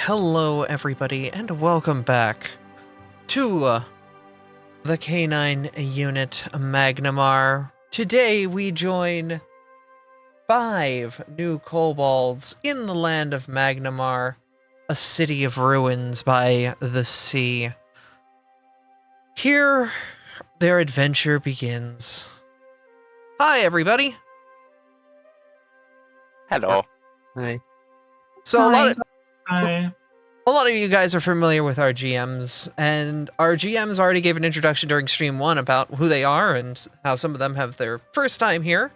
hello everybody, and welcome back to the Canine Unit Magnimar. Today we join 5 new kobolds in the land of Magnimar, a city of ruins by the sea. Here, their adventure begins. Hi everybody! Hello. Hi. So Hi. a lot of you guys are familiar with our GMs, and our GMs already gave an introduction during Stream 1 about who they are and how some of them have their first time here.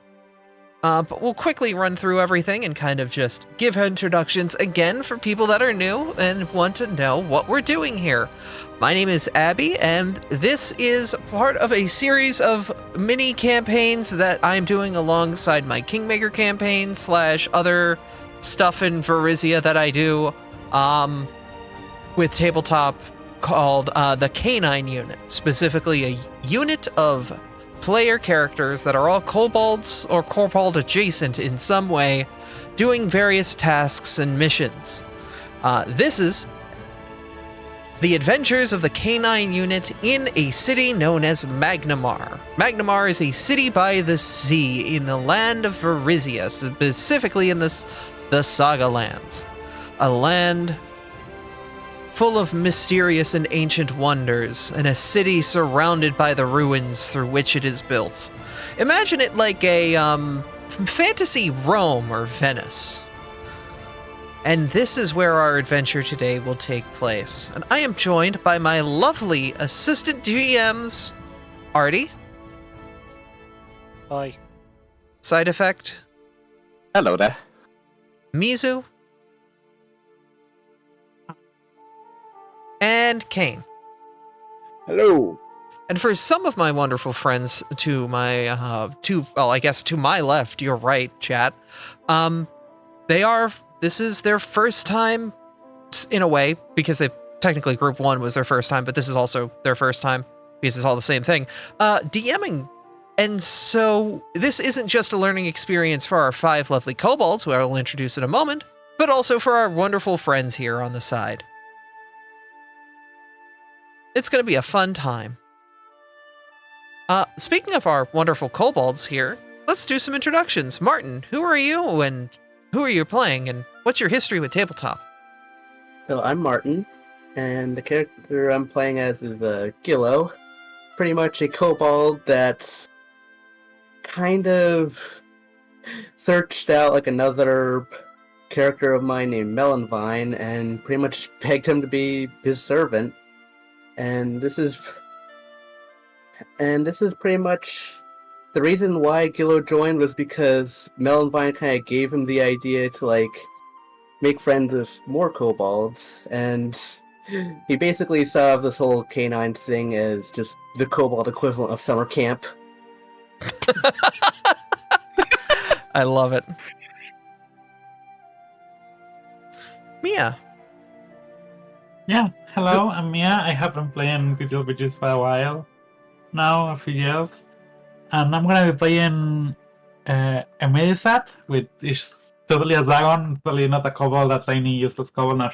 But we'll quickly run through everything and kind of just give introductions again for people that are new and want to know what we're doing here. My name is Abby, and this is part of a series of mini campaigns that I'm doing alongside my Kingmaker campaign / other stuff in Verizia that I do with tabletop called the Canine Unit, specifically a unit of player characters that are all kobolds or kobold adjacent in some way, doing various tasks and missions. This is the adventures of the Canine Unit in a city known as Magnimar. Magnimar is a city by the sea in the land of Verizia, specifically in the Saga Lands, a land full of mysterious and ancient wonders, and a city surrounded by the ruins through which it is built. Imagine it like a fantasy Rome or Venice. And this is where our adventure today will take place. And I am joined by my lovely assistant GMs, Artie. Hi. Side Effect. Hello there. Mizu. And Kane. Hello. And for some of my wonderful friends to my, to my left, your right, chat, this is their first time, in a way, because technically Group 1 was their first time, but this is also their first time, because it's all the same thing, DMing. And so this isn't just a learning experience for our 5 lovely kobolds, who I will introduce in a moment, but also for our wonderful friends here on the side. It's going to be a fun time. Speaking of our wonderful kobolds here, let's do some introductions. Martin, who are you, and who are you playing, and what's your history with tabletop? So I'm Martin, and the character I'm playing as is Gillo. Pretty much a kobold that's kind of searched out like another character of mine named Melonvine, and pretty much begged him to be his servant. And this is pretty much the reason why Gillo joined, was because Melonvine kind of gave him the idea to like make friends with more kobolds, and he basically saw this whole canine thing as just the kobold equivalent of summer camp. I love it. Mia. Yeah, hello, I'm Mia. I have been playing Little Witches for a while now, a few years. And I'm gonna be playing a Medisat, which is totally a dragon, totally not a kobold, a tiny useless kobold. No,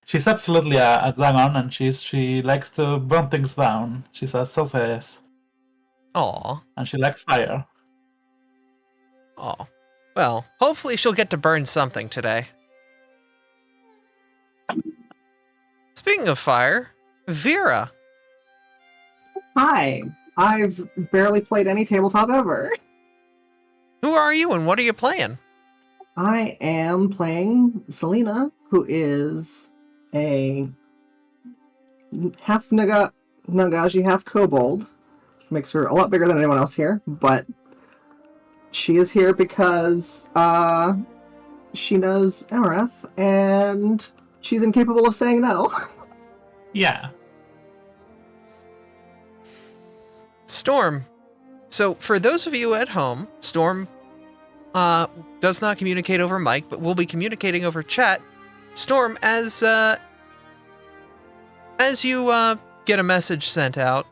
she's absolutely a dragon, and she likes to burn things down. She's a sorceress. Aw. And she likes fire. Aw. Well, hopefully she'll get to burn something today. Speaking of fire, Vera. Hi, I've barely played any tabletop ever. Who are you and what are you playing? I am playing Selena, who is a half Nagashi, half kobold, which makes her a lot bigger than anyone else here, but she is here because she knows Amareth, and she's incapable of saying no. Yeah. Storm. So for those of you at home, Storm does not communicate over mic, but will be communicating over chat. Storm, as you get a message sent out,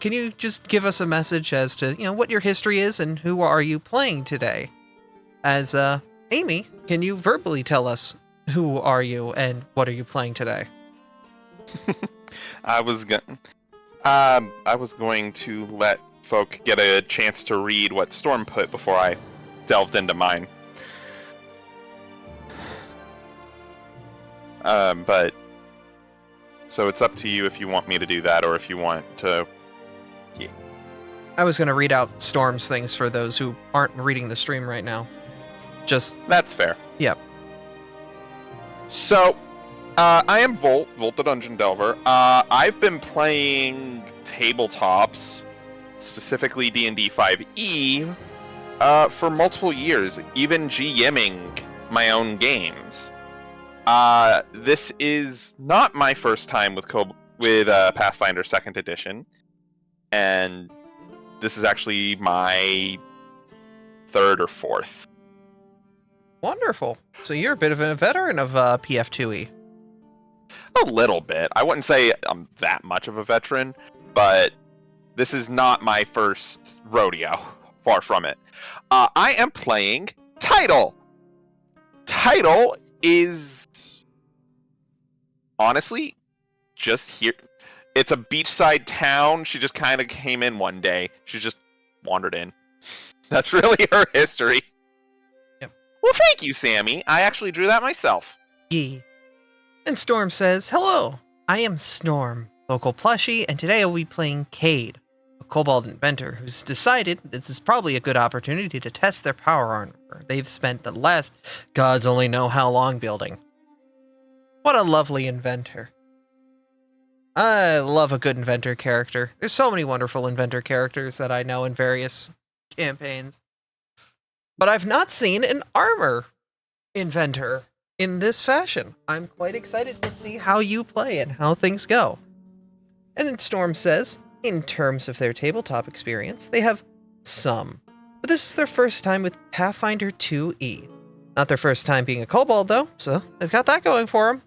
can you just give us a message as to what your history is and who are you playing today? As Amy, can you verbally tell us who are you and what are you playing today? I was going to let folk get a chance to read what Storm put before I delved into mine. But so it's up to you if you want me to do that or if you want to. Yeah. I was going to read out Storm's things for those who aren't reading the stream right now. That's fair. Yep. So, I am Volt the Dungeon Delver. I've been playing tabletops, specifically D&D 5e, for multiple years, even GMing my own games. This is not my first time with Pathfinder 2nd Edition, and this is actually my 3rd or 4th. Wonderful. So you're a bit of a veteran of PF2E. A little bit. I wouldn't say I'm that much of a veteran, but this is not my first rodeo. Far from it. I am playing Title. Title is honestly just here. It's a beachside town. She just kind of came in one day. She just wandered in. That's really her history. Yep. Well, thank you, Sammy. I actually drew that myself. Yee. And Storm says, "Hello, I am Storm, local plushie, and today I'll be playing Cade, a kobold inventor who's decided this is probably a good opportunity to test their power armor they've spent the last gods only know how long building. What a lovely inventor. I love a good inventor character. There's so many wonderful inventor characters that I know in various campaigns. But I've not seen an armor inventor in this fashion. I'm quite excited to see how you play and how things go." And Storm says, in terms of their tabletop experience, they have some. But this is their first time with Pathfinder 2E. Not their first time being a kobold, though, so they've got that going for them.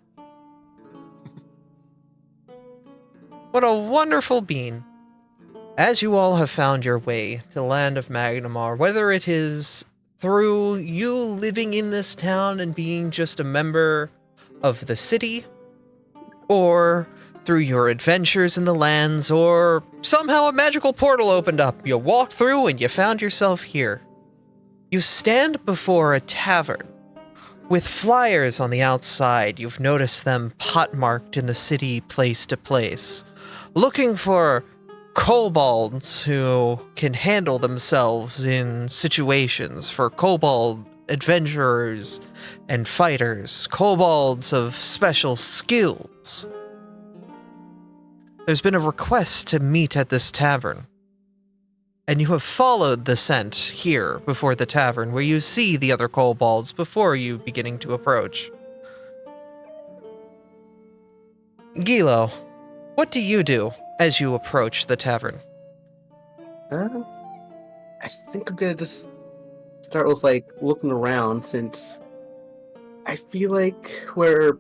What a wonderful bean. As you all have found your way to the land of Magnimar, whether it is through you living in this town and being just a member of the city, or through your adventures in the lands, or somehow a magical portal opened up, you walked through and you found yourself here. You stand before a tavern with flyers on the outside. You've noticed them pot-marked in the city place to place, looking for kobolds who can handle themselves in situations, for kobold adventurers and fighters, kobolds of special skills. There's been a request to meet at this tavern, and you have followed the scent here before the tavern, where you see the other kobolds before you beginning to approach. Gilo, what do you do as you approach the tavern? I think I'm gonna just start with looking around, since I feel like where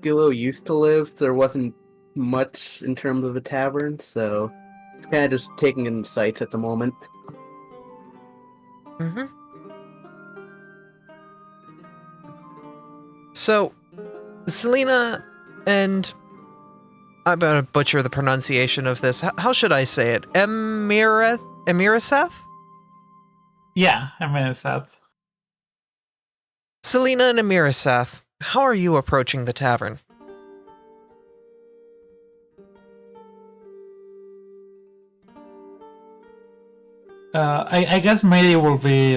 Gillo used to live, there wasn't much in terms of a tavern, so it's kind of just taking in the sights at the moment. Mm-hmm. So, Selena and... I'm going to butcher the pronunciation of this. How should I say it? Emiraseth? Yeah, Emiraseth. Selena and Emiraseth, how are you approaching the tavern? I guess maybe will be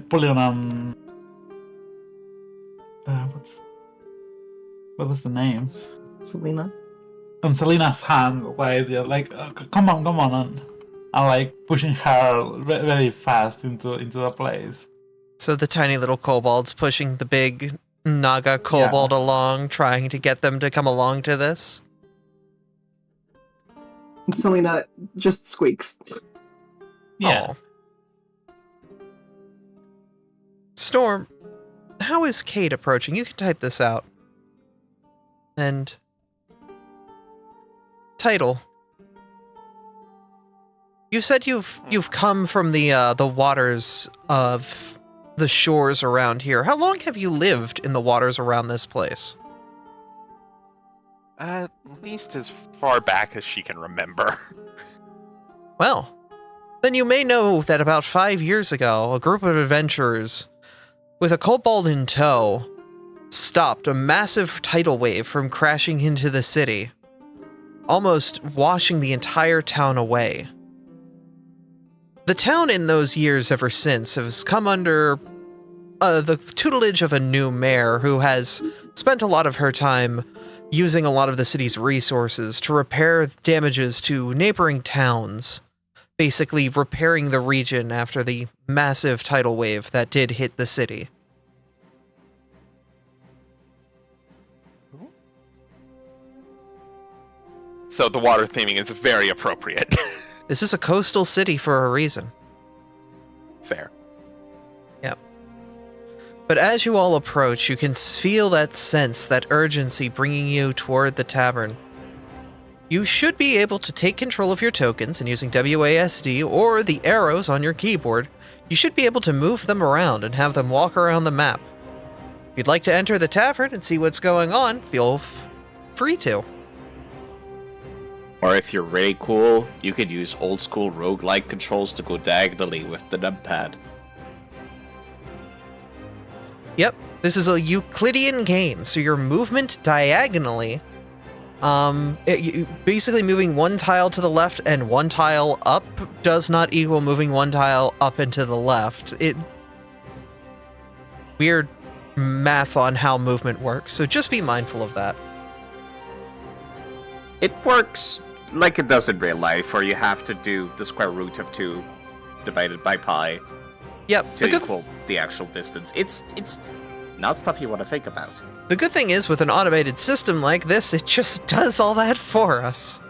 pulling on. What was the name? Selena. On Selena's hand, come on, and pushing her very fast into the place. So the tiny little kobolds pushing the big Naga kobold along, trying to get them to come along to this. And Selena just squeaks. Yeah. Oh. Storm, how is Kate approaching? You can type this out. And Title. You said you've come from the waters of the shores around here. How long have you lived in the waters around this place? At least as far back as she can remember. Well, then you may know that about 5 years ago, a group of adventurers, with a kobold in tow, stopped a massive tidal wave from crashing into the city, almost washing the entire town away. The town in those years ever since has come under the tutelage of a new mayor who has spent a lot of her time using a lot of the city's resources to repair damages to neighboring towns, basically repairing the region after the massive tidal wave that did hit the city. So the water theming is very appropriate. This is a coastal city for a reason. Fair. Yep. But as you all approach, you can feel that sense, that urgency bringing you toward the tavern. You should be able to take control of your tokens, and using WASD or the arrows on your keyboard, you should be able to move them around and have them walk around the map. If you'd like to enter the tavern and see what's going on, feel free to. Or if you're really cool, you could use old school roguelike controls to go diagonally with the numpad. Yep, this is a Euclidean game, so your movement diagonally, basically moving one tile to the left and one tile up does not equal moving one tile up and to the left. Weird math on how movement works, so just be mindful of that. It works like it does in real life, where you have to do the square root of 2 divided by pi Yep, to equal the actual distance. It's not stuff you want to think about. the good thing is with an automated system like this, it just does all that for us.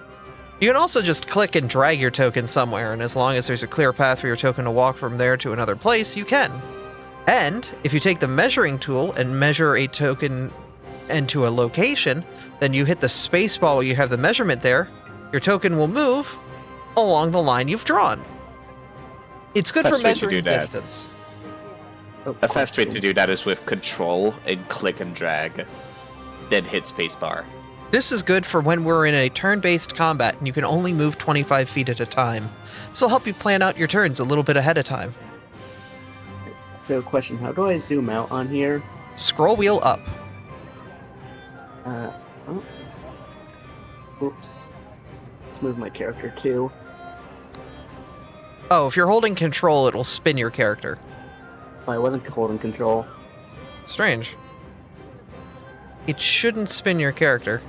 You can also just click and drag your token somewhere, and as long as there's a clear path for your token to walk from there to another place, you can. And if you take the measuring tool and measure a token into a location, then you hit the space ball where you have the measurement there, your token will move along the line you've drawn. It's good Best for way to do measuring that. distance. The fast way to do that is with control and click and drag, then hit spacebar. This is good for when we're in a turn-based combat and you can only move 25 feet at a time. This will help you plan out your turns a little bit ahead of time. So, question: how do I zoom out on here? Scroll wheel up. Oh. Oops. Let's move my character too. Oh, if you're holding control, it'll spin your character. Oh, I wasn't holding control. Strange. It shouldn't spin your character.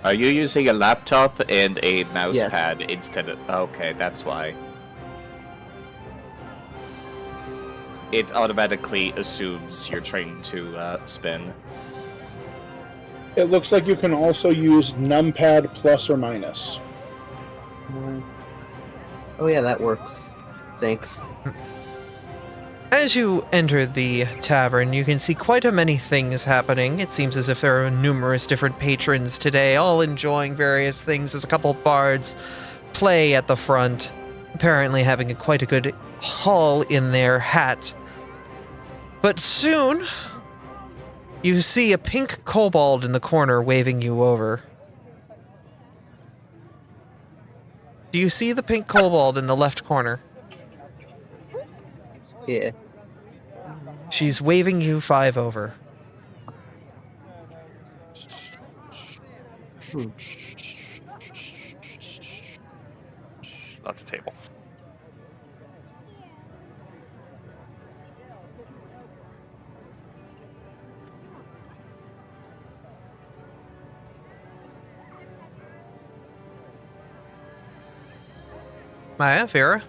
Are you using a laptop and a mouse Yes. pad instead of... Okay, that's why. It automatically assumes you're trying to spin. It looks like you can also use numpad plus or minus. Oh yeah, that works. Thanks. As you enter the tavern, you can see quite a many things happening. It seems as if there are numerous different patrons today, all enjoying various things. There's a couple of bards play at the front, apparently having quite a good haul in their hat. But soon, you see a pink kobold in the corner waving you over. Do you see the pink kobold in the left corner? Yeah. She's waving you 5 over. Not the table. Maya, Vera?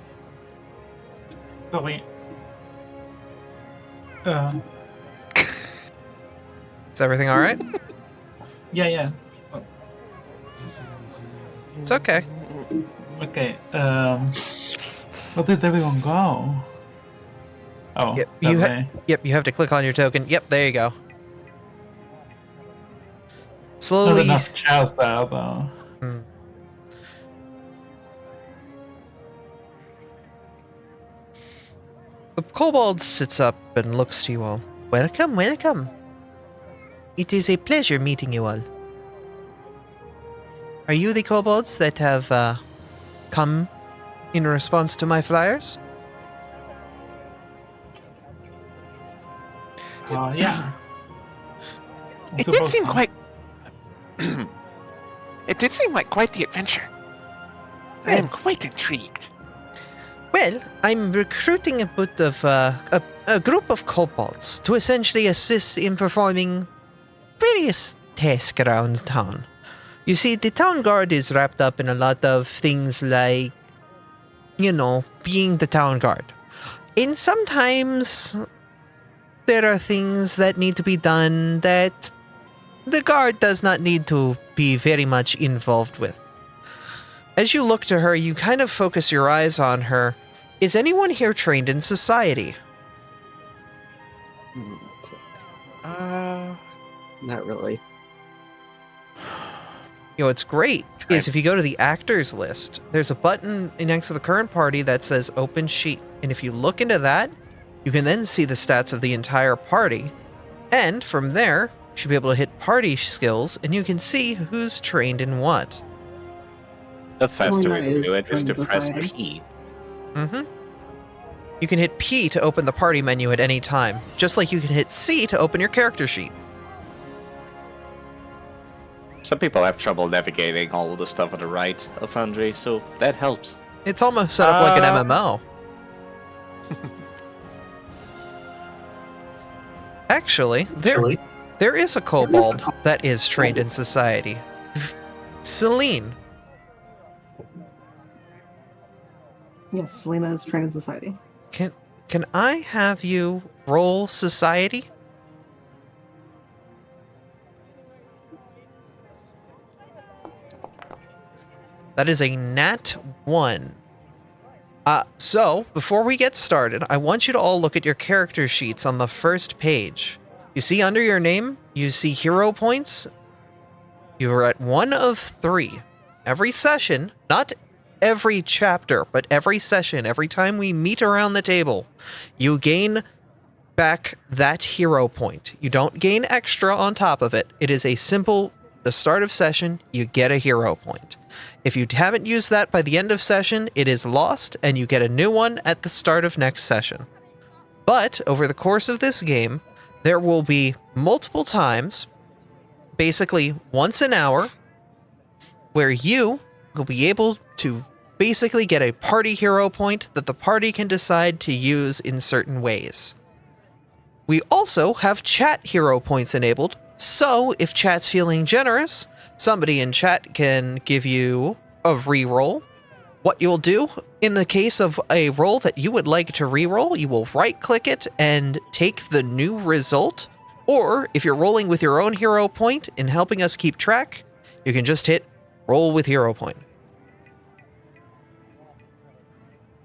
Sorry. Is everything all right? Yeah. It's okay. Okay, where did everyone go? Oh, Yep, that you way. Yep, you have to click on your token. Yep, there you go. Not Slowly. enough chairs there, though. Hmm. The kobold sits up and looks to you all. Welcome, welcome. It is a pleasure meeting you all. Are you the kobolds that have come in response to my flyers? Yeah. It did seem quite. It did seem like quite the adventure. I am quite intrigued. Well, I'm recruiting a bit of a group of kobolds to essentially assist in performing various tasks around town. You see, the town guard is wrapped up in a lot of things like, being the town guard. And sometimes there are things that need to be done that the guard does not need to be very much involved with. As you look to her, you kind of focus your eyes on her. Is anyone here trained in society? Not really. What's great is if you go to the actors list, there's a button next to the current party that says open sheet. And if you look into that, you can then see the stats of the entire party. And from there, you should be able to hit party skills and you can see who's trained in what. The faster Selena way to do is it is to trying to press decide. P. Mm-hmm. You can hit P to open the party menu at any time, just like you can hit C to open your character sheet. Some people have trouble navigating all of the stuff on the right of Foundry, so that helps. It's almost set up like an MMO. Actually, there is a kobold that is trained in society. Celine. Yes, Selena is trained in society. Can I have you roll society? That is a nat 1. So, before we get started, I want you to all look at your character sheets on the first page. You see under your name, you see hero points. You are at 1 of 3. Every session, not every chapter, but every session, every time we meet around the table, you gain back that hero point. You don't gain extra on top of it. It is a simple, the start of session, you get a hero point. If you haven't used that by the end of session, it is lost, and you get a new one at the start of next session. But over the course of this game, there will be multiple times, basically once an hour, where you will be able to basically get a party hero point that the party can decide to use in certain ways. We also have chat hero points enabled, so if chat's feeling generous, somebody in chat can give you a reroll. What you'll do, in the case of a roll that you would like to reroll, you will right-click it and take the new result. Or, if you're rolling with your own hero point and helping us keep track, you can just hit roll with hero point.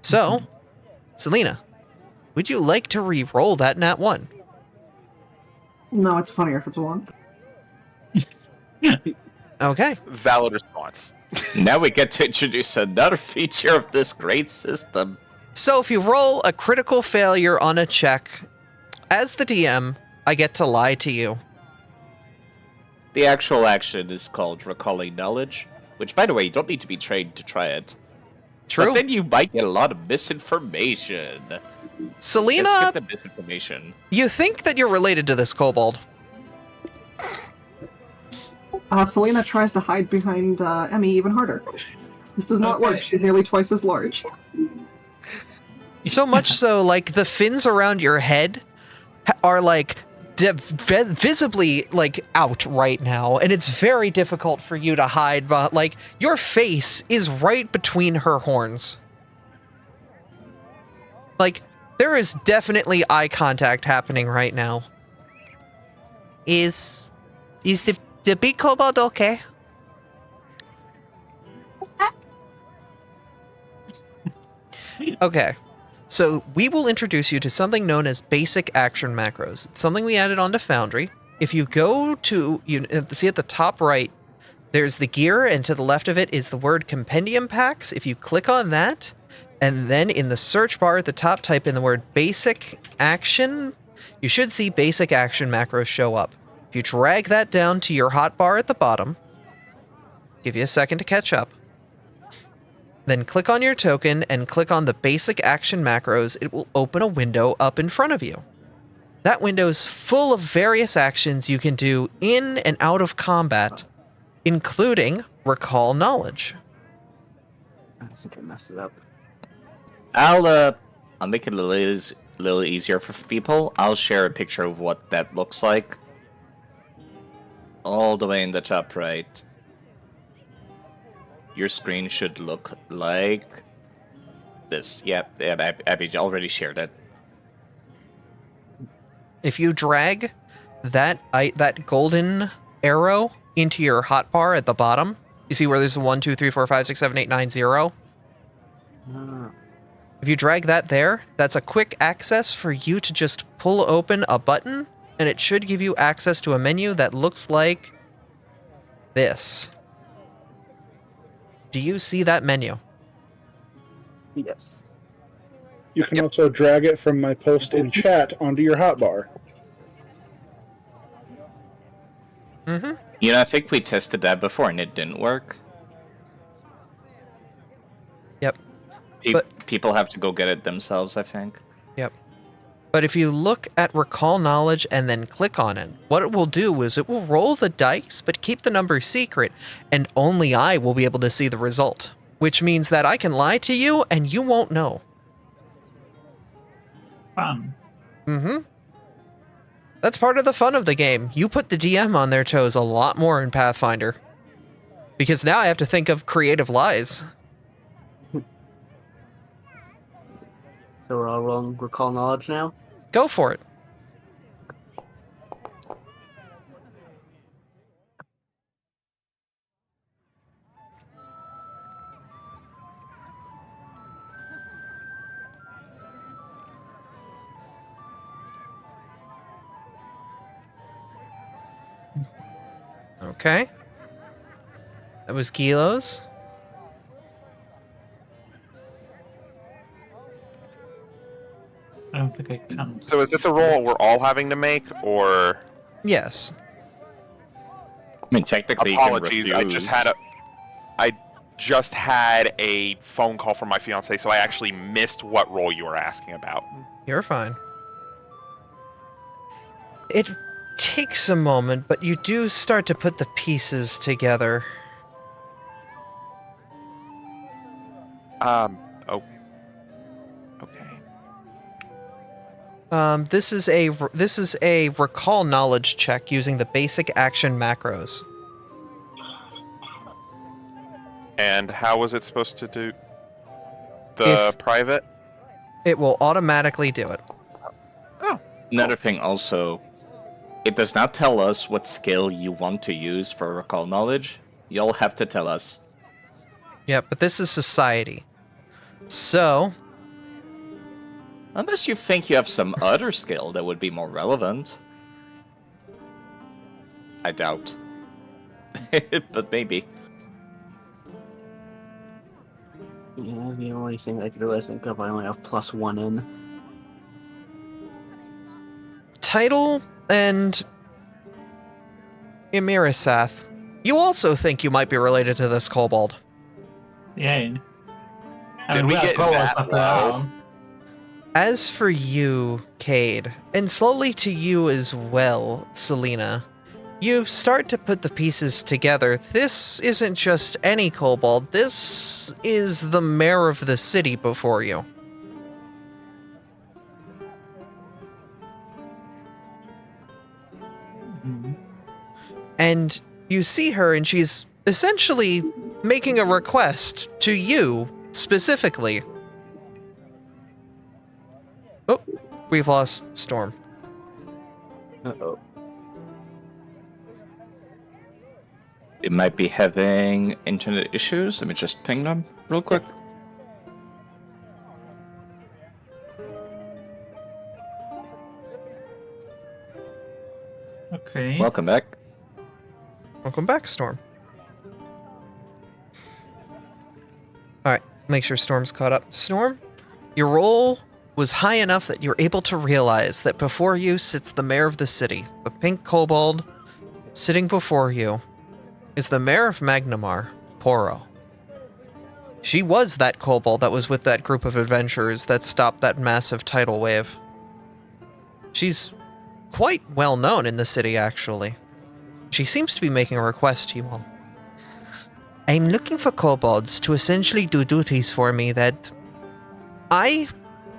So, Selena, would you like to re-roll that nat 1? No, it's funnier if it's a 1. Okay. Valid response. Now we get to introduce another feature of this great system. So if you roll a critical failure on a check, as the DM, I get to lie to you. The actual action is called Recalling Knowledge, which, by the way, you don't need to be trained to try it. True. But then you might get a lot of misinformation. Selena, Let's skip the misinformation. you think that you're related to this kobold. Selena tries to hide behind Emmy even harder. This does not work. She's nearly twice as large. So much so, like, the fins around your head are, like, visibly, like, out right now, and it's very difficult for you to hide, but, like, your face is right between her horns. Like, there is definitely eye contact happening right now. Is the big kobold okay? Okay. So we will introduce you to something known as basic action macros. It's something we added onto Foundry. If you go to, see at the top right, There's the gear, and to the left of it is the word compendium packs. If you click on that, and then in the search bar at the top, type in the word basic action, you should see basic action macros show up. If you drag that down to your hotbar at the bottom, give you a second to catch up, then click on your token and click on the basic action macros, it will open a window up in front of you. That window is full of various actions you can do in and out of combat, including recall knowledge. I think I messed it up. I'll make it a little easier for people. I'll share a picture of what that looks like. All the way in the top right. Your screen should look like this. Yep, Abby already shared it. If you drag that golden arrow into your hotbar at the bottom, you see where there's a 1, 2, 3, 4, 5, 6, 7, 8, 9, 0? If you drag that there, that's a quick access for you to just pull open a button, and it should give you access to a menu that looks like this. Do you see that menu? Yes. You can also drag it from my post in chat onto your hotbar. Mm-hmm. You know, I think we tested that before and it didn't work. Yep. People have to go get it themselves, I think. Yep. But if you look at recall knowledge and then click on it, what it will do is it will roll the dice, but keep the number secret, and only I will be able to see the result. Which means that I can lie to you and you won't know. Fun. Mm-hmm. That's part of the fun of the game. You put the DM on their toes a lot more in Pathfinder. Because now I have to think of creative lies. So we're all rolling recall knowledge now? Go for it. Okay. That was Gilo's. I don't think I can. So is this a roll we're all having to make, or Yes. I mean, technically, you can apologies? refuse. I just had a phone call from my fiance, so I actually missed what role you were asking about. You're fine. It takes a moment, but you do start to put the pieces together. Oh. Okay. This is a recall knowledge check using the basic action macros. And how was it supposed to do the private? It will automatically do it. Oh. Another thing also, it does not tell us what skill you want to use for recall knowledge. You'll have to tell us. Yeah, but this is society. So, Unless you think you have some other skill that would be more relevant. I doubt. But maybe. Yeah, the only thing I could really think of, I only have +1 in. Title and Imirisath, you also think you might be related to this kobold. Yay. Did we get that low? As for you, Cade, and slowly to you as well, Selena, you start to put the pieces together. This isn't just any kobold, this is the mayor of the city before you. Mhm. And you see her, and she's essentially making a request to you specifically. Oh, we've lost Storm. Uh-oh. It might be having internet issues. Let me just ping them real quick. Okay. Welcome back. Welcome back, Storm. Alright, make sure Storm's caught up. Storm, your roll was high enough that you're able to realize that before you sits the mayor of the city. The pink kobold sitting before you is the mayor of Magnimar, Poro. She was that kobold that was with that group of adventurers that stopped that massive tidal wave. She's quite well known in the city, actually. She seems to be making a request to you all. I'm looking for kobolds to essentially do duties for me that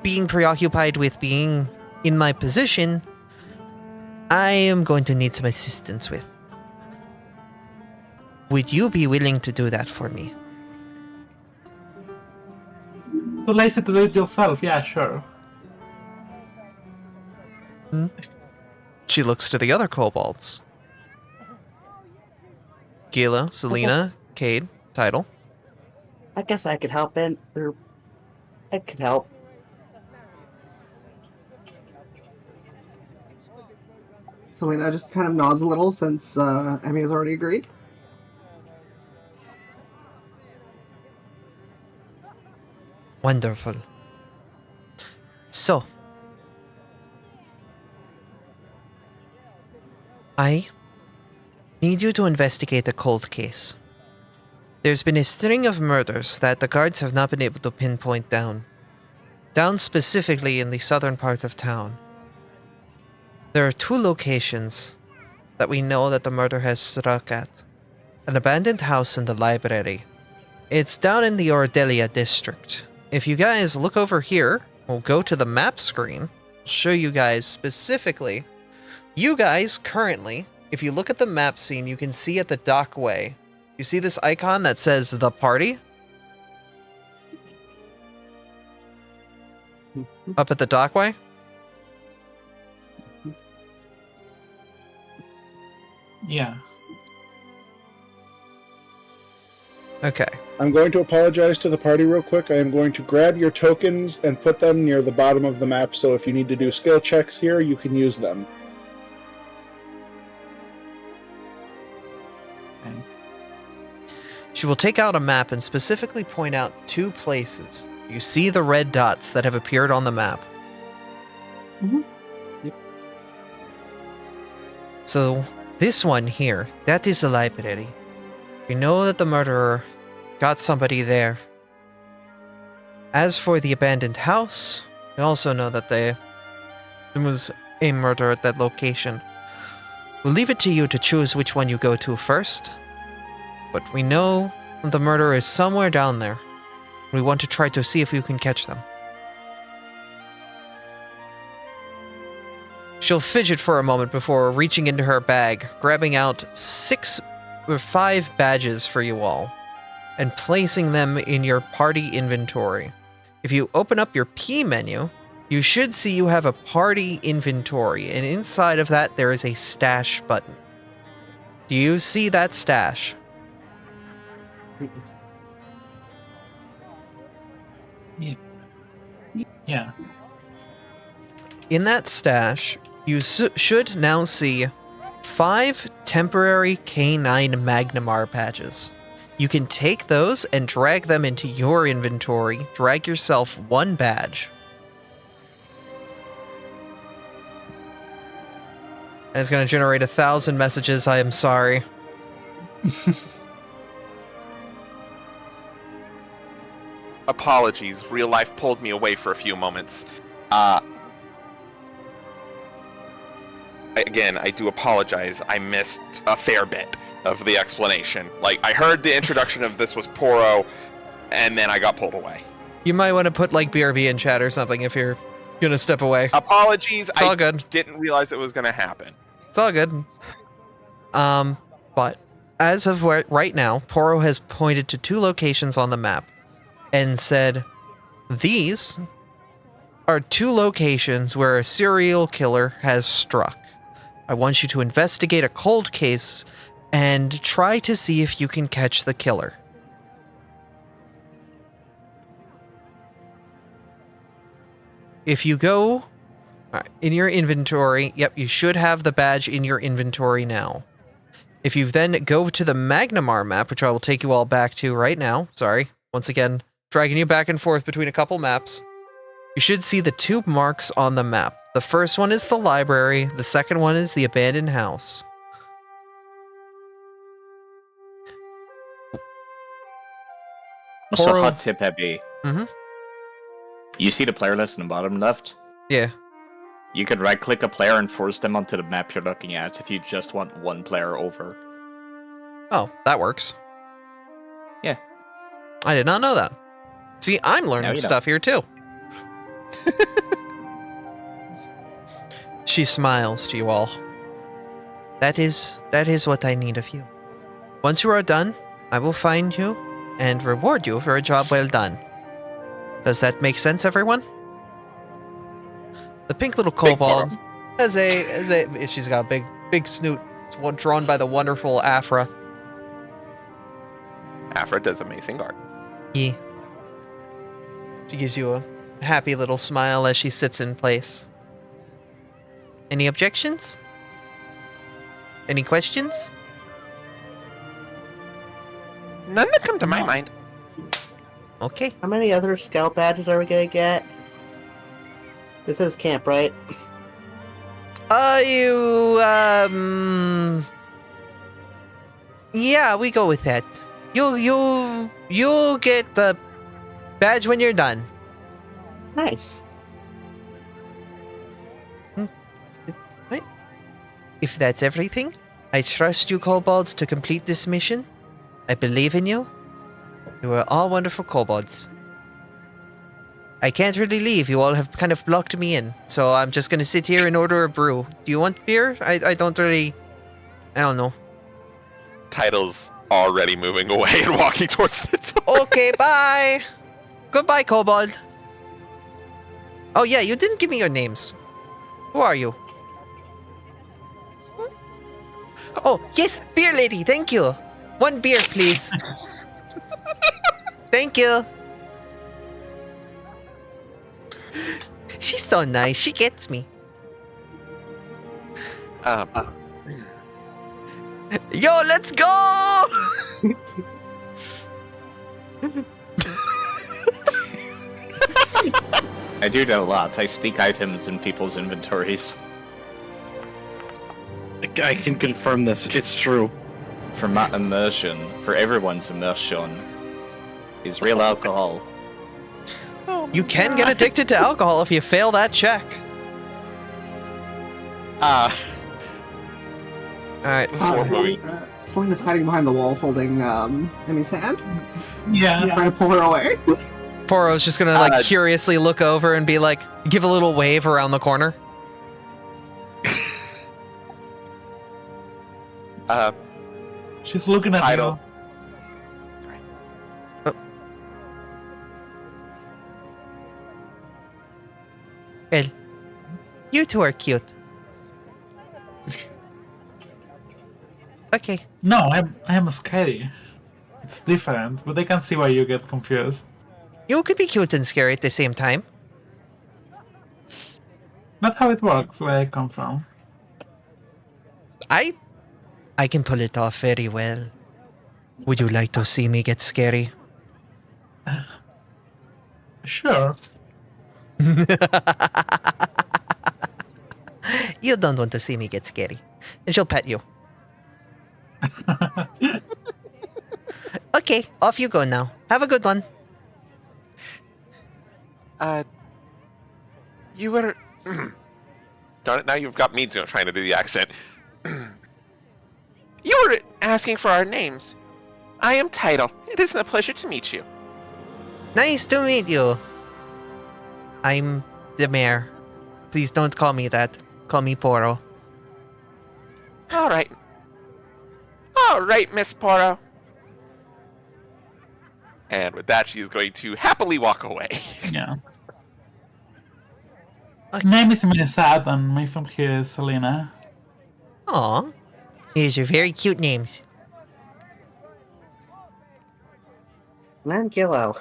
being preoccupied with being in my position, I am going to need some assistance with. Would you be willing to do that for me? Too lazy to do it yourself, yeah, sure. She looks to the other kobolds. Gila, Selena, Cade, Title. I guess I could help, I could help. Selena just kind of nods a little since Emmy has already agreed. Wonderful. So, I need you to investigate a cold case. There's been a string of murders that the guards have not been able to pinpoint down. Down specifically in the southern part of town. There are 2 locations that we know that the murder has struck at. An abandoned house and the library. It's down in the Ordelia district. If you guys look over here, we'll go to the map screen, show you guys specifically. You guys currently, if you look at the map scene, you can see at the dockway. You see this icon that says the party? Up at the dockway? Yeah. Okay. I'm going to apologize to the party real quick. I am going to grab your tokens and put them near the bottom of the map, so if you need to do skill checks here, you can use them. Okay. She will take out a map and specifically point out 2 places. You see the red dots that have appeared on the map. Mhm. Yep. So, this one here, that is the library. We know that the murderer got somebody there. As for the abandoned house, we also know that there was a murder at that location. We'll leave it to you to choose which one you go to first. But we know the murderer is somewhere down there. We want to try to see if we can catch them. She'll fidget for a moment before reaching into her bag, grabbing out 6 or 5 badges for you all, and placing them in your party inventory. If you open up your P menu, you should see you have a party inventory, and inside of that there is a stash button. Do you see that stash? Yeah. In that stash, you should now see 5 temporary K9 Magnimar patches. You can take those and drag them into your inventory. Drag yourself 1 badge. And it's going to generate 1,000 messages. I am sorry. Apologies, real life pulled me away for a few moments. Again, I do apologize. I missed a fair bit of the explanation. Like, I heard the introduction of this was Poro, and then I got pulled away. You might want to put like BRB in chat or something if you're going to step away. Apologies, It's all good. Didn't realize it was going to happen. It's all good. But as of right now, Poro has pointed to 2 locations on the map and said, these are 2 locations where a serial killer has struck. I want you to investigate a cold case and try to see if you can catch the killer. If you go in your inventory, yep, you should have the badge in your inventory now. If you then go to the Magnimar map, which I will take you all back to right now, sorry, once again, dragging you back and forth between a couple maps. You should see the 2 marks on the map. The first one is the library, the second one is the abandoned house. Also, Poro- hot tip, Abby. Mhm. You see the player list in the bottom left? Yeah. You could right-click a player and force them onto the map you're looking at if you just want one player over. Oh, that works. Yeah. I did not know that. See, I'm Now learning you know. stuff here too. She smiles to you all. That is what I need of you. Once you are done, I will find you and reward you for a job well done. Does that make sense, everyone? The pink little kobold has she's got a big snoot. It's drawn by the wonderful Afra. Afra does amazing art. Yeah. She gives you a happy little smile as she sits in place. Any objections? Any questions? None that come to my mind. Okay. How many other scout badges are we gonna get? This is camp, right? Yeah, we go with that. You'll get the badge when you're done. Nice. Right. If that's everything, I trust you kobolds to complete this mission. I believe in you. You are all wonderful kobolds. I can't really leave. You all have kind of blocked me in. So I'm just going to sit here and order a brew. Do you want beer? I don't know. Title's already moving away and walking towards the door. Okay, bye. Goodbye, kobold. Oh yeah, you didn't give me your names. Who are you? Oh, yes, beer lady, thank you. 1 beer, please. Thank you. She's so nice. She gets me. Yo, let's go! I do that a lot. I sneak items in people's inventories. I can confirm this. It's true. For my immersion, for everyone's immersion, is real alcohol. You can get addicted to alcohol if you fail that check. Alright. Selena's hiding behind the wall holding Emmy's hand. Yeah. Trying to pull her away. Poro's just gonna curiously look over and be like, give a little wave around the corner. She's looking at Title. you. Well, you two are cute. Okay. No, I'm scary. It's different, but I can see why you get confused. You could be cute and scary at the same time. Not how it works where I come from. I can pull it off very well. Would you like to see me get scary? Sure. You don't want to see me get scary. And she'll pet you. Okay, off you go now. Have a good one. You were... Darn it, now you've got me trying to do the accent. You were asking for our names. I am Title. It is a pleasure to meet you. Nice to meet you. I'm the mayor. Please don't call me that. Call me Poro. All right. All right, Miss Poro. And with that, she is going to happily walk away. Yeah. Okay. Name is Minisat and my friend here is Selena. Aw. These are very cute names. Man, Gillo.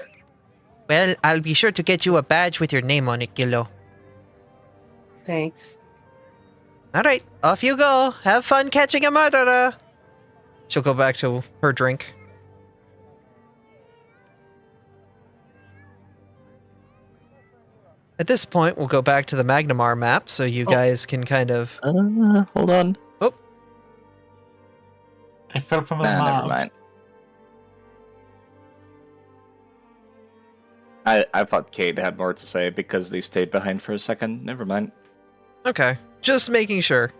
Well, I'll be sure to get you a badge with your name on it, Gillo. Thanks. Alright, off you go. Have fun catching a murderer. She'll go back to her drink. At this point, we'll go back to the Magnimar map so you guys can kind of... Hold on. I fell from the Nah, map. never mind. I thought Kate had more to say because they stayed behind for a second. Never mind. Okay, just making sure.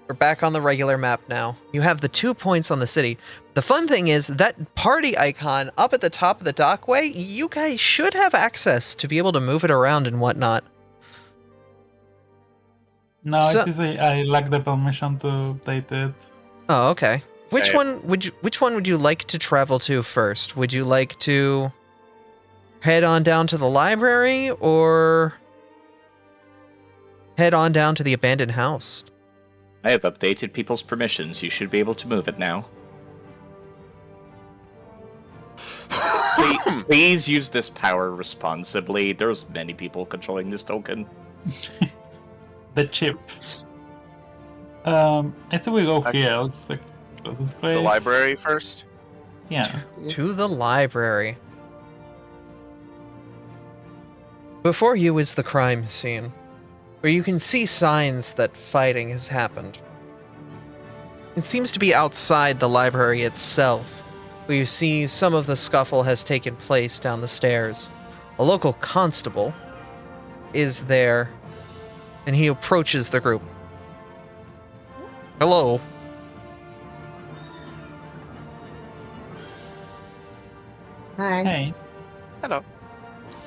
We're back on the regular map now. You have the 2 points on the city. The fun thing is that party icon up at the top of the dockway, you guys should have access to be able to move it around and whatnot. No, So- it is I lack the permission to update it. Oh, okay. Which Same. one would you like to travel to first? Would you like to head on down to the library or head on down to the abandoned house? I have updated people's permissions. You should be able to move it now. Please use this power responsibly. There's many people controlling this token. The chip. I think we go Actually- here. It's the closest place. The library first. Yeah. To the library. Before you is the crime scene, where you can see signs that fighting has happened. It seems to be outside the library itself, where you see some of the scuffle has taken place down the stairs. A local constable is there, and he approaches the group. Hello. Hi. Hey. Hello.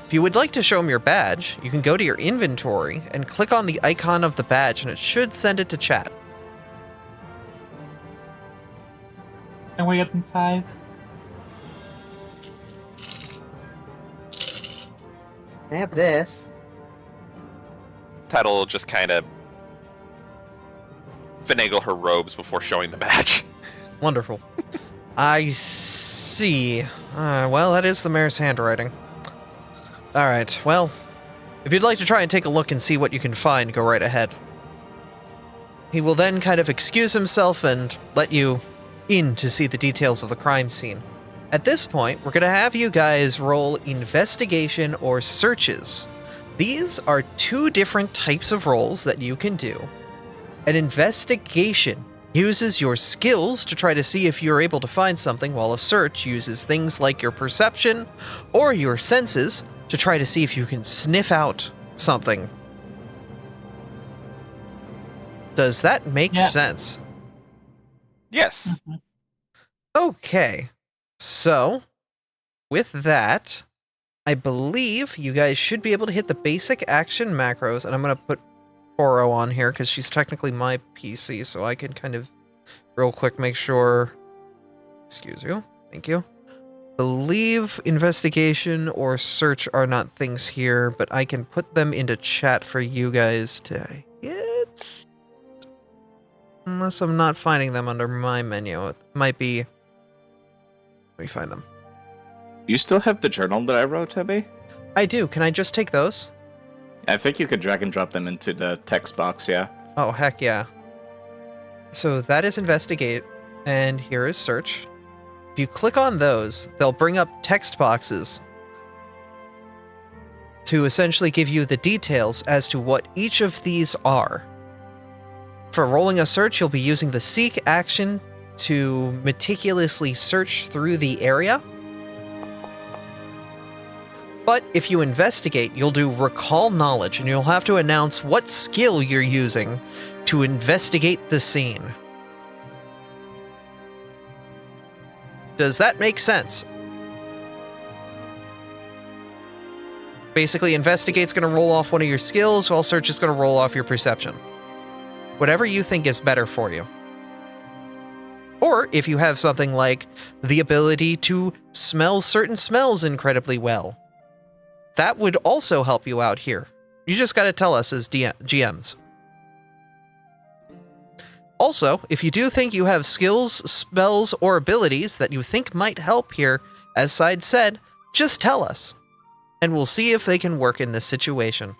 If you would like to show him your badge, you can go to your inventory and click on the icon of the badge, and it should send it to chat. Can we get inside? I have this. Title will just kind of finagle her robes before showing the badge. Wonderful. I see. Well, that is the mayor's handwriting. Alright, well, if you'd like to try and take a look and see what you can find, go right ahead. He will then kind of excuse himself and let you in to see the details of the crime scene. At this point, we're going to have you guys roll investigation or searches. These are two different types of rolls that you can do. An investigation uses your skills to try to see if you're able to find something, while a search uses things like your perception or your senses to try to see if you can sniff out something. Does that make Yeah. sense? Yes. Okay. So, with that, I believe you guys should be able to hit the basic action macros, and I'm going to put Oro on here because she's technically my PC, so I can kind of real quick make sure. Excuse you. Thank you. Believe investigation or search are not things here, but I can put them into chat for you guys to hit. Unless I'm not finding them under my menu. It might be. Let me find them. You still have the journal that I wrote, Abby? I do. Can I just take those? I think you could drag and drop them into the text box, yeah. Oh, heck yeah. So that is investigate, and here is search. If you click on those, they'll bring up text boxes to essentially give you the details as to what each of these are. For rolling a search, you'll be using the seek action to meticulously search through the area. But if you investigate, you'll do recall knowledge, and you'll have to announce what skill you're using to investigate the scene. Does that make sense? Basically, investigate's going to roll off one of your skills, while search is going to roll off your perception. Whatever you think is better for you. Or if you have something like the ability to smell certain smells incredibly well, that would also help you out here. You just got to tell us as GMs. Also, if you do think you have skills, spells, or abilities that you think might help here, as Side said, just tell us, and we'll see if they can work in this situation.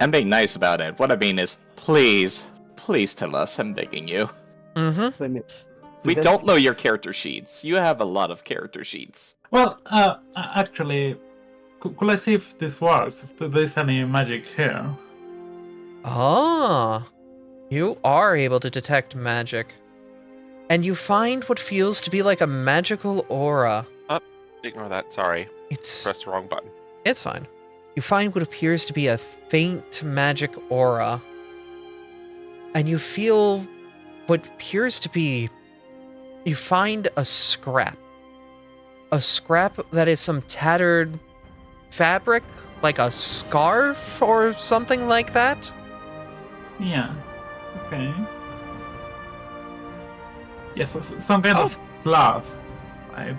I'm being nice about it. What I mean is, please tell us. I'm begging you. Mm-hmm. Wait a minute. We don't know your character sheets. You have a lot of character sheets. Well, actually, could I see if this works? If there's any magic here? Ah, you are able to detect magic. And you find what feels to be like a magical aura. Ignore that. Sorry. It's Pressed the wrong button. It's fine. You find what appears to be a faint magic aura. And you feel what appears to be... You find a scrap. A scrap that is some tattered fabric, like a scarf or something like that. Yeah. Okay. Yes, some kind of cloth, right?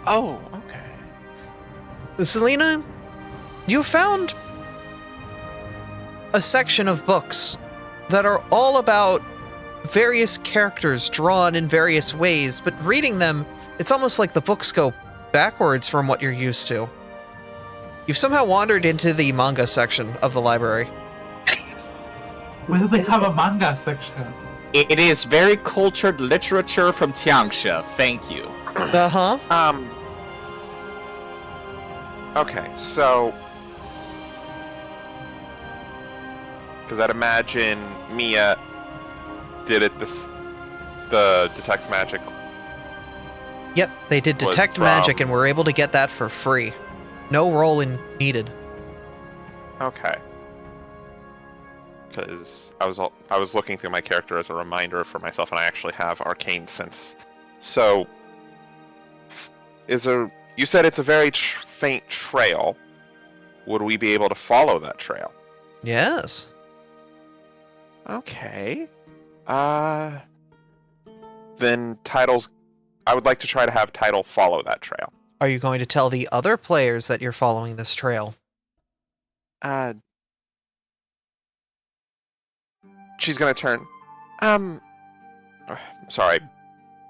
Oh, okay. Selena, you found a section of books that are all about various characters drawn in various ways, but reading them, it's almost like the books go backwards from what you're used to. You've somehow wandered into the manga section of the library. Where do they have a manga section? It is very cultured literature from Tiangsha. Thank you. Uh-huh. Okay, so... Because I'd imagine Mia did it the detect magic. Yep, they did Was detect from- magic and were able to get that for free. No roll-in needed. Okay. Because I was looking through my character as a reminder for myself, and I actually have arcane sense. So, you said it's a very faint trail. Would we be able to follow that trail? Yes. Okay. Then Title's... I would like to try to have Title follow that trail. Are you going to tell the other players that you're following this trail? She's gonna turn. Sorry,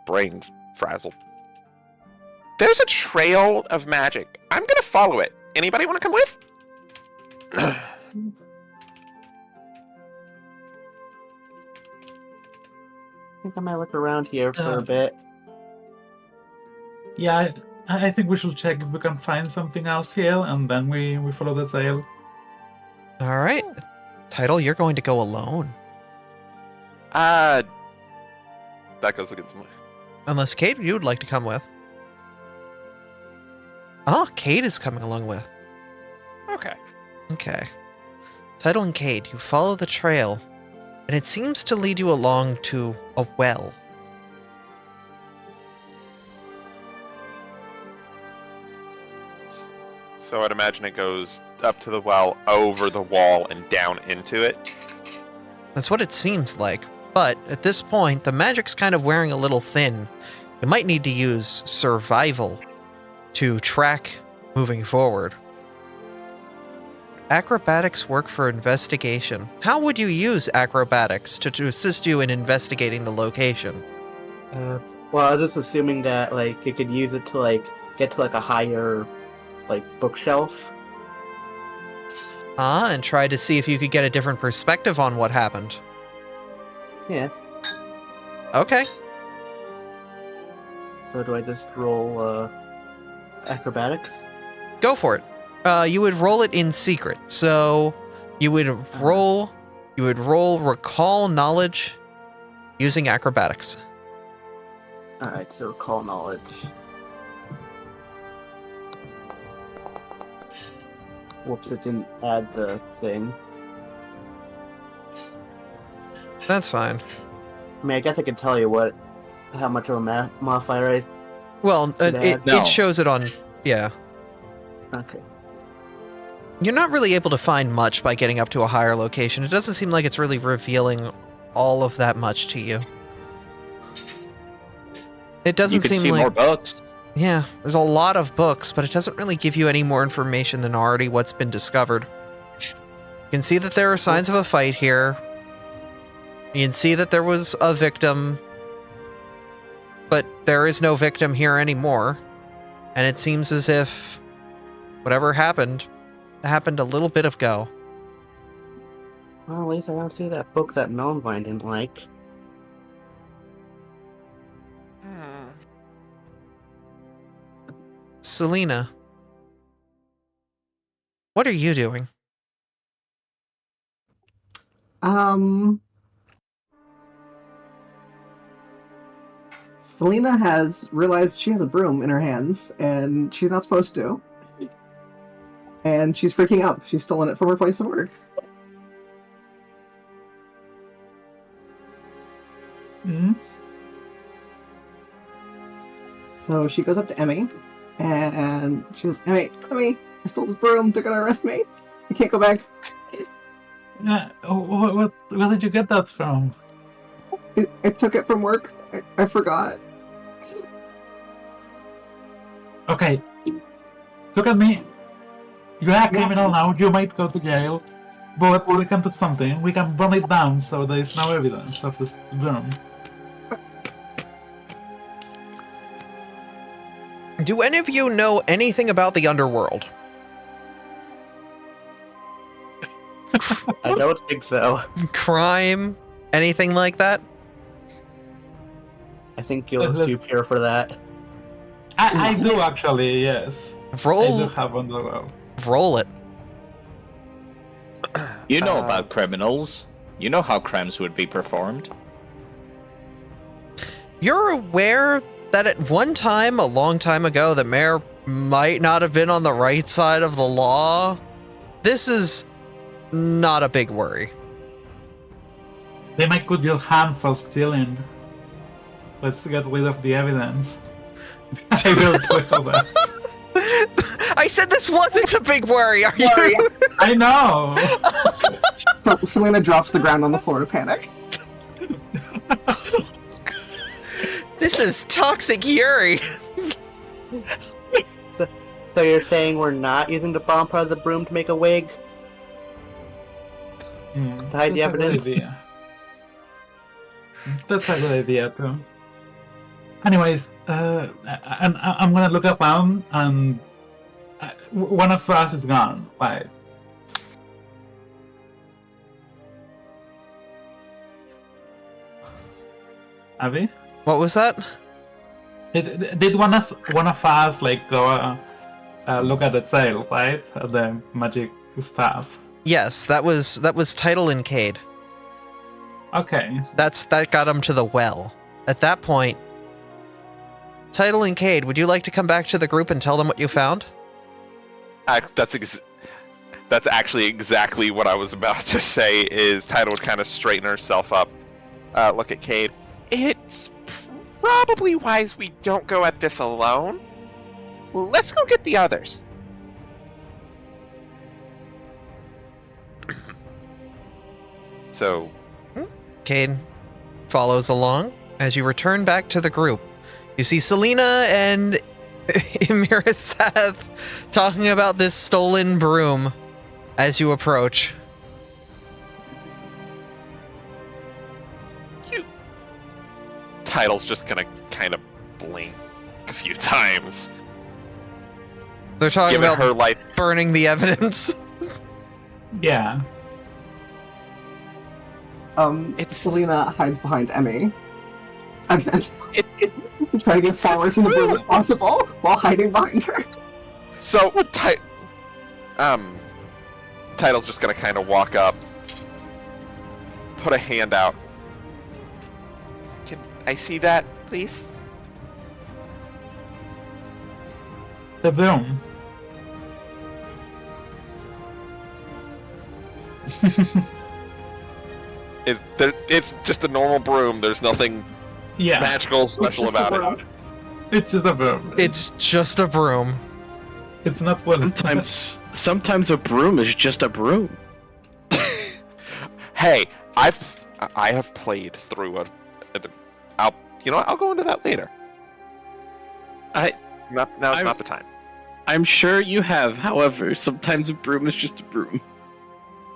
brain's frazzled. There's a trail of magic. I'm gonna follow it. Anybody want to come with? I think I might look around here for a bit. Yeah, I think we should check if we can find something else here, and then we follow the trail. All right. Title, you're going to go alone. That goes against my... Unless Kate, you would like to come with. Oh, Kate is coming along with. Okay. Okay. Title and Kate, you follow the trail, and it seems to lead you along to a well. So I'd imagine it goes up to the well, over the wall, and down into it. That's what it seems like. But at this point, the magic's kind of wearing a little thin. You might need to use survival to track moving forward. Acrobatics work for investigation. How would you use acrobatics to assist you in investigating the location? Well, I was just assuming that, like, you could use it to, like, get to, like, a higher, like, bookshelf. And try to see if you could get a different perspective on what happened. Yeah. Okay. So do I just roll, acrobatics? Go for it. You would roll it in secret. So you would roll recall knowledge using acrobatics. Alright, so recall knowledge. Whoops, it didn't add the thing. That's fine. I mean, I guess I could tell you how much of a modifier I... Well, No. it shows it on... Yeah. Okay. You're not really able to find much by getting up to a higher location. It doesn't seem like it's really revealing all of that much to you. It doesn't You could seem see like... more books. Yeah, there's a lot of books, but it doesn't really give you any more information than already what's been discovered. You can see that there are signs of a fight here. You can see that there was a victim, but there is no victim here anymore. And it seems as if whatever happened a little bit ago. Well, at least I don't see that book that Melvine didn't like. Selena, what are you doing? Selena has realized she has a broom in her hands, and she's not supposed to. And she's freaking out. She's stolen it from her place of work. Hmm? So she goes up to Emmy, and she says, Emmy, I stole this broom. They're gonna arrest me. I can't go back. Where did you get that from? I took it from work. I forgot. Okay, look at me. You are a criminal now. You might go to jail, but we can do something. We can burn it down so there is no evidence of this broom. Do any of you know anything about the underworld? I don't think so. Crime? Anything like that? I think Gil's too pure for that. I do actually, yes. I do Roll, have underworld. roll it. You know about criminals. You know how crimes would be performed. You're aware that at one time, a long time ago, the mayor might not have been on the right side of the law. This is not a big worry. They might put your hand for stealing. Let's get rid of the evidence. I will twiddle that. I said this wasn't a big worry, are you? I know! So Selena drops the ground on the floor to panic. This is toxic Yuri. So you're saying we're not using the bomb part of the broom to make a wig? To hide the That's a good evidence? idea. That's a good idea, too. Anyways, I'm gonna look around and one of us is gone. Right? Abby? What was that? Did one of us like go look at the tail, right? At the magic staff. Yes, that was Title and Cade. Okay. That got him to the well. At that point, Title and Cade, would you like to come back to the group and tell them what you found? That's actually exactly what I was about to say. Is Title would kind of straighten herself up, look at Cade. It's probably wise we don't go at this alone. Let's go get the others. So, Cade follows along. As you return back to the group, you see Selena and Emira Seth talking about this stolen broom as you approach. Title's just gonna kind of blink a few times. They're talking Giving about her life. burning the evidence. Yeah. Selena hides behind Emmy. And then It, try to get far away from the broom as possible while hiding behind her. So, Title's just gonna kind of walk up, put a hand out. Can I see that, please? The broom. It's just a normal broom. There's nothing Yeah. magical, special It's just a about it. broom. It's just a broom. It's just a broom. It's not what. Sometimes a broom is just a broom. Hey, I have played through I'll go into that later. Now's not the time. I'm sure you have. However, sometimes a broom is just a broom.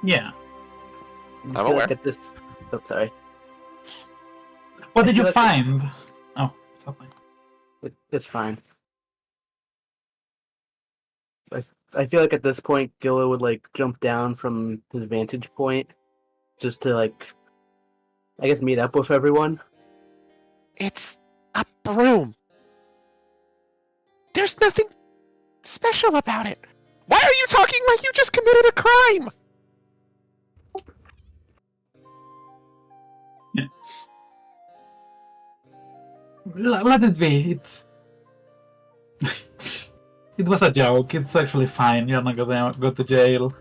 Yeah. I'm I feel aware. like at this... Oh, sorry. What I did you feel like find? Oh, something. It's fine. I feel like at this point, Gilla would like jump down from his vantage point just to like, I guess, meet up with everyone. It's a broom. There's nothing special about it? Why are you talking like you just committed a crime? Let it be. It's it was a joke. It's actually fine. You're not gonna go to jail.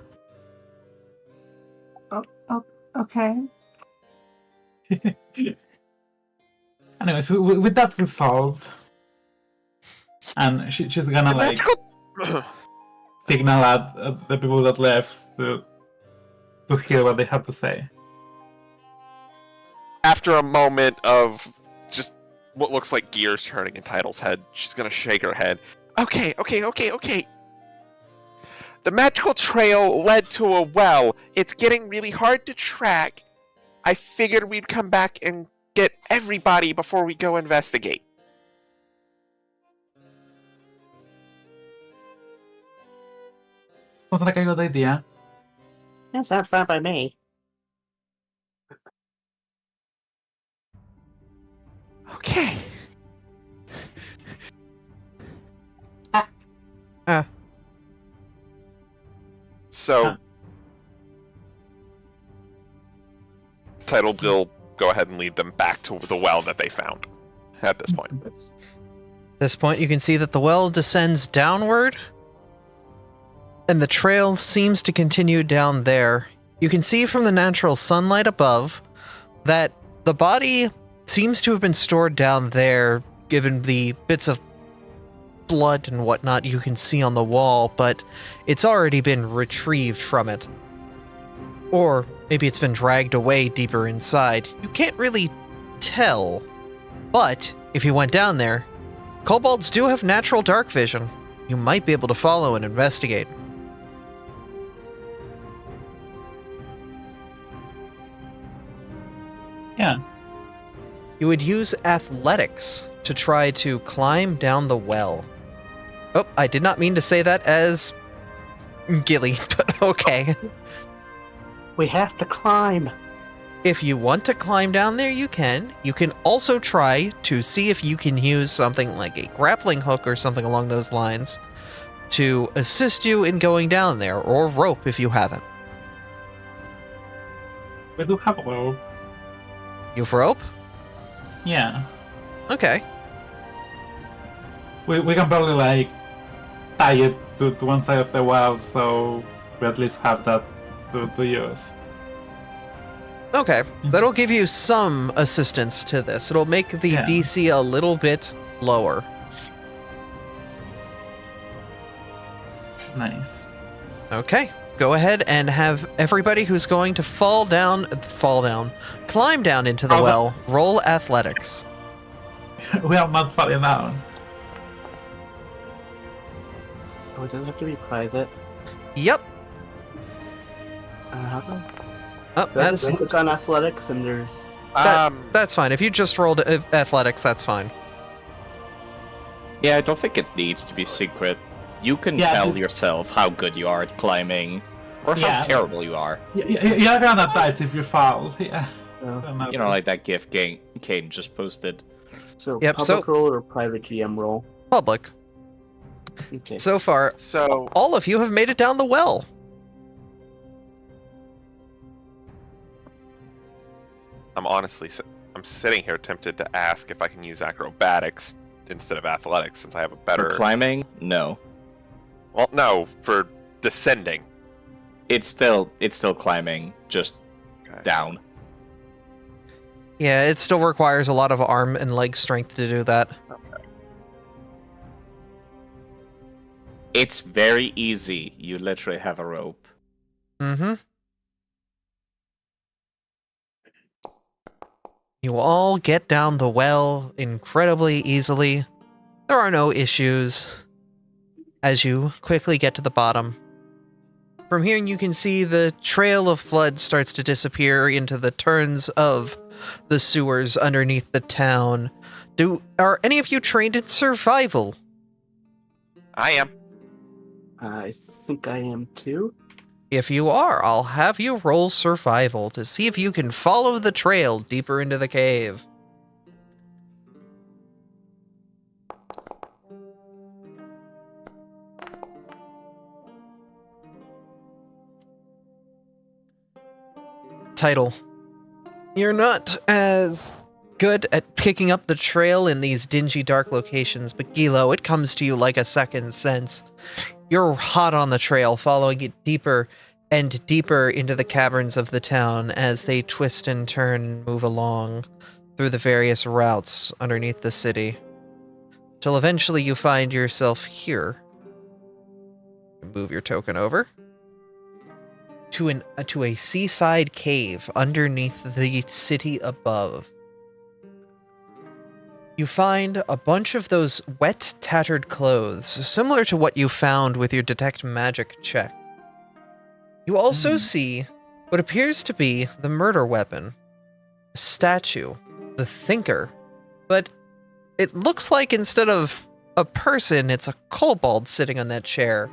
Oh, okay. Anyways, with that resolved, and she's gonna The like magical... signal at the people that left to hear what they have to say. After a moment of just what looks like gears turning in Title's head, she's gonna shake her head. Okay. The magical trail led to a well. It's getting really hard to track. I figured we'd come back and get everybody before we go investigate. Sounds like a good idea. That's not fine by me. Okay. So, Title will go ahead and lead them back to the well that they found at this point. At this point, you can see that the well descends downward, and the trail seems to continue down there. You can see from the natural sunlight above that the body seems to have been stored down there, given the bits of blood and whatnot you can see on the wall, but it's already been retrieved from it. Or maybe it's been dragged away deeper inside. You can't really tell, but if you went down there, kobolds do have natural dark vision. You might be able to follow and investigate. Yeah. You would use athletics to try to climb down the well. Oh, I did not mean to say that as Gilly, but okay. We have to climb. If you want to climb down there, you can. You can also try to see if you can use something like a grappling hook or something along those lines to assist you in going down there, or rope if you haven't. We do have a rope. You've rope? Yeah. Okay. We can probably like tie it to one side of the wall, so we at least have that to use. Okay. That'll give you some assistance to this. It'll make the DC a little bit lower. Nice. Okay. Go ahead and have everybody who's going to climb down into the well, roll athletics. We are not falling down. Oh, does it have to be private? Yep. How do Oh, I just click on athletics and there's... that's fine. If you just rolled athletics, that's fine. Yeah, I don't think it needs to be secret. You can tell yourself how good you are at climbing, or how terrible you are. You're gonna die if you fall. Yeah. You know, like that GIF Kane just posted. So, public roll or private GM roll? Public. Okay. So far, all of you have made it down the well. I'm sitting here tempted to ask if I can use acrobatics instead of athletics, since I have a better... For climbing? No. Well, no, for descending. It's still climbing, just down. Yeah, it still requires a lot of arm and leg strength to do that. Okay. It's very easy. You literally have a rope. Mm-hmm. You all get down the well incredibly easily. There are no issues as you quickly get to the bottom. From here, you can see the trail of blood starts to disappear into the turns of the sewers underneath the town. Are any of you trained in survival? I am. I think I am too. If you are, I'll have you roll survival to see if you can follow the trail deeper into the cave. Title, you're not as good at picking up the trail in these dingy, dark locations, but Gilo, it comes to you like a second sense. You're hot on the trail, following it deeper and deeper into the caverns of the town as they twist and turn and move along through the various routes underneath the city, till eventually you find yourself here. Move your token over to a seaside cave underneath the city above. You find a bunch of those wet, tattered clothes, similar to what you found with your detect magic check. You also see what appears to be the murder weapon, a statue, the Thinker, but it looks like instead of a person, it's a kobold sitting on that chair.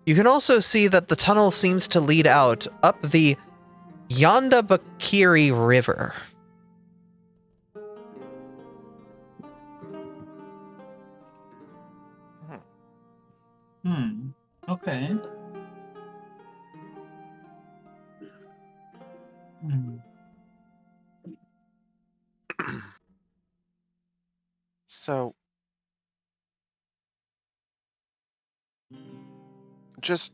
You can also see that the tunnel seems to lead out up the Yondabakiri River. Okay. So, just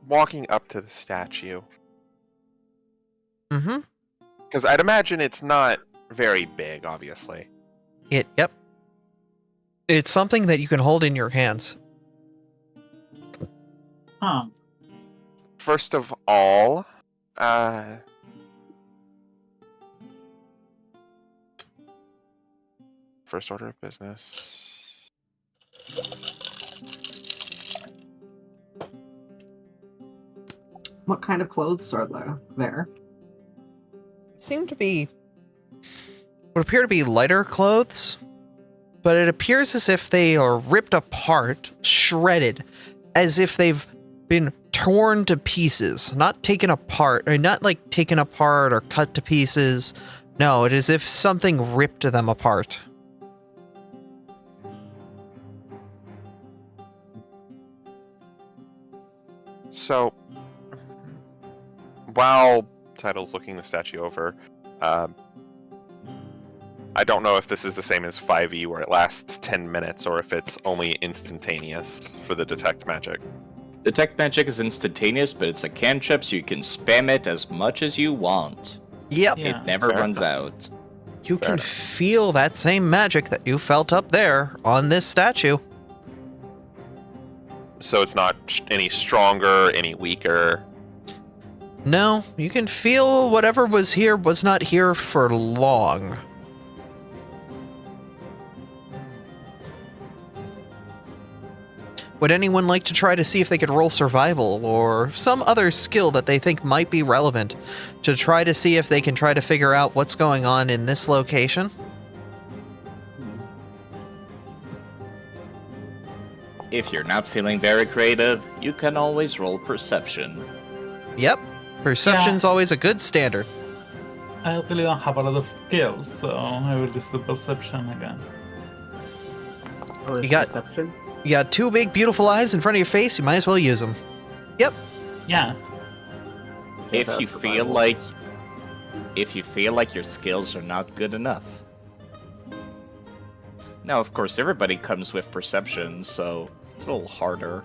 walking up to the statue, Mm-hmm. because I'd imagine it's not very big, obviously. Yep. It's something that you can hold in your hands. Huh. First of all, first order of business. What kind of clothes are there? Seem to be what appear to be lighter clothes, but it appears as if they are ripped apart, shredded, as if they've been torn to pieces, not taken apart, or not like taken apart or cut to pieces. No, it is as if something ripped them apart. So, while Title's looking the statue over, I don't know if this is the same as 5e where it lasts 10 minutes or if it's only instantaneous for the detect magic. Detect magic is instantaneous, but it's a cantrip, so you can spam it as much as you want. Yep. Yeah. It never Fair runs enough. out. You Fair can enough. feel that same magic that you felt up there on this statue. So it's not any stronger, any weaker. No, you can feel whatever was here was not here for long. Would anyone like to try to see if they could roll survival or some other skill that they think might be relevant to try to see if they can try to figure out what's going on in this location? If you're not feeling very creative, you can always roll perception. Yep. Perception's always a good standard. I really don't have a lot of skills, so I will just do perception again. Oh, it's You got- perception? You got two big, beautiful eyes in front of your face. You might as well use them. Yep. Yeah. If that's you feel like your skills are not good enough. Now, of course, everybody comes with perception, so it's a little harder.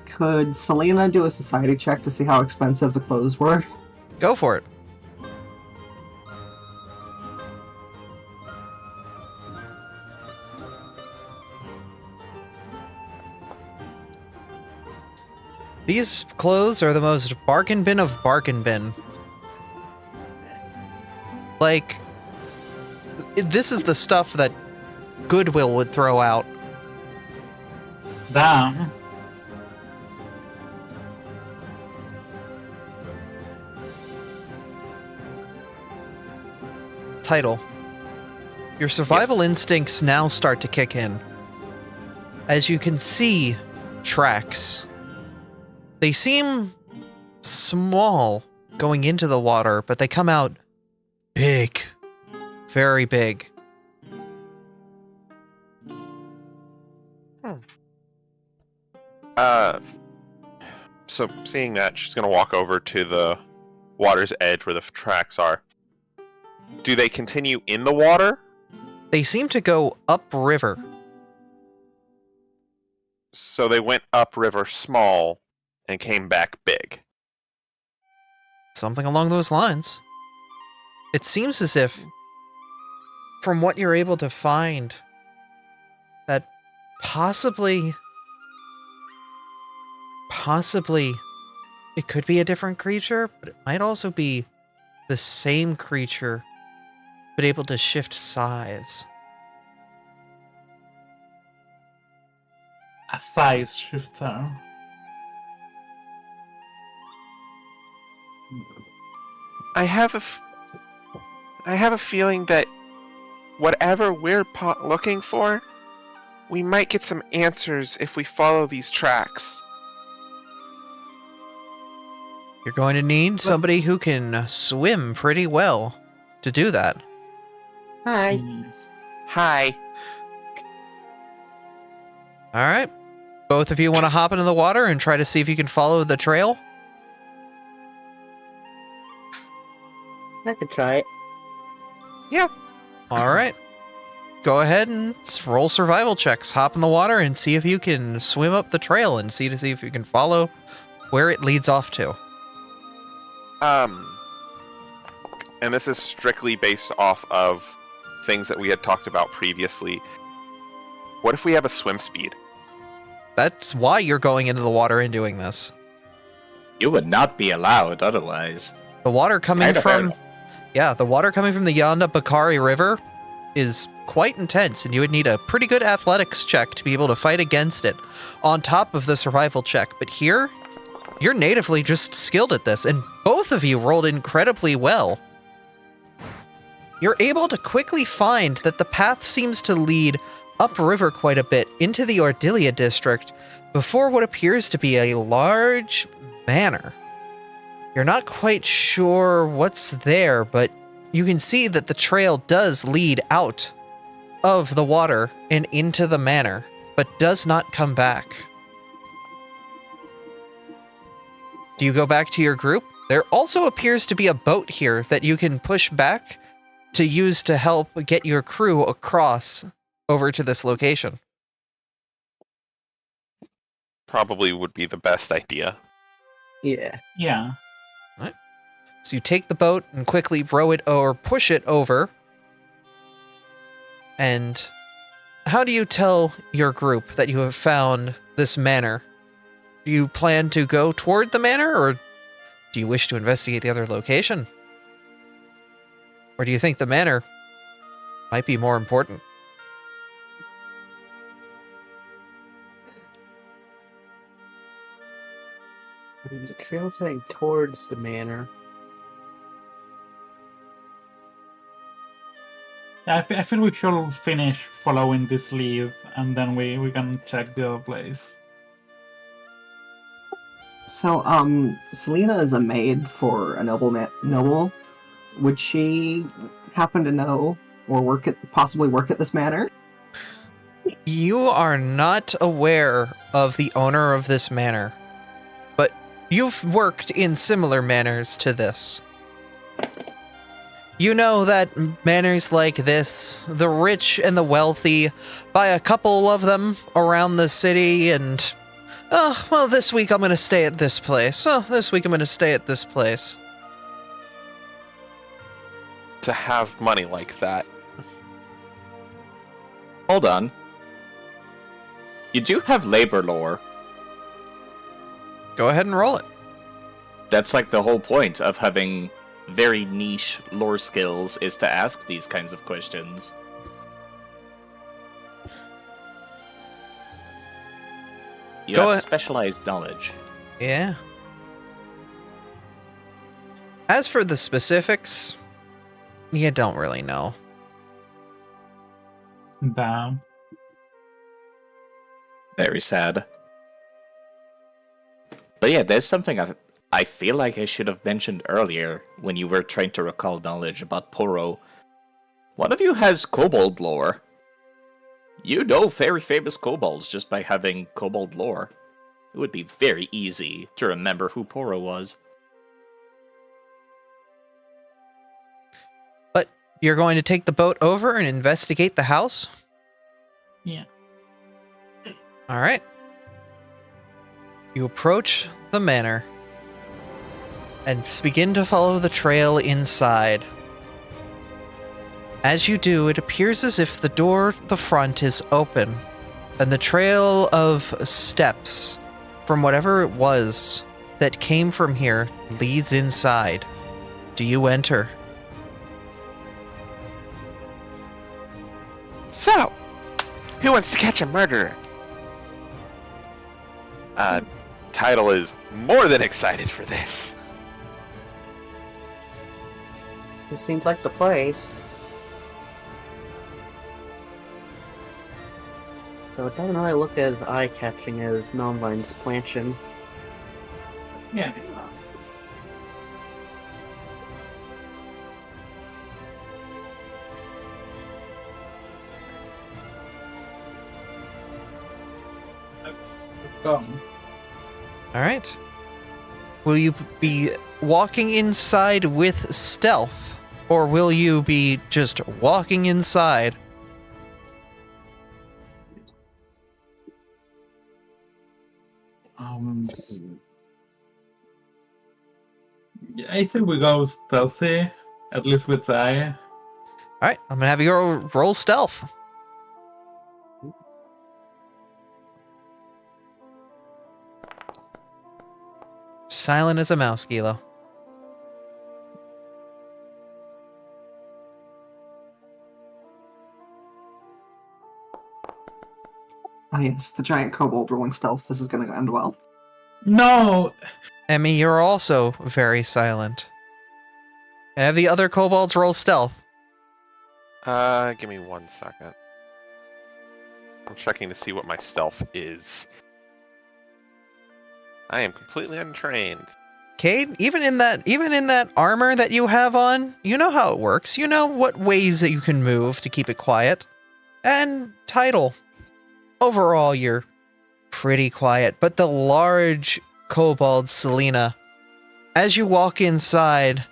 Could Selena do a society check to see how expensive the clothes were? Go for it. These clothes are the most bargain bin of bargain bin. Like, this is the stuff that Goodwill would throw out. Damn. Title. Your survival instincts now start to kick in. As you can see, tracks. They seem small going into the water, but they come out big. Very big. So seeing that, she's gonna walk over to the water's edge where the tracks are. Do they continue in the water? They seem to go upriver. So they went upriver small and came back big. Something along those lines. It seems as if, from what you're able to find, that possibly it could be a different creature, but it might also be the same creature, but able to shift size. A size shifter. I have a feeling that whatever we're looking for, we might get some answers if we follow these tracks. You're going to need somebody who can swim pretty well to do that. Hi. Hi. All right. Both of you want to hop into the water and try to see if you can follow the trail? I could try it. Yeah. All right. Go ahead and roll survival checks. Hop in the water and see if you can swim up the trail and see if you can follow where it leads off to. And this is strictly based off of things that we had talked about previously. What if we have a swim speed? That's why you're going into the water and doing this. You would not be allowed otherwise. The water coming Kinda from... fair. Yeah, the water coming from the Yonda Bakari River is quite intense, and you would need a pretty good athletics check to be able to fight against it, on top of the survival check. But here, you're natively just skilled at this, and both of you rolled incredibly well. You're able to quickly find that the path seems to lead upriver quite a bit into the Ordilia district before what appears to be a large manor. You're not quite sure what's there, but you can see that the trail does lead out of the water and into the manor, but does not come back. Do you go back to your group? There also appears to be a boat here that you can push back to use to help get your crew across over to this location. Probably would be the best idea. Yeah. Yeah. So you take the boat and quickly row it or push it over. And how do you tell your group that you have found this manor? Do you plan to go toward the manor, or do you wish to investigate the other location? Or do you think the manor might be more important? The trail's heading towards the manor. Yeah, I feel we should finish following this lead, and then we can check the other place. So, Selena is a maid for a noble. Would she happen to know or possibly work at this manor? You are not aware of the owner of this manor, but you've worked in similar manors to this. You know that manors like this, the rich and the wealthy, buy a couple of them around the city and, oh, well, this week I'm going to stay at this place. Oh, this week I'm going to stay at this place. To have money like that. Hold on. You do have labor lore. Go ahead and roll it. That's like the whole point of having very niche lore skills, is to ask these kinds of questions. You Go have ahead. specialized knowledge. Yeah. As for the specifics, you don't really know. Damn. Very sad. But yeah, there's something I feel like I should have mentioned earlier when you were trying to recall knowledge about Poro. One of you has kobold lore. You know very famous kobolds just by having kobold lore. It would be very easy to remember who Poro was. But you're going to take the boat over and investigate the house? Yeah. All right. You approach the manor and begin to follow the trail inside. As you do, it appears as if the door at the front is open, and the trail of steps from whatever it was that came from here leads inside. Do you enter? So, who wants to catch a murderer? Title is more than excited for this. It seems like the place. Though it doesn't really look as eye-catching as Melnvine's plantion. Yeah. Let's go. All right. Will you be walking inside with stealth, or will you be just walking inside? Yeah, I think we go stealthy, at least with Zai. All right, I'm gonna have you roll stealth. Silent as a mouse, Gilo. Ah, yes, the giant kobold rolling stealth. This is going to end well. No! Emmy, you're also very silent. Can I have the other kobolds roll stealth? Give me 1 second. I'm checking to see what my stealth is. I am completely untrained. Cade, even in that armor that you have on, you know how it works. You know what ways that you can move to keep it quiet. And Title, overall, you're pretty quiet. But the large kobold Selena, as you walk inside,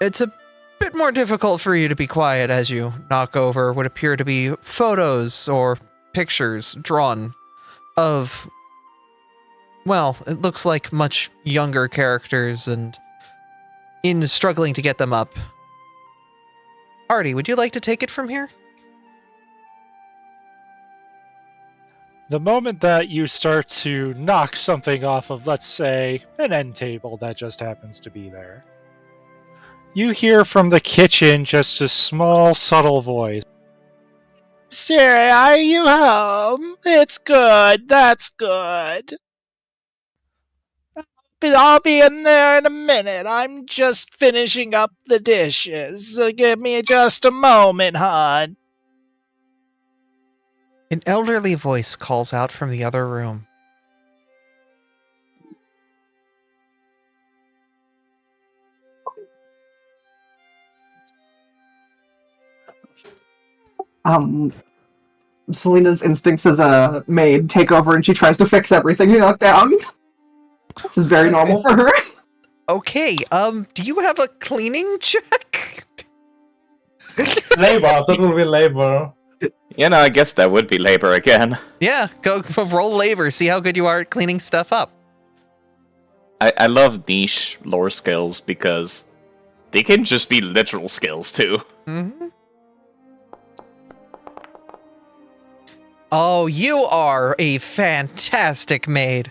it's a bit more difficult for you to be quiet as you knock over what appear to be photos or pictures drawn of, well, it looks like much younger characters, and in struggling to get them up. Artie, would you like to take it from here? The moment that you start to knock something off of, let's say, an end table that just happens to be there, you hear from the kitchen just a small, subtle voice. Siri, are you home? It's good, that's good. I'll be in there in a minute. I'm just finishing up the dishes. Give me just a moment, hon. An elderly voice calls out from the other room. Selena's instincts as a maid take over and she tries to fix everything you knock down. This is very normal for her. Okay, do you have a cleaning check? Labor, that will be labor. I guess that would be labor again. Yeah, go roll labor, see how good you are at cleaning stuff up. I love niche lore skills because they can just be literal skills too. Mm-hmm. Oh, you are a fantastic maid.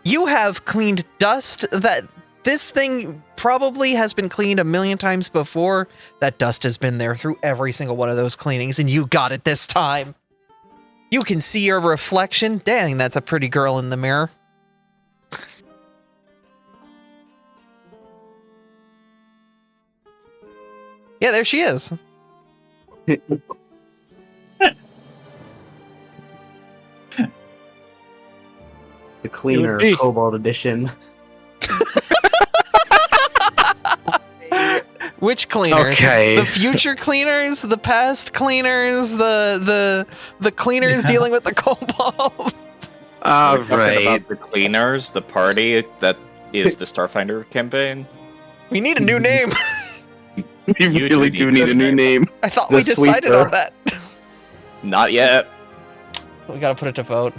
You have cleaned dust that this thing probably has been cleaned a million times before. That dust has been there through every single one of those cleanings, and you got it this time. You can see your reflection. Dang, that's a pretty girl in the mirror. Yeah, there she is. The cleaner Cobalt edition. Which cleaners? Okay. The future cleaners, the past cleaners, the cleaners dealing with the kobold. All We're talking right. about the cleaners, the party that is the Starfinder campaign. We need a new name. We You really do do need need a new name. I thought The we decided sweeper. on that. Not yet. We gotta put it to vote.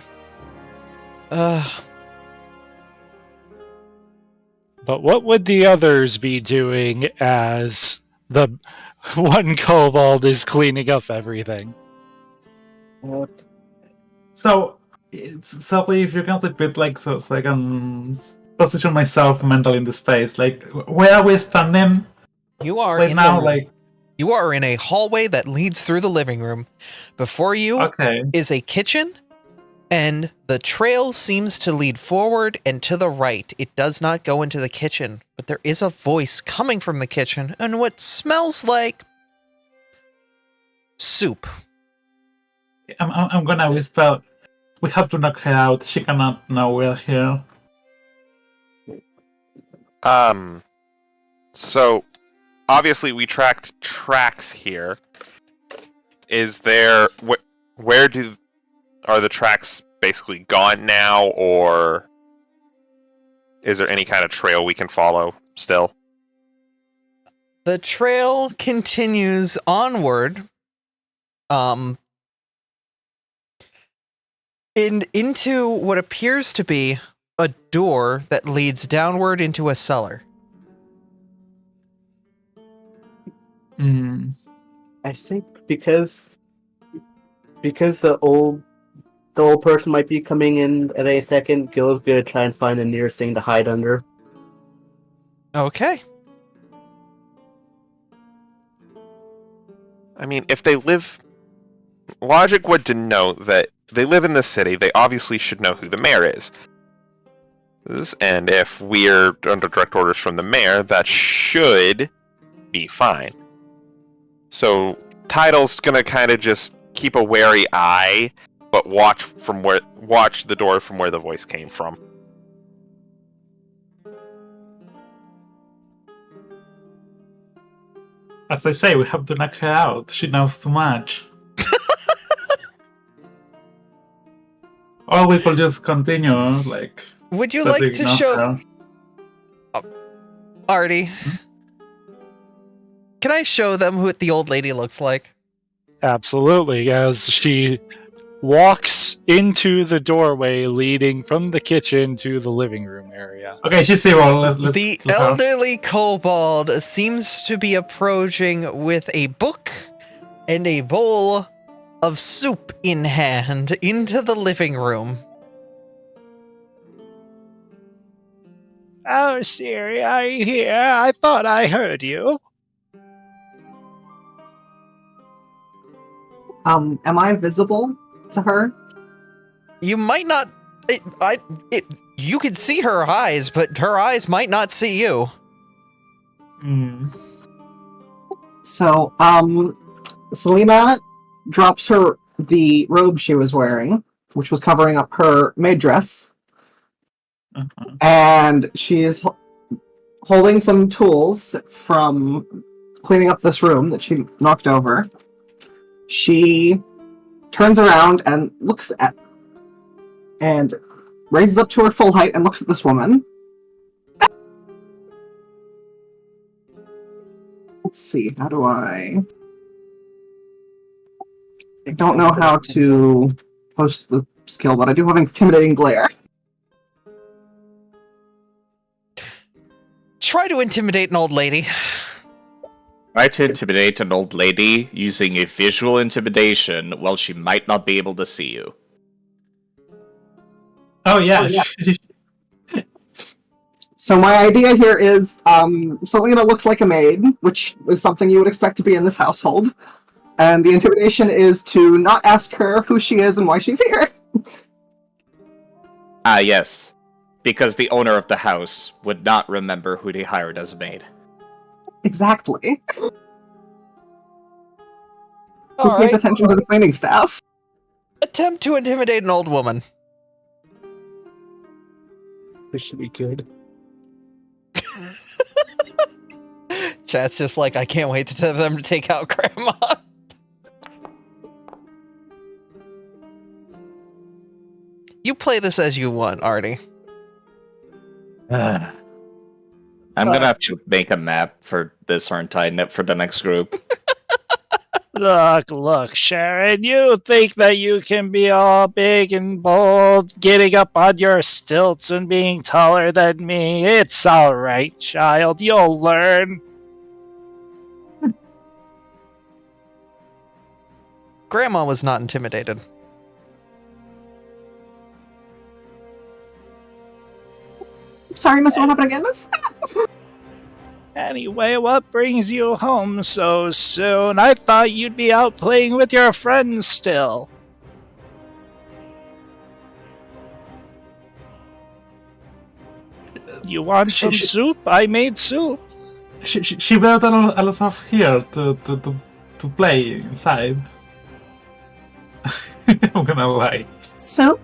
But what would the others be doing as the one kobold is cleaning up everything? So, if you can repeat, like, so I can position myself mentally in the space. Like, where are we standing You are right in now? the, Like, you are in a hallway that leads through the living room. Before you okay. is a kitchen, and the trail seems to lead forward and to the right. It does not go into the kitchen, but there is a voice coming from the kitchen and what smells like soup. I'm gonna whisper. We have to knock her out. She cannot know we're here. So obviously we tracked tracks here. Is there where are the tracks basically gone now, or is there any kind of trail we can follow still? The trail continues onward, into what appears to be a door that leads downward into a cellar. Mm. I think because the old person might be coming in at any second, Gil's gonna try and find the nearest thing to hide under. Okay. I mean, if they live... Logic would denote that they live in the city, they obviously should know who the mayor is. And if we're under direct orders from the mayor, that should be fine. So, Title's gonna kind of just keep a wary eye, but watch the door from where the voice came from. As I say, we have to knock her out. She knows too much. Or we could just continue, like... Would you like letting to knock show... her. Artie, can I show them what the old lady looks like? Absolutely, as she walks into the doorway leading from the kitchen to the living room area. Okay, she's evil. Let's The look her. elderly kobold seems to be approaching with a book and a bowl of soup in hand into the living room. Oh, Siri, are you here? I thought I heard you. Am I visible to her? You might not... you can see her eyes, but her eyes might not see you. Mm. So, Selena drops the robe she was wearing, which was covering up her maid dress, Uh-huh. and she is holding some tools from cleaning up this room that she knocked over. She turns around and raises up to her full height and looks at this woman. Let's see, how do I don't know how to post the skill, but I do have Intimidating Glare. Try to intimidate an old lady. Try to intimidate an old lady using a visual intimidation while she might not be able to see you. Oh, yeah. Oh, yeah. So my idea here is, Selena looks like a maid, which is something you would expect to be in this household. And the intimidation is to not ask her who she is and why she's here. Ah, yes. Because the owner of the house would not remember who they hired as a maid. Exactly. Who All pays right. attention to the cleaning staff? Attempt to intimidate an old woman. This should be good. Chat's just like, I can't wait for them to take out Grandma. You play this as you want, Artie. I'm gonna have to make a map for this, aren't I, for the next group? Look, Sharon, you think that you can be all big and bold, getting up on your stilts and being taller than me. It's alright, child, you'll learn. Grandma was not intimidated. Sorry, miss, what happened again, miss? Anyway, what brings you home so soon? I thought you'd be out playing with your friends still. You want some soup? I made soup. She brought a lot of stuff here to play inside. I'm gonna lie. Soup?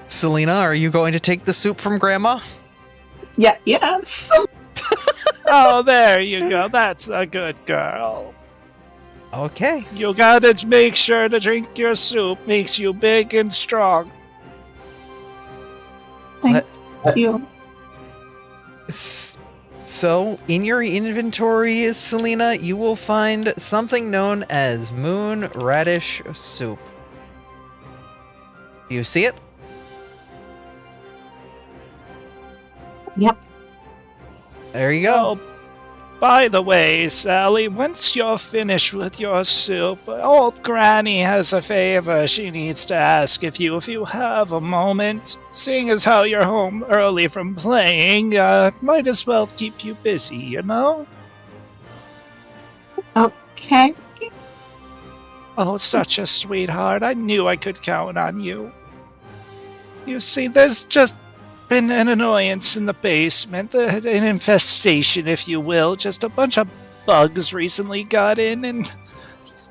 Selena, are you going to take the soup from Grandma? Yeah, yes. Oh, there you go. That's a good girl. Okay. You gotta make sure to drink your soup. Makes you big and strong. Thank you. So, in your inventory, Selena, you will find something known as moon radish soup. Do you see it? Yep. There you go. Oh, by the way, Sally, once you're finished with your soup, old Granny has a favor she needs to ask if you have a moment. Seeing as how you're home early from playing, might as well keep you busy, you know? Okay. Oh, such a sweetheart. I knew I could count on you. You see, there's just been an annoyance in the basement, an infestation, if you will. Just a bunch of bugs recently got in, and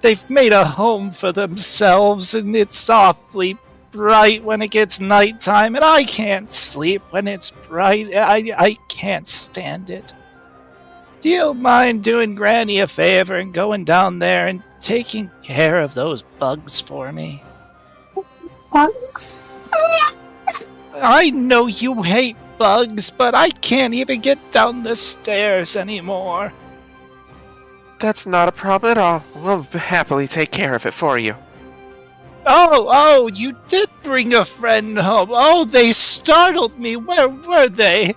they've made a home for themselves, and it's awfully bright when it gets nighttime, and I can't sleep when it's bright. I can't stand it. Do you mind doing Granny a favor and going down there and taking care of those bugs for me? Bugs? I know you hate bugs, but I can't even get down the stairs anymore. That's not a problem at all. We'll happily take care of it for you. Oh, you did bring a friend home. Oh, they startled me. Where were they?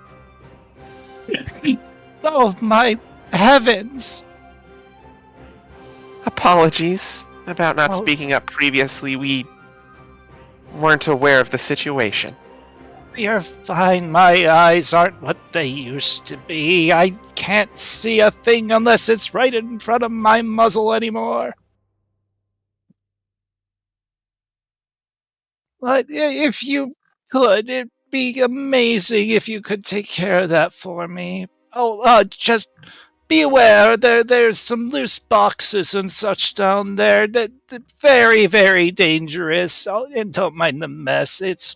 Oh, my heavens. Apologies about not Oh. speaking up previously. We weren't aware of the situation. You're fine. My eyes aren't what they used to be. I can't see a thing unless it's right in front of my muzzle anymore. But if you could, it'd be amazing if you could take care of that for me. Oh, just be aware, there's some loose boxes and such down there that very, very dangerous. And don't mind the mess. It's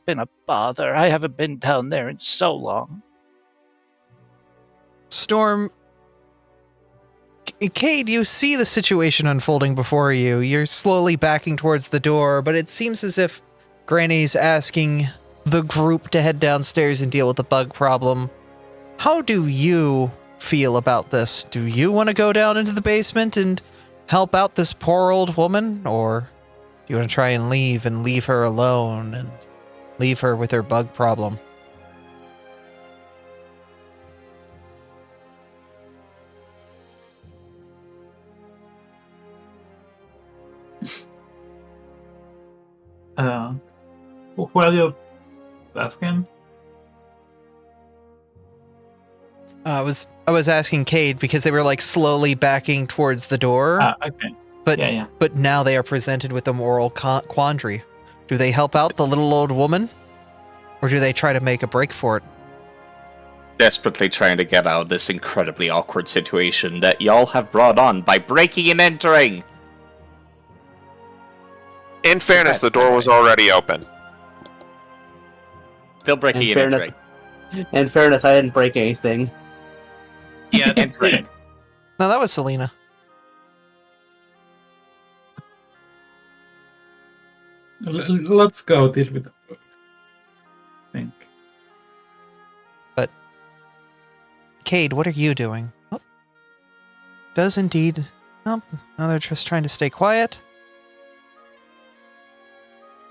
been a bother. I haven't been down there in so long. Storm, Cade, you see the situation unfolding before you. You're slowly backing towards the door, but it seems as if Granny's asking the group to head downstairs and deal with the bug problem. How do you feel about this? Do you want to go down into the basement and help out this poor old woman? Or do you want to try and leave her alone and leave her with her bug problem? What are you asking? I was asking Cade because they were like slowly backing towards the door. Okay. But Yeah. but now they are presented with a moral quandary. Do they help out the little old woman, or do they try to make a break for it? Desperately trying to get out of this incredibly awkward situation that y'all have brought on by breaking and entering. In fairness, the door was already open. Still breaking an inch, right? In fairness, I didn't break anything. Yeah, And right. No, that was Selena. Let's go deal with it. I think. Cade, what are you doing? Oh, does indeed. Oh, now they're just trying to stay quiet.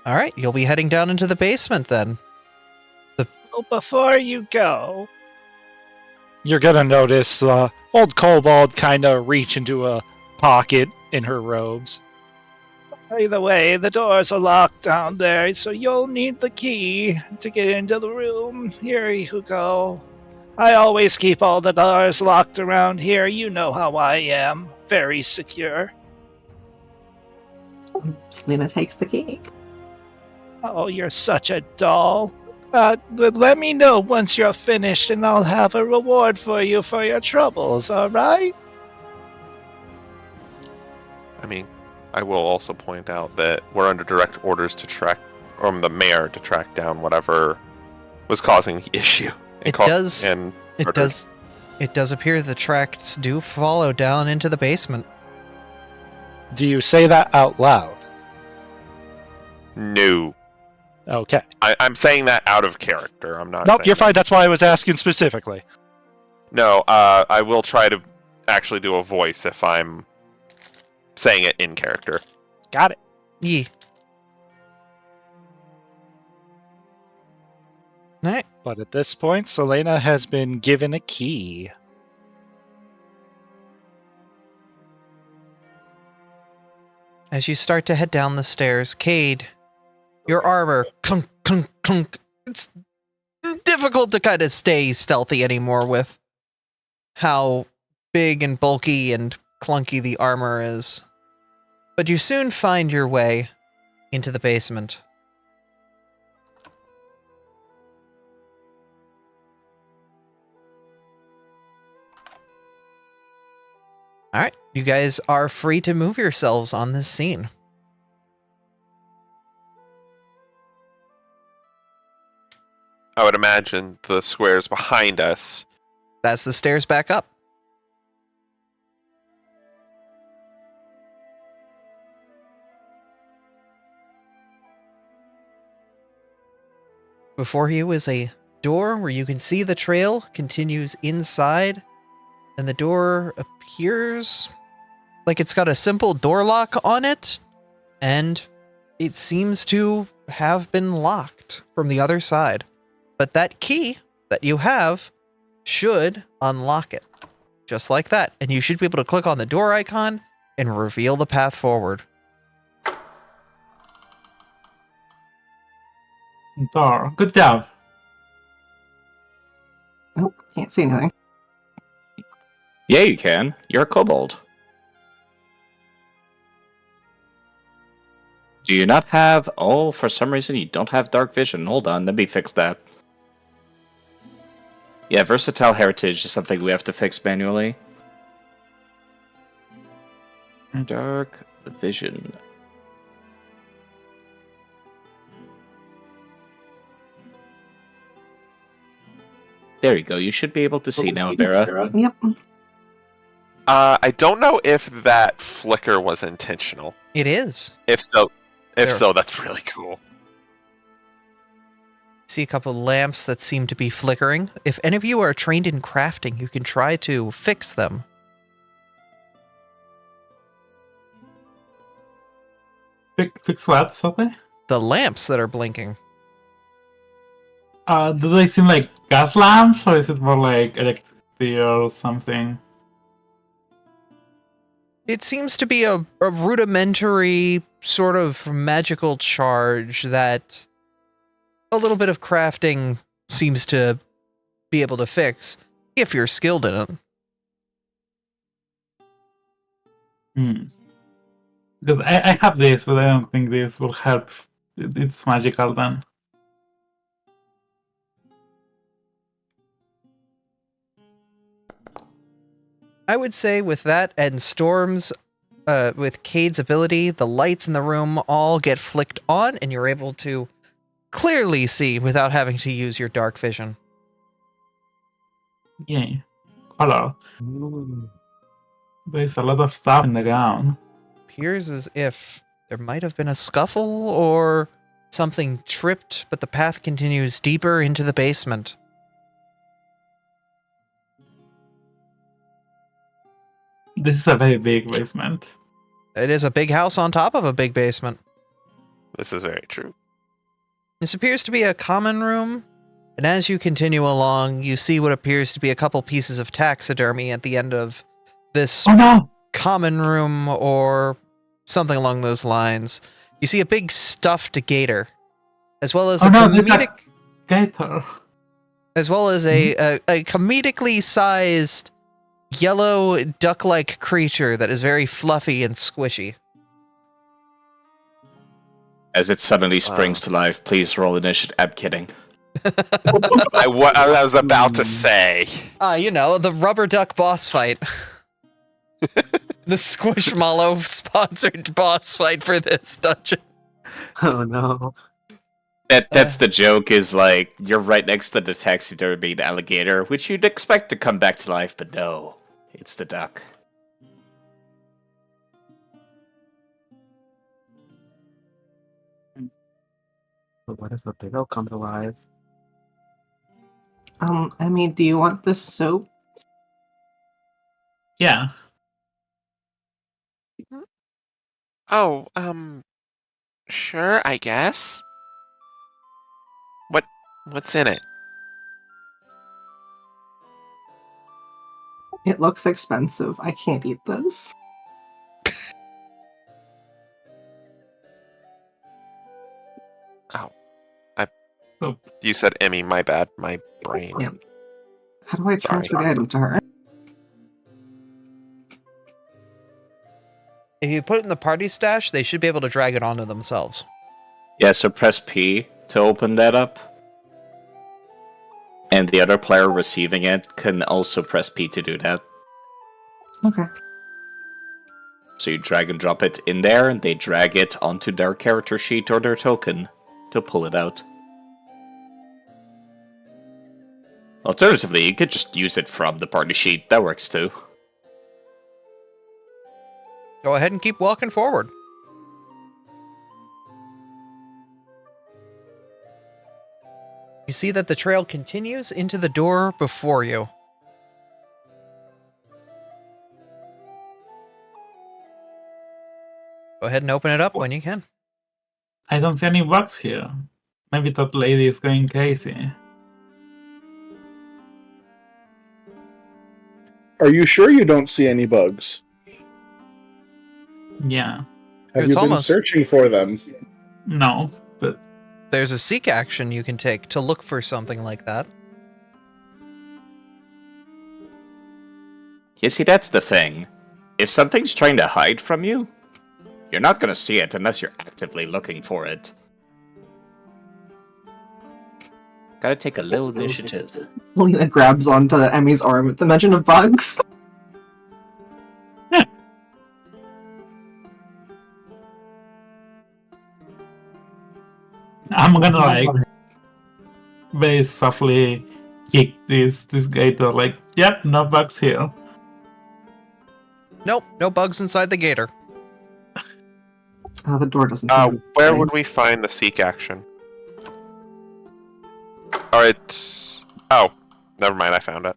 All right, you'll be heading down into the basement then. Well, before you go, You're gonna notice old kobold kind of reach into a pocket in her robes. by the way, the doors are locked down there, so you'll need the key to get into the room. Here you go. I always keep all the doors locked around here. You know how I am. Very secure. Selena takes the key. Oh, you're such a doll. But let me know once you're finished, and I'll have a reward for you for your troubles, alright? I mean, I will also point out that we're under direct orders to track, from the mayor to track down whatever was causing the issue. It does appear the tracks do follow down into the basement. Do you say that out loud? No. Okay. I'm saying that out of character. I'm not. Nope, saying you're fine. that. That's why I was asking specifically. No, I will try to actually do a voice if I'm saying it in character. Got it. Yee. Alright. But at this point, Selena has been given a key. As you start to head down the stairs, Cade, your armor, clunk, clunk, clunk. It's difficult to kind of stay stealthy anymore with how big and bulky and clunky the armor is. But you soon find your way into the basement. Alright, you guys are free to move yourselves on this scene. I would imagine the squares behind us. That's the stairs back up. Before you is a door where you can see the trail continues inside, and the door appears like it's got a simple door lock on it, and it seems to have been locked from the other side. But that key that you have should unlock it. Just like that. And you should be able to click on the door icon and reveal the path forward. Door. Good job. Oh, can't see anything. Yeah, you can. You're a kobold. Do you not have... Oh, for some reason you don't have dark vision. Hold on, let me fix that. Yeah, versatile heritage is something we have to fix manually. Dark vision. There you go. You should be able to see now, Abra. Yep. I don't know if that flicker was intentional. It is. If so, There. that's really cool. See a couple lamps that seem to be flickering. If any of you are trained in crafting, you can try to fix them. Fix what, something? The lamps that are blinking. Do they seem like gas lamps, or is it more like electricity or something? It seems to be a rudimentary sort of magical charge that a little bit of crafting seems to be able to fix, if you're skilled in it. Because I have this, but I don't think this will help. It's magical then. I would say with that and storms with Cade's ability, the lights in the room all get flicked on, and you're able to clearly see without having to use your dark vision. Yeah. Color. There's a lot of stuff in the ground. Appears as if there might have been a scuffle or something tripped, but the path continues deeper into the basement. This is a very big basement. It is a big house on top of a big basement. This is very true. This appears to be a common room, and as you continue along, you see what appears to be a couple pieces of taxidermy at the end of this Oh no! common room or something along those lines. You see a big stuffed gator, as well as Oh a no, there's comedic, a gator. as well as a comedically sized yellow duck-like creature that is very fluffy and squishy. As it suddenly springs to life, please roll initiative. I'm kidding. I was about to say. The rubber duck boss fight. The Squishmallow sponsored boss fight for this dungeon. Oh no. That's the joke, is like, you're right next to the taxidermied alligator, which you'd expect to come back to life, but no. It's the duck. But what if a big O comes alive? Emmy, do you want this soap? Yeah. Oh, sure, I guess. What's in it? It looks expensive. I can't eat this. You said Emmy, my bad, my brain. Yeah. How do I transfer the item to her? If you put it in the party stash, they should be able to drag it onto themselves. Yeah, so press P to open that up. And the other player receiving it can also press P to do that. Okay. So you drag and drop it in there, and they drag it onto their character sheet or their token to pull it out. Alternatively, you could just use it from the party sheet. That works too. Go ahead and keep walking forward. You see that the trail continues into the door before you. Go ahead and open it up when you can. I don't see any bugs here. Maybe that lady is going crazy. Are you sure you don't see any bugs? Yeah. Have It's you been almost- searching for them? No, but There's a seek action you can take to look for something like that. You see, that's the thing. If something's trying to hide from you, you're not gonna see it unless you're actively looking for it. Gotta take a little initiative. Selena grabs onto Emmy's arm at the mention of bugs. I'm gonna like very softly kick this gator. Like, yep, no bugs here. Nope, no bugs inside the gator. The door doesn't. Where would we find the seek action? Alright. Oh, never mind, I found it.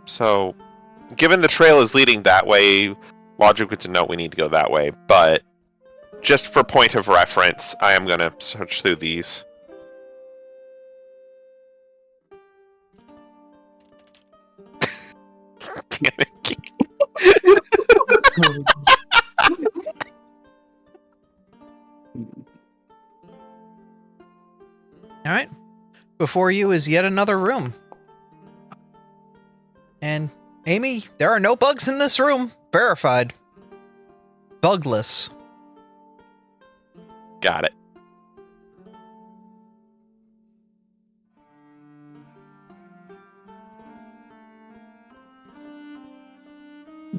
So, given the trail is leading that way, logic would denote we need to go that way, but just for point of reference, I am going to search through these. Damn it. All right. Before you is yet another room. And Amy, there are no bugs in this room. Verified. Bugless. Got it.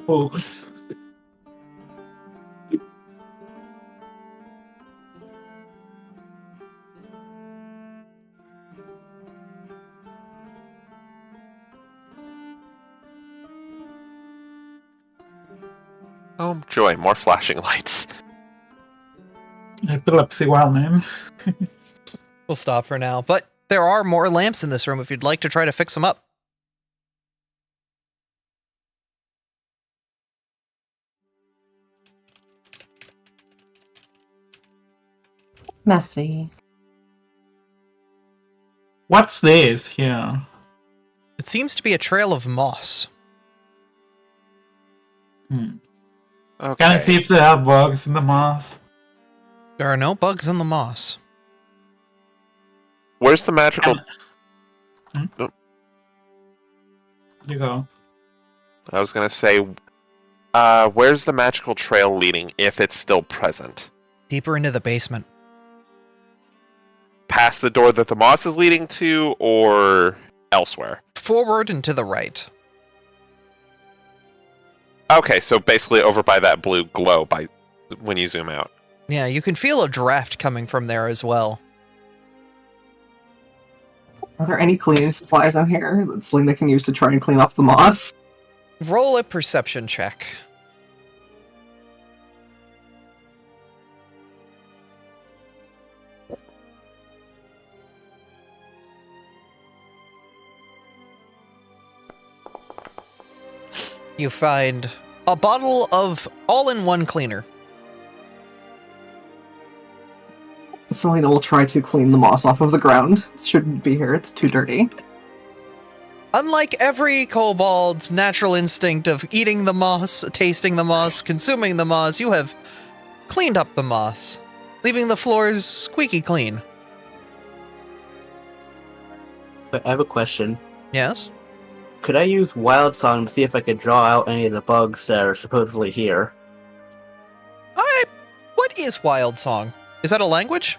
Books. Oh, joy, more flashing lights. Epilepsy wild name. We'll stop for now, but there are more lamps in this room if you'd like to try to fix them up. Messy. What's this here? It seems to be a trail of moss. Hmm. Okay. Can I see if there are bugs in the moss? There are no bugs in the moss. Where's the magical... You go. I was gonna say, where's the magical trail leading, if it's still present? Deeper into the basement. Past the door that the moss is leading to, or elsewhere? Forward and to the right. Okay, so basically over by that blue glow when you zoom out. Yeah, you can feel a draft coming from there as well. Are there any cleaning supplies in here that Selena can use to try and clean off the moss? Roll a perception check. You find a bottle of all-in-one cleaner. Selena will try to clean the moss off of the ground. It shouldn't be here, it's too dirty. Unlike every kobold's natural instinct of eating the moss, tasting the moss, consuming the moss, you have cleaned up the moss, leaving the floors squeaky clean. But I have a question. Yes? Could I use Wild Song to see if I could draw out any of the bugs that are supposedly here? What is Wild Song? Is that a language?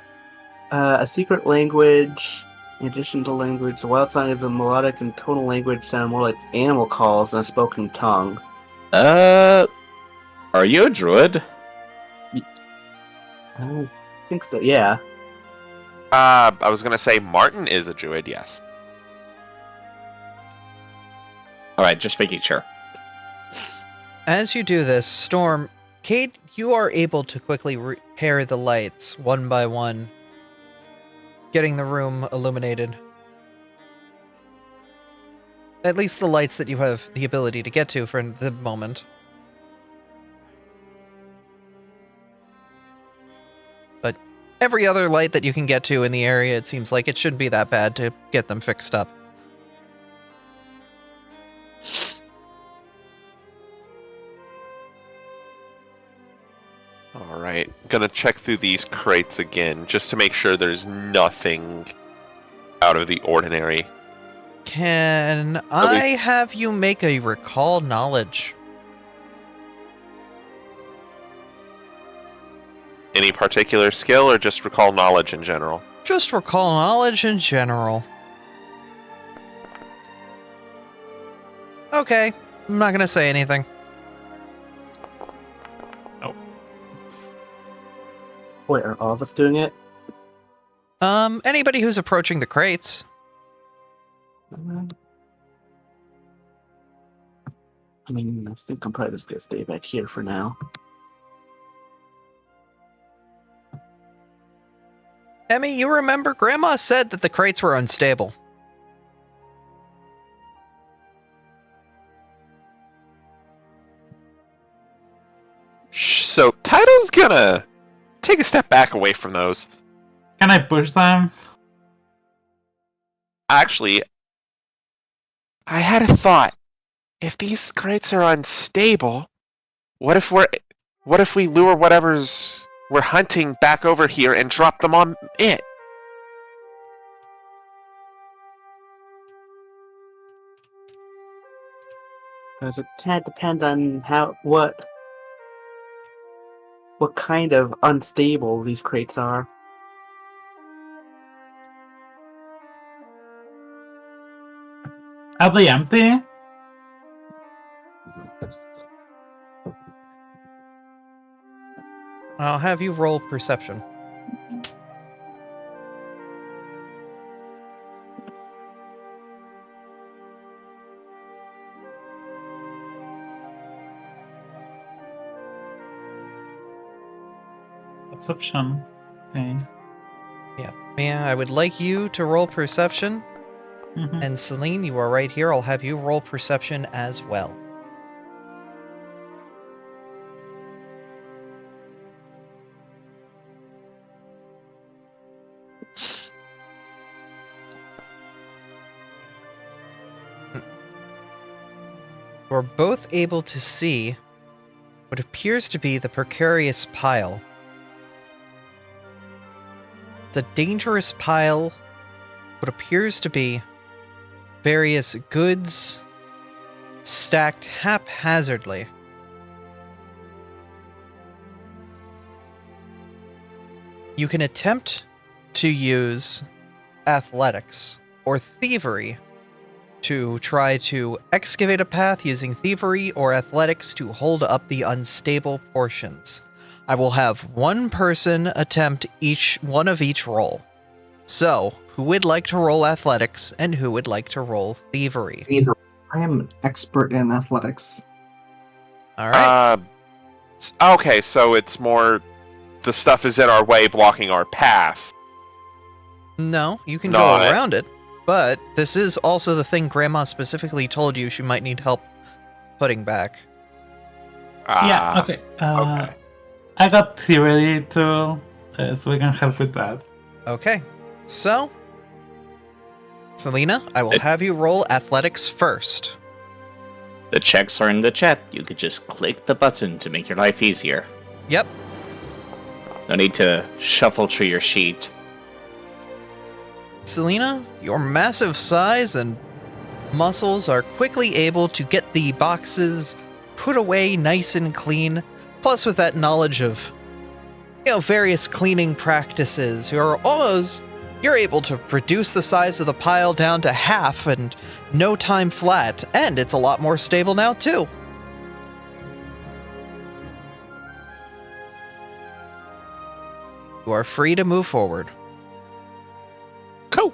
A secret language. In addition to language, the Wild Song is a melodic and tonal language sound more like animal calls than a spoken tongue. Are you a druid? I think so, yeah. I was gonna say Martin is a druid, yes. Alright, just making sure. As you do this, Storm, Cade, you are able to quickly repair the lights one by one, getting the room illuminated. At least the lights that you have the ability to get to for the moment. But every other light that you can get to in the area, it seems like it shouldn't be that bad to get them fixed up. Alright, gonna check through these crates again, just to make sure there's nothing out of the ordinary. Can I have you make a recall knowledge? Any particular skill, or just recall knowledge in general? Just recall knowledge in general. Okay, I'm not gonna say anything. Wait, are all of us doing it? Anybody who's approaching the crates. I mean, I think I'm probably just gonna stay back here for now. Emmy, you remember Grandma said that the crates were unstable. So, Title's gonna take a step back away from those. Can I push them? Actually, I had a thought. If these crates are unstable, what if we lure whatever's we're hunting back over here and drop them on it? Because it kind of depends on what kind of unstable these crates are. Are they empty? I'll have you roll perception. Perception. Okay. Yeah. Mia, I would like you to roll perception. Mhm. And Celine, you are right here. I'll have you roll perception as well. We're both able to see what appears to be the precarious pile. The dangerous pile, what appears to be various goods stacked haphazardly. You can attempt to use athletics or thievery to try to excavate a path using thievery or athletics to hold up the unstable portions. I will have one person attempt one of each roll. So, who would like to roll athletics and who would like to roll thievery? I am an expert in athletics. All right. Okay, so it's more the stuff is in our way, blocking our path. No, you can No, go around it, but this is also the thing Grandma specifically told you she might need help putting back. Yeah, okay. Okay. I got theory too, so we can help with that. Okay, so, Selena, I will have you roll athletics first. The checks are in the chat. You could just click the button to make your life easier. Yep. No need to shuffle through your sheet. Selena, your massive size and muscles are quickly able to get the boxes put away nice and clean. Plus, with that knowledge of, various cleaning practices, you're able to reduce the size of the pile down to half in no time flat, and it's a lot more stable now, too. You are free to move forward. Cool.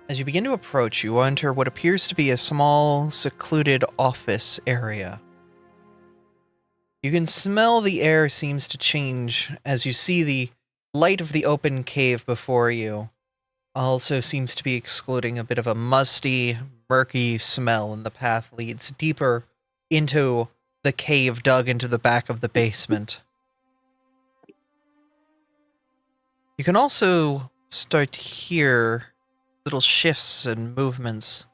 As you begin to approach, you enter what appears to be a small, secluded office area. You can smell the air seems to change as you see the light of the open cave before you. Also seems to be excluding a bit of a musty, murky smell, and the path leads deeper into the cave dug into the back of the basement. You can also start to hear little shifts and movements.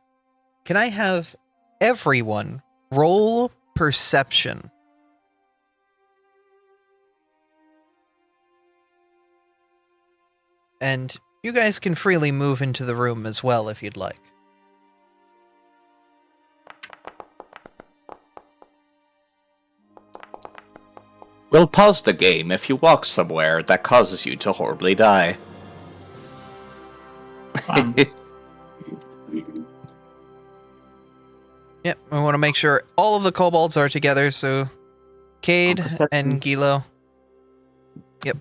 Can I have everyone roll perception? And you guys can freely move into the room as well if you'd like. We'll pause the game if you walk somewhere that causes you to horribly die. Yep, we want to make sure all of the kobolds are together, so Cade and Gilo. Yep.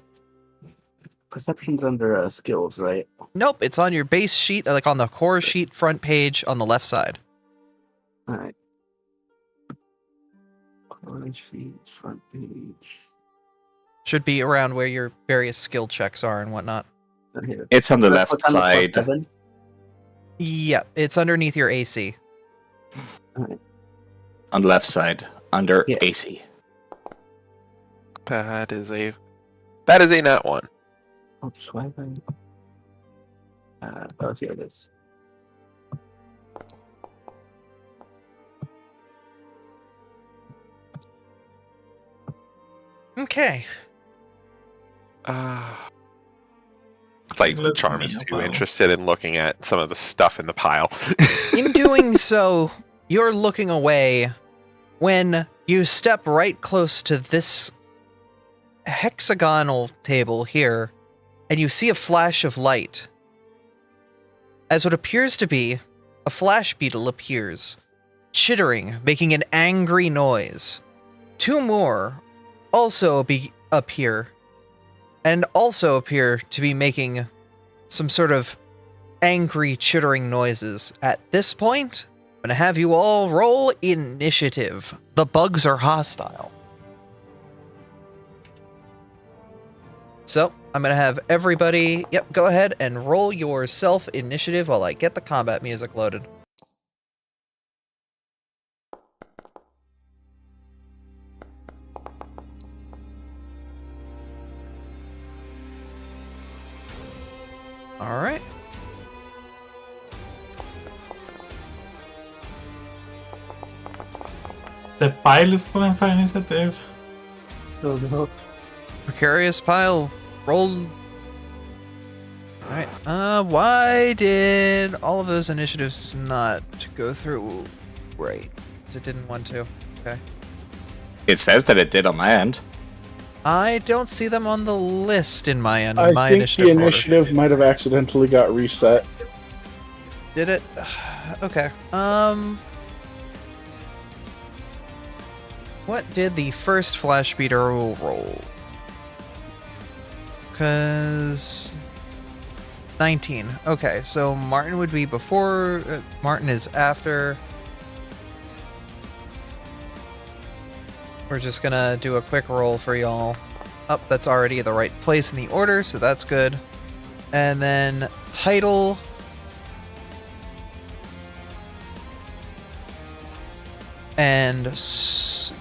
Perception's under skills, right? Nope, it's on your base sheet, like on the core sheet front page on the left side. Alright. Core sheet, front page. Should be around where your various skill checks are and whatnot. Here. It's on the What's left on the side. +7? Yep, it's underneath your AC. Alright. On the left side, under Yeah. AC. That is a nat one. Oh, swiping. Oh, here it is. Okay. It's like Look Charm at is me, too wow. interested in looking at some of the stuff in the pile. In doing so, you're looking away when you step right close to this hexagonal table here, and you see a flash of light. As what appears to be a flash beetle appears, chittering, making an angry noise. 2 more also appear, and also appear to be making some sort of angry, chittering noises. At this point, I'm going to have you all roll initiative. The bugs are hostile. So, I'm going to have everybody, go ahead and roll your self-initiative while I get the combat music loaded. Alright. The pile is going for initiative. Oh no. Precarious pile rolled. Alright, why did all of those initiatives not go through right? Because it didn't want to. Okay. It says that it did on my end. I don't see them on the list in my end. I my think initiative the order. initiative might have accidentally got reset. Did it? Okay. What did the first flash beater roll? Because 19. Okay, so Martin would be before. Martin is after. We're just gonna do a quick roll for y'all. That's already the right place in the order, so that's good. And then title. And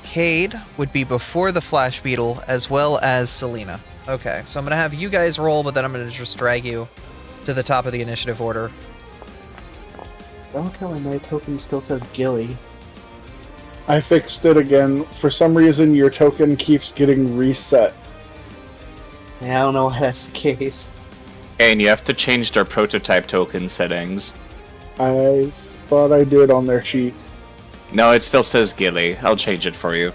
Cade would be before the Flash Beetle, as well as Selena. Okay, so I'm going to have you guys roll, but then I'm going to just drag you to the top of the initiative order. I don't know why my token still says Gilly. I fixed it again. For some reason, your token keeps getting reset. I don't know why that's the case. And you have to change their prototype token settings. I thought I did on their sheet. No, it still says Gilly. I'll change it for you.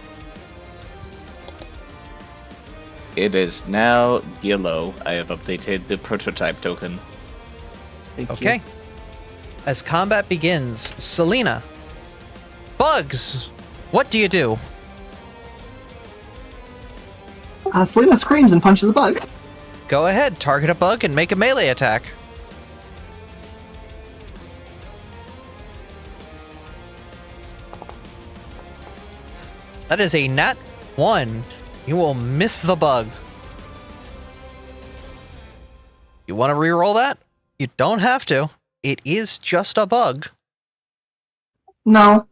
It is now Gillo. I have updated the prototype token. Thank Okay. you. As combat begins, Selena. Bugs! What do you do? Selena screams and punches a bug. Go ahead, target a bug and make a melee attack. That is a nat 1. You will miss the bug. You want to reroll that? You don't have to. It is just a bug. No.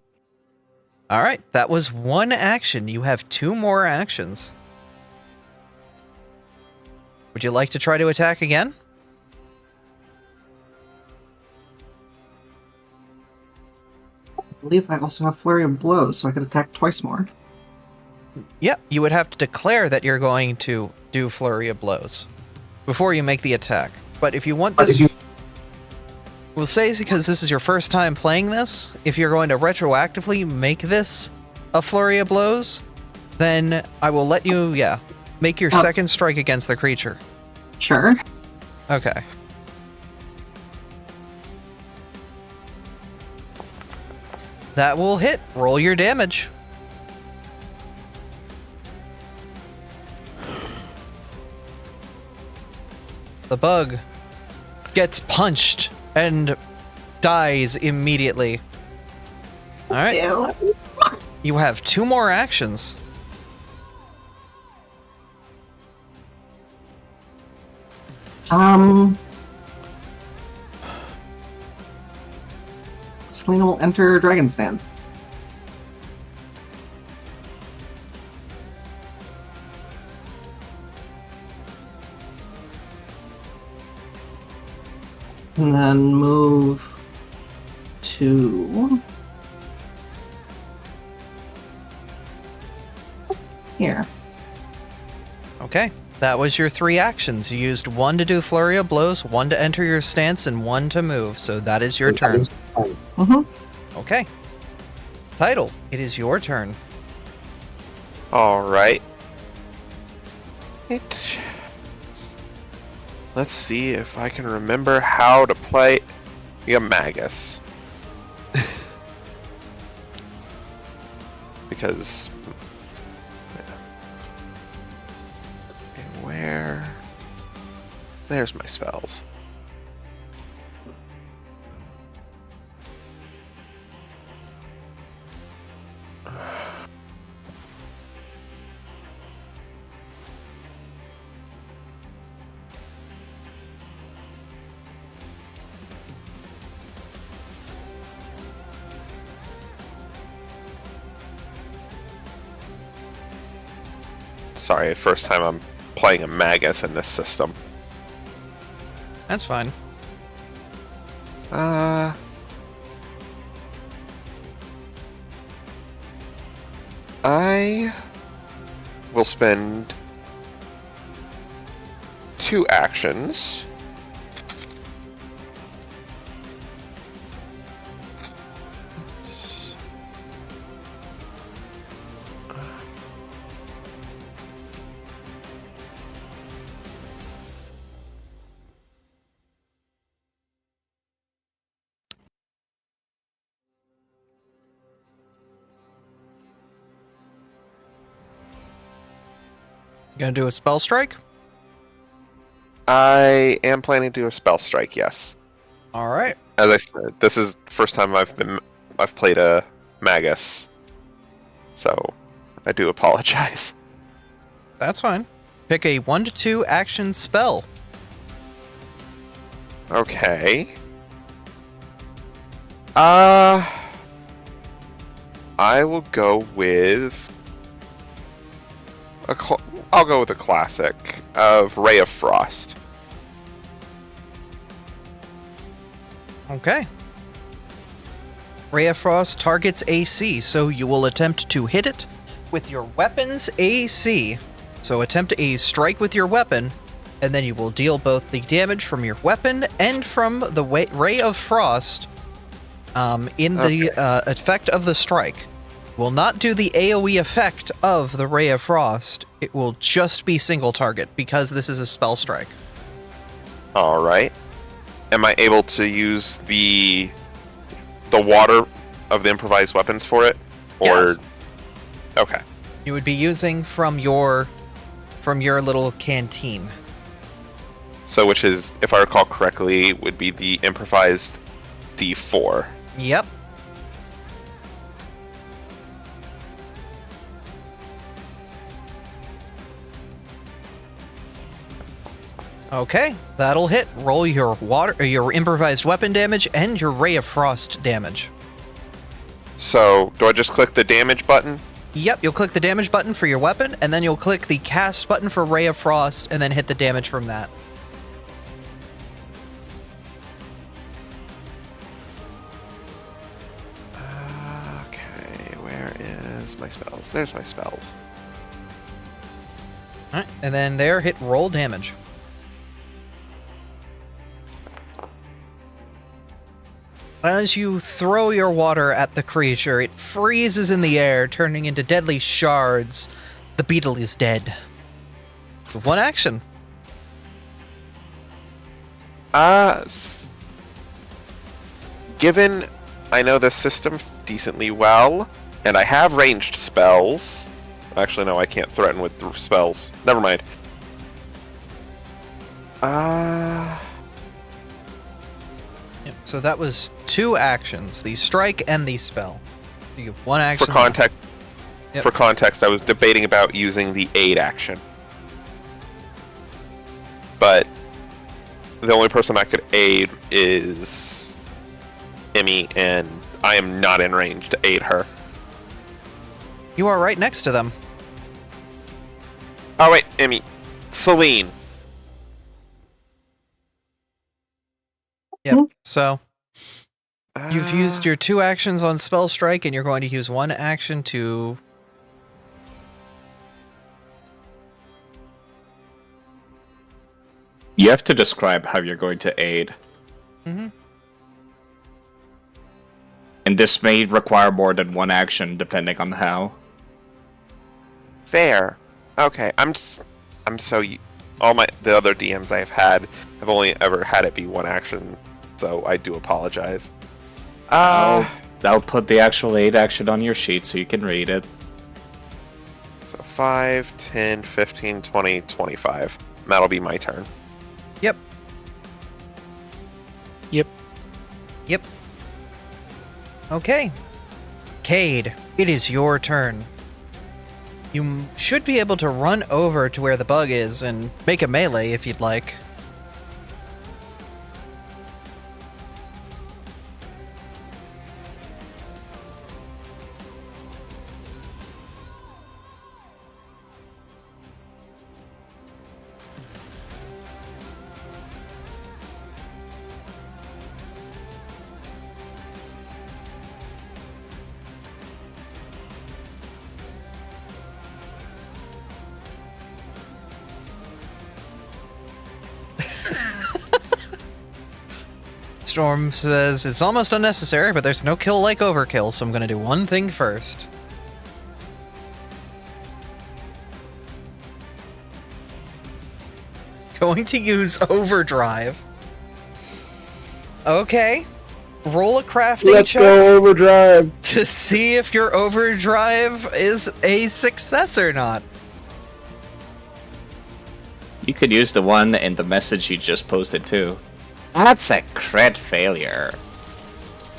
Alright, that was 1 action. You have 2 more actions. Would you like to try to attack again? I believe I also have Flurry of Blows, so I could attack twice more. Yep, you would have to declare that you're going to do Flurry of Blows before you make the attack. But if you want this... We'll say because this is your first time playing this, if you're going to retroactively make this a Flurry of Blows, then I will let you, make your second strike against the creature. Sure. Okay. That will hit. Roll your damage. The bug gets punched and dies immediately. Alright. Ew. You have 2 more actions. Selena will enter Dragon Stand. And then move to here. Okay. That was your 3 actions. You used 1 to do Flurry of Blows, 1 to enter your stance, and 1 to move. So that is your turn. Mm-hmm. Okay. Title, it is your turn. Alright. Let's see if I can remember how to play a Magus. Because... where... There's my spells. Sorry, first time I'm playing a Magus in this system. That's fine. I will spend 2 actions. Gonna do a spell strike? I am planning to do a spell strike, yes. All right. As I said, this is the first time I've played a Magus, so I do apologize. That's fine. Pick a 1 to 2 action spell. Okay. I will go with I'll go with a classic of Ray of Frost. Okay. Ray of Frost targets AC, so you will attempt to hit it with your weapon's AC. So attempt a strike with your weapon, and then you will deal both the damage from your weapon and from the Ray of Frost in the effect of the strike. Will not do the AoE effect of the Ray of Frost. It will just be single target because this is a spell strike. Alright. Am I able to use the water of the improvised weapons for it? Or Yes. Okay. You would be using from your little canteen. So which is, if I recall correctly, would be the improvised D4. Yep. Okay, that'll hit. Roll your your improvised weapon damage and your Ray of Frost damage. So, do I just click the damage button? Yep, you'll click the damage button for your weapon, and then you'll click the cast button for Ray of Frost, and then hit the damage from that. Okay, where is my spells? There's my spells. Alright, and then there, hit roll damage. As you throw your water at the creature, it freezes in the air, turning into deadly shards. The beetle is dead. One action. Given I know this system decently well, and I have ranged spells. Actually, no, I can't threaten with the spells. Never mind. Yep, so that was 2 actions, the strike and the spell. You have 1 action. For context, Yep. for context, I was debating about using the aid action, but the only person I could aid is Emmy, and I am not in range to aid her. You are right next to them. Oh wait, Emmy, Celine. Yep. So you've used your 2 actions on spell strike, and you're going to use 1 action to. You have to describe how you're going to aid. Mm-hmm. And this may require more than 1 action, depending on how. Fair. Okay, I'm so the other DMs I've had have only ever had it be one action, so I do apologize. I'll put the actual 8 action on your sheet so you can read it. So 5, 10, 15, 20, 25. That'll be my turn. Yep. Yep. Yep. Okay. Cade, it is your turn. You should be able to run over to where the bug is and make a melee if you'd like. Storm says it's almost unnecessary, but there's no kill like overkill, so I'm gonna do one thing first. Going to use overdrive. Okay. Roll a crafting Let's check go overdrive. to see if your overdrive is a success or not. You could use the one in the message you just posted too. That's a crit failure.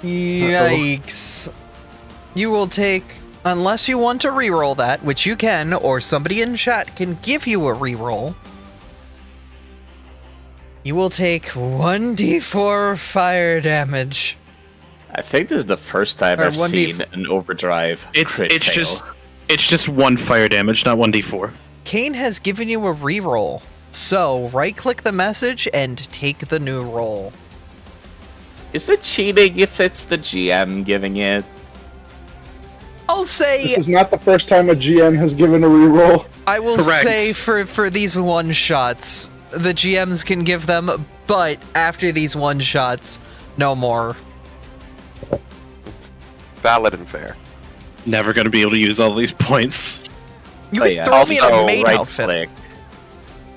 Yikes. You will take, unless you want to reroll that, which you can, or somebody in chat can give you a reroll. You will take 1d4 fire damage. I think this is the first time Or I've 1d4. seen an overdrive crit fail. It's just 1 fire damage, not 1d4. Kane has given you a reroll. So, right-click the message and take the new roll. Is it cheating if it's the GM giving it? I'll say, This is not the first time a GM has given a reroll. I will Correct. say for these one-shots, the GMs can give them, but after these one-shots, no more. Valid and fair. Never gonna be able to use all these points. You Oh, can yeah. throw me in a Also, main outfit. right-click.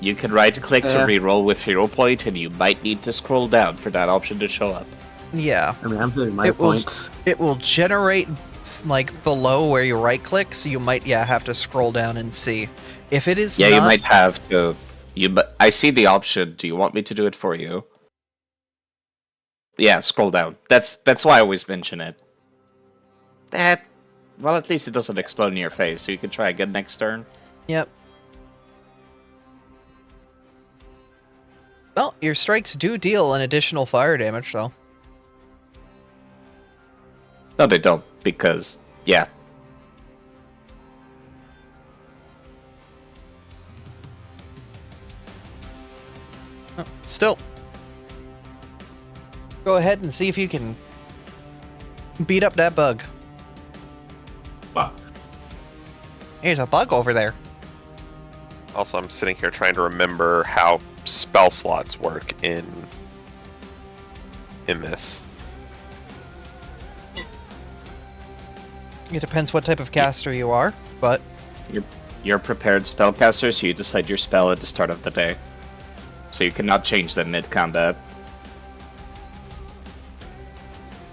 You can right-click to Yeah. reroll with hero point, and you might need to scroll down for that option to show up. Yeah. I mean, I'm doing my It will- points. It will generate like below where you right click, so you might have to scroll down and see. If it is Yeah, you not- might have to. I see the option. Do you want me to do it for you? Yeah, scroll down. That's why I always mention it. Well, at least it doesn't explode in your face, so you can try again next turn. Yep. Well, your strikes do deal an additional fire damage, though. No, they don't, because, yeah. Oh, still. Go ahead and see if you can beat up that bug. Fuck. There's a bug over there. Also, I'm sitting here trying to remember how spell slots work in this. It depends what type of caster you are, but You're a prepared spellcaster, so you decide your spell at the start of the day. So you cannot change them mid-combat.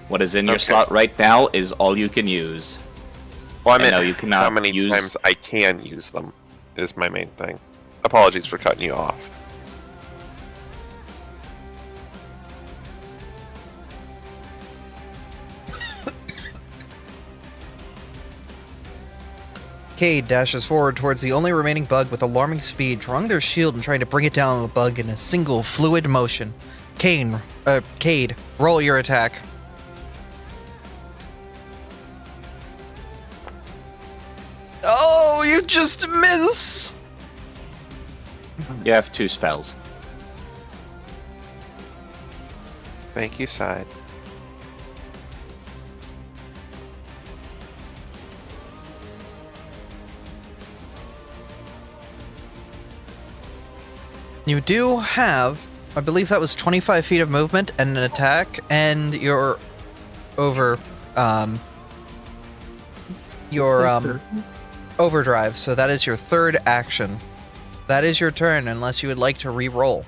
What is in your Okay. slot right now is all you can use. Well, I And mean, no, you cannot how many use- times I can use them is my main thing. Apologies for cutting you off. Cade dashes forward towards the only remaining bug with alarming speed, drawing their shield and trying to bring it down on the bug in a single fluid motion. Cade, roll your attack. Oh, you just miss! You have 2 spells. Thank you, side. You do have, I believe that was 25 feet of movement and an attack, and your overdrive, so that is your third action. That is your turn, unless you would like to re-roll.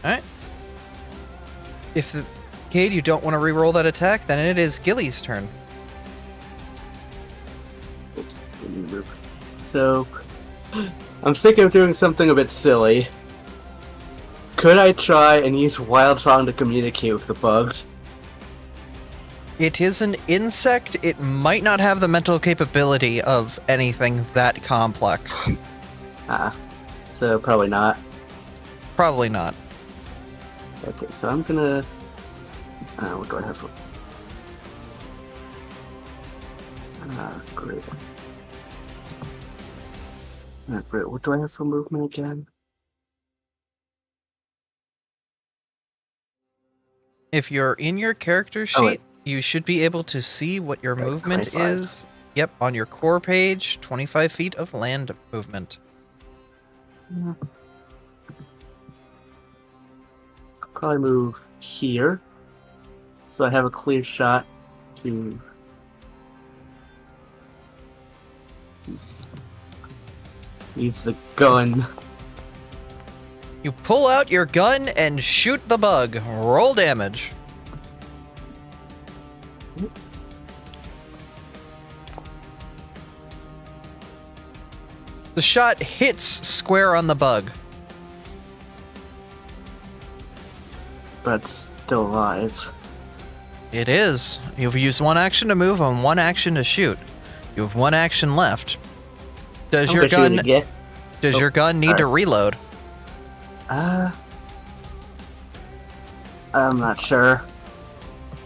Alright. If Cade, you don't want to re-roll that attack, then it is Gilly's turn. Oops, let me move. So, I'm thinking of doing something a bit silly. Could I try and use Wild Song to communicate with the bug? It is an insect. It might not have the mental capability of anything that complex. So probably not. Probably not. Okay, so I'm gonna... what do I have for... great. Great. What do I have for movement again? If you're in your character sheet, wait. you should be able to see what your Right, movement 25. is. Yep, on your core page, 25 feet of land movement. Yeah. Probably move here, so I have a clear shot to use the gun. You pull out your gun and shoot the bug. Roll damage. The shot hits square on the bug. But still alive. It is. You've used one action to move and one action to shoot. You have one action left. Does I'm your gonna shoot it gun again. does Oh, your gun need to sorry. reload? I'm not sure.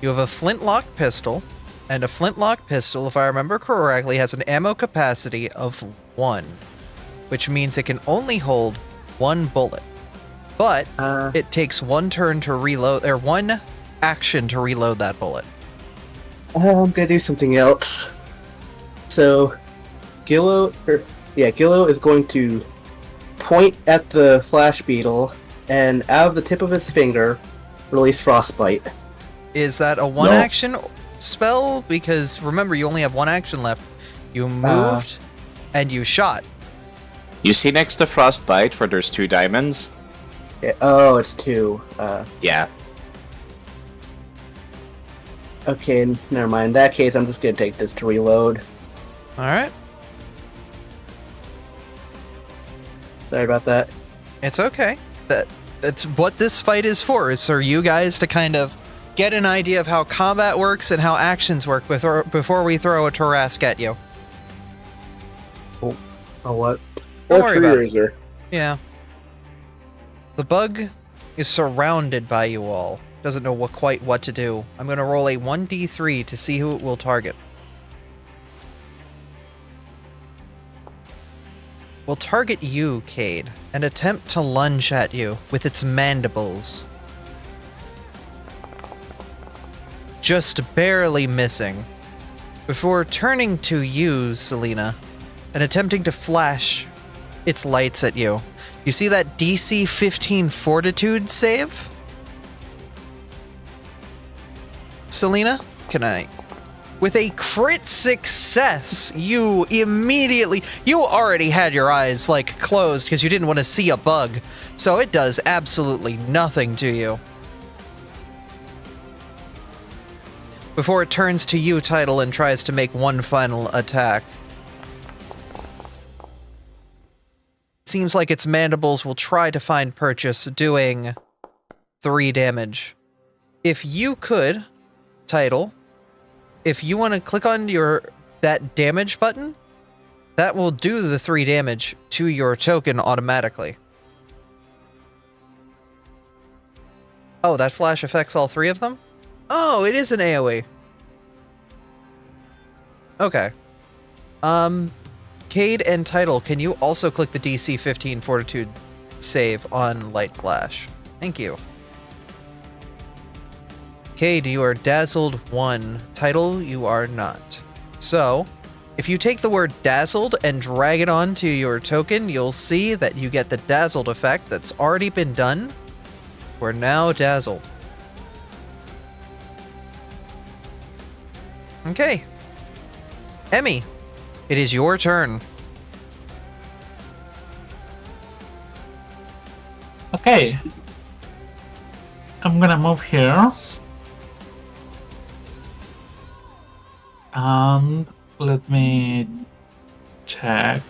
You have a flintlock pistol, and a flintlock pistol, if I remember correctly, has an ammo capacity of 1, which means it can only hold 1 bullet. But it takes 1 turn to reload, or 1 action to reload that bullet. I'm gonna do something else. So, Gillo is going to point at the flash beetle, and out of the tip of his finger, release frostbite. Is that a 1 action spell? Because remember, you only have 1 action left. You moved, and you shot. You see next to Frostbite where there's 2 diamonds? Yeah, oh, it's 2. Yeah. Okay, never mind. In that case, I'm just gonna take this to reload. Alright. Sorry about that. It's okay. That's what this fight is for you guys to kind of get an idea of how combat works and how actions work before we throw a Tarask at you. Oh, what? Don't Or worry tree about it. raiser. Yeah. The bug is surrounded by you all. Doesn't know quite what to do. I'm going to roll a 1d3 to see who it will target. Will target you, Cade, and attempt to lunge at you with its mandibles. Just barely missing. Before turning to you, Selena, and attempting to flash its lights at you. You see that DC 15 Fortitude save? Selena, can I? With a crit success, you already had your eyes, closed because you didn't want to see a bug. So it does absolutely nothing to you. Before it turns to you, Title, and tries to make one final attack. Seems like its mandibles will try to find purchase, doing 3 damage. If you could, Title, if you want to click on that damage button, that will do the 3 damage to your token automatically. Oh, that flash affects all 3 of them? Oh, it is an AoE. Okay. Cade and Title, can you also click the DC 15 Fortitude save on Light Flash? Thank you. Cade, you are dazzled 1. Title, you are not. So, If you take the word dazzled and drag it onto your token, you'll see that you get the dazzled effect that's already been done. We're now dazzled. Okay. Emmy, it is your turn. Okay. I'm gonna move here. And let me check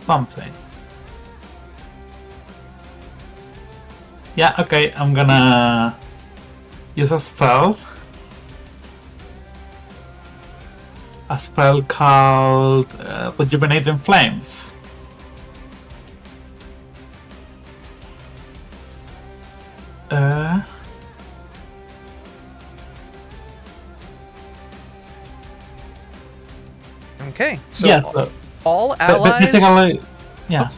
something. Yeah, okay, I'm gonna use a spell. A spell called Rejuvenating Flames. Okay, so yeah, so all allies... basically, yeah.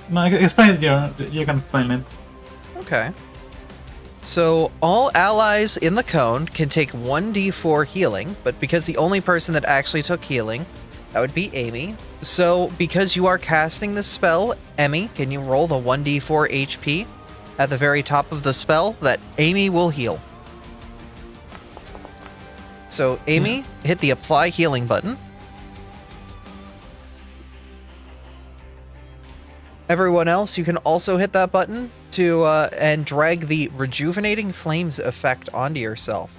No, explain it, you can explain it. Okay. So all allies in the cone can take 1d4 healing, but because the only person that actually took healing, that would be Amy. So because you are casting this spell, Emmy, can you roll the 1d4 HP at the very top of the spell that Amy will heal? So Amy, hit the apply healing button. Everyone else, you can also hit that button to and drag the Rejuvenating Flames effect onto yourself.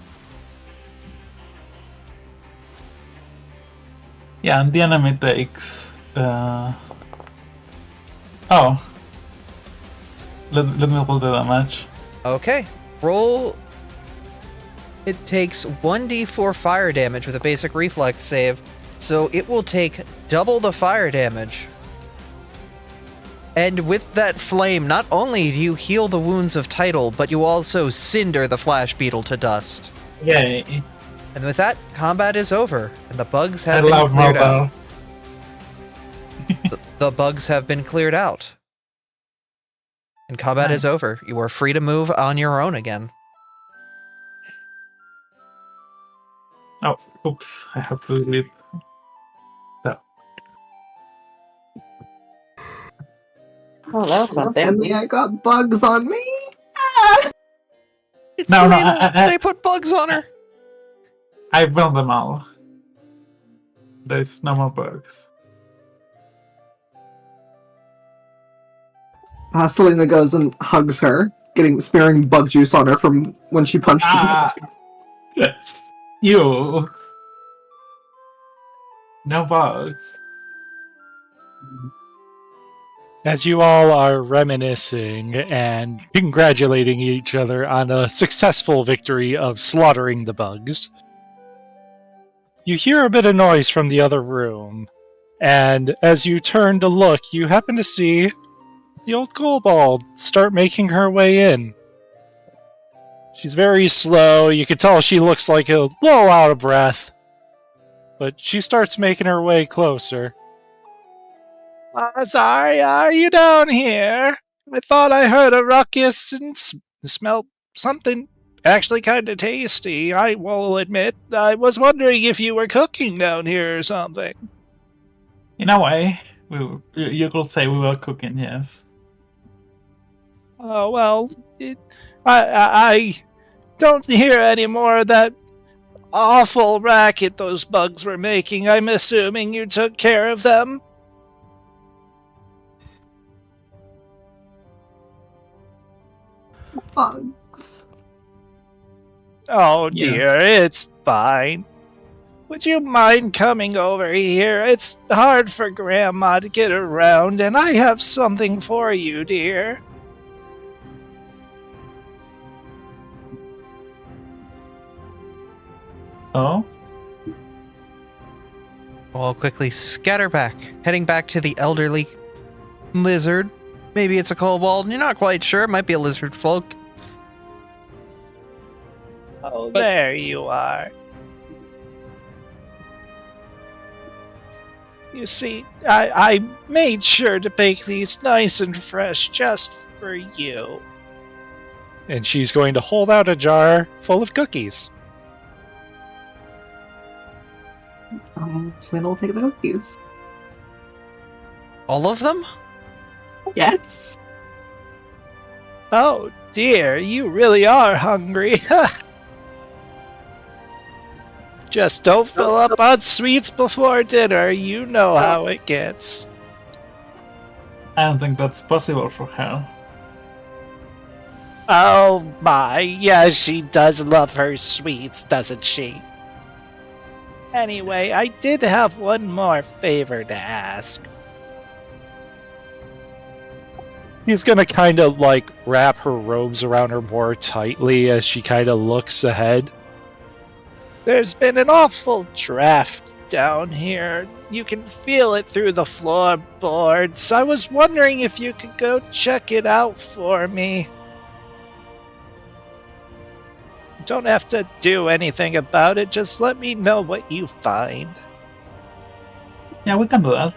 Yeah, and the enemy takes... Oh. Let me roll the damage. Okay, roll... It takes 1d4 fire damage with a basic reflex save, so it will take double the fire damage. And with that flame, not only do you heal the wounds of Title, but you also cinder the Flash Beetle to dust. Yay. And with that, combat is over, and the bugs I have been love cleared out. mobile. The bugs have been cleared out. And combat is over. You are free to move on your own again. Oh, oops. I have to delete. Oh, that was something. Emmy, I got bugs on me. It's No, Selena. I- They put bugs on her. I burned them all. There's no more bugs. Selena goes and hugs her, smearing bug juice on her from when she punched me. You. No bugs. As you all are reminiscing and congratulating each other on a successful victory of slaughtering the bugs, you hear a bit of noise from the other room, and as you turn to look, you happen to see the old kobold start making her way in. She's very slow, you can tell she looks like a little out of breath, but she starts making her way closer. Sorry, are you down here? I thought I heard a ruckus and smelled something actually kind of tasty. I will admit, I was wondering if you were cooking down here or something. In a way, you could say we were cooking, yes. Oh, well, I don't hear any more of that awful racket those bugs were making. I'm assuming you took care of them? Bugs. Oh Yeah. dear, it's fine. Would you mind coming over here? It's hard for Grandma to get around, and I have something for you, dear. Oh? I'll quickly scatter back, heading back to the elderly lizard. Maybe it's a kobold, you're not quite sure. It might be a lizard folk. Oh, there you are. You see, I made sure to bake these nice and fresh just for you. And she's going to hold out a jar full of cookies. Selena will take the cookies. All of them? Yes. Oh dear, you really are hungry. Just don't fill up on sweets before dinner. You know how it gets. I don't think that's possible for her. Oh my, yeah, she does love her sweets, doesn't she? Anyway, I did have one more favor to ask. He's gonna kind of like wrap her robes around her more tightly as she kind of looks ahead. There's been an awful draft down here. You can feel it through the floorboards. I was wondering if you could go check it out for me. Don't have to do anything about it, just let me know what you find. Yeah, we can do that.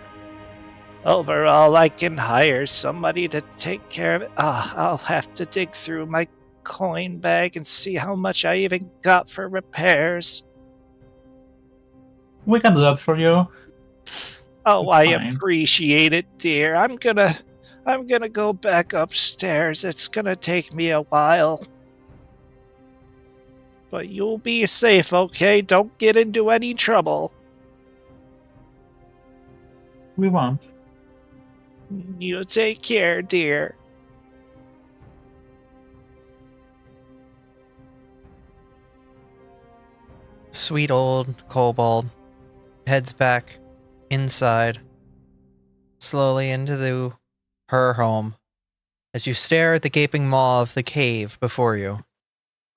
Overall, I can hire somebody to take care of it. I'll have to dig through my coin bag and see how much I even got for repairs. We can do that for you. Oh, It's I fine. appreciate it, dear. I'm gonna go back upstairs. It's gonna take me a while. But you'll be safe, okay? Don't get into any trouble. We won't. You take care, dear. Sweet old kobold heads back inside, slowly into her home, as you stare at the gaping maw of the cave before you,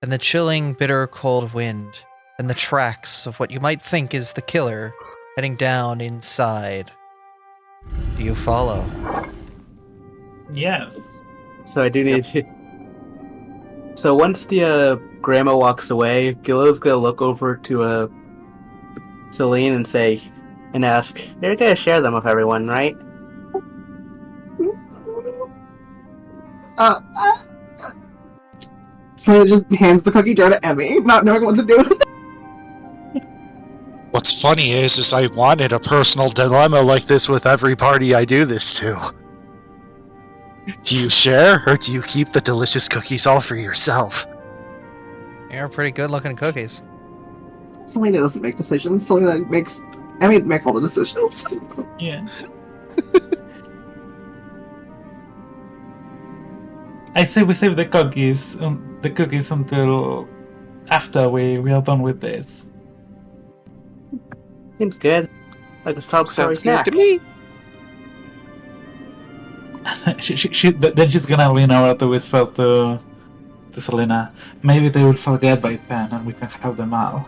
and the chilling, bitter cold wind, and the tracks of what you might think is the killer heading down inside. Do you follow? Yes. So I do need to. So once the grandma walks away, Gillo's gonna look over to Celine and say, and ask, "You're gonna share them with everyone, right?" So it just hands the cookie jar to Emmy, not knowing what to do with it. What's funny is I wanted a personal dilemma like this with every party I do this to. Do you share, or do you keep the delicious cookies all for yourself? You're pretty good looking cookies. Selena doesn't make decisions. Selena makes Emmy make all the decisions. Yeah. I say we save the cookies until after we are done with this. Seems good. Like a Salisbury Sounds good snack. to me. Then she's gonna lean over to whisper to Selena. Maybe they will forget by then, and we can have them all.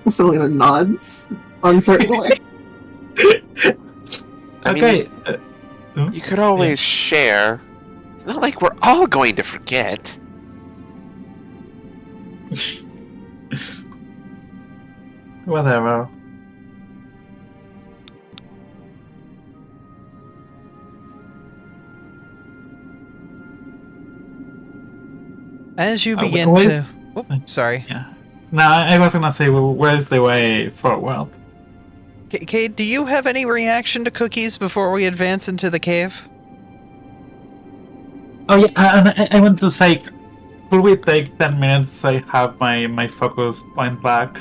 Selena nods uncertainly. I mean, Okay. You could always share. It's not like we're all going to forget. Whatever. As you wait, begin wait. to... Oh, sorry. Yeah. No, I was gonna say, well, where's the way forward? Cade, do you have any reaction to cookies before we advance into the cave? Oh yeah, and I want to say, could we take 10 minutes so I have my focus point back?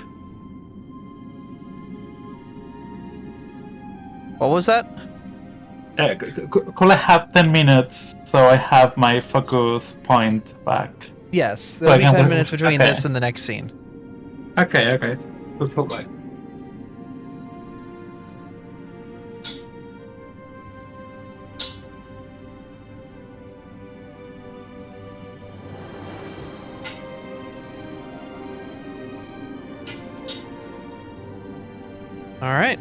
What was that? Could I have 10 minutes so I have my focus point back? Yes, there'll be Like, 10 minutes between okay. this and the next scene. Okay. That's all right. Alright.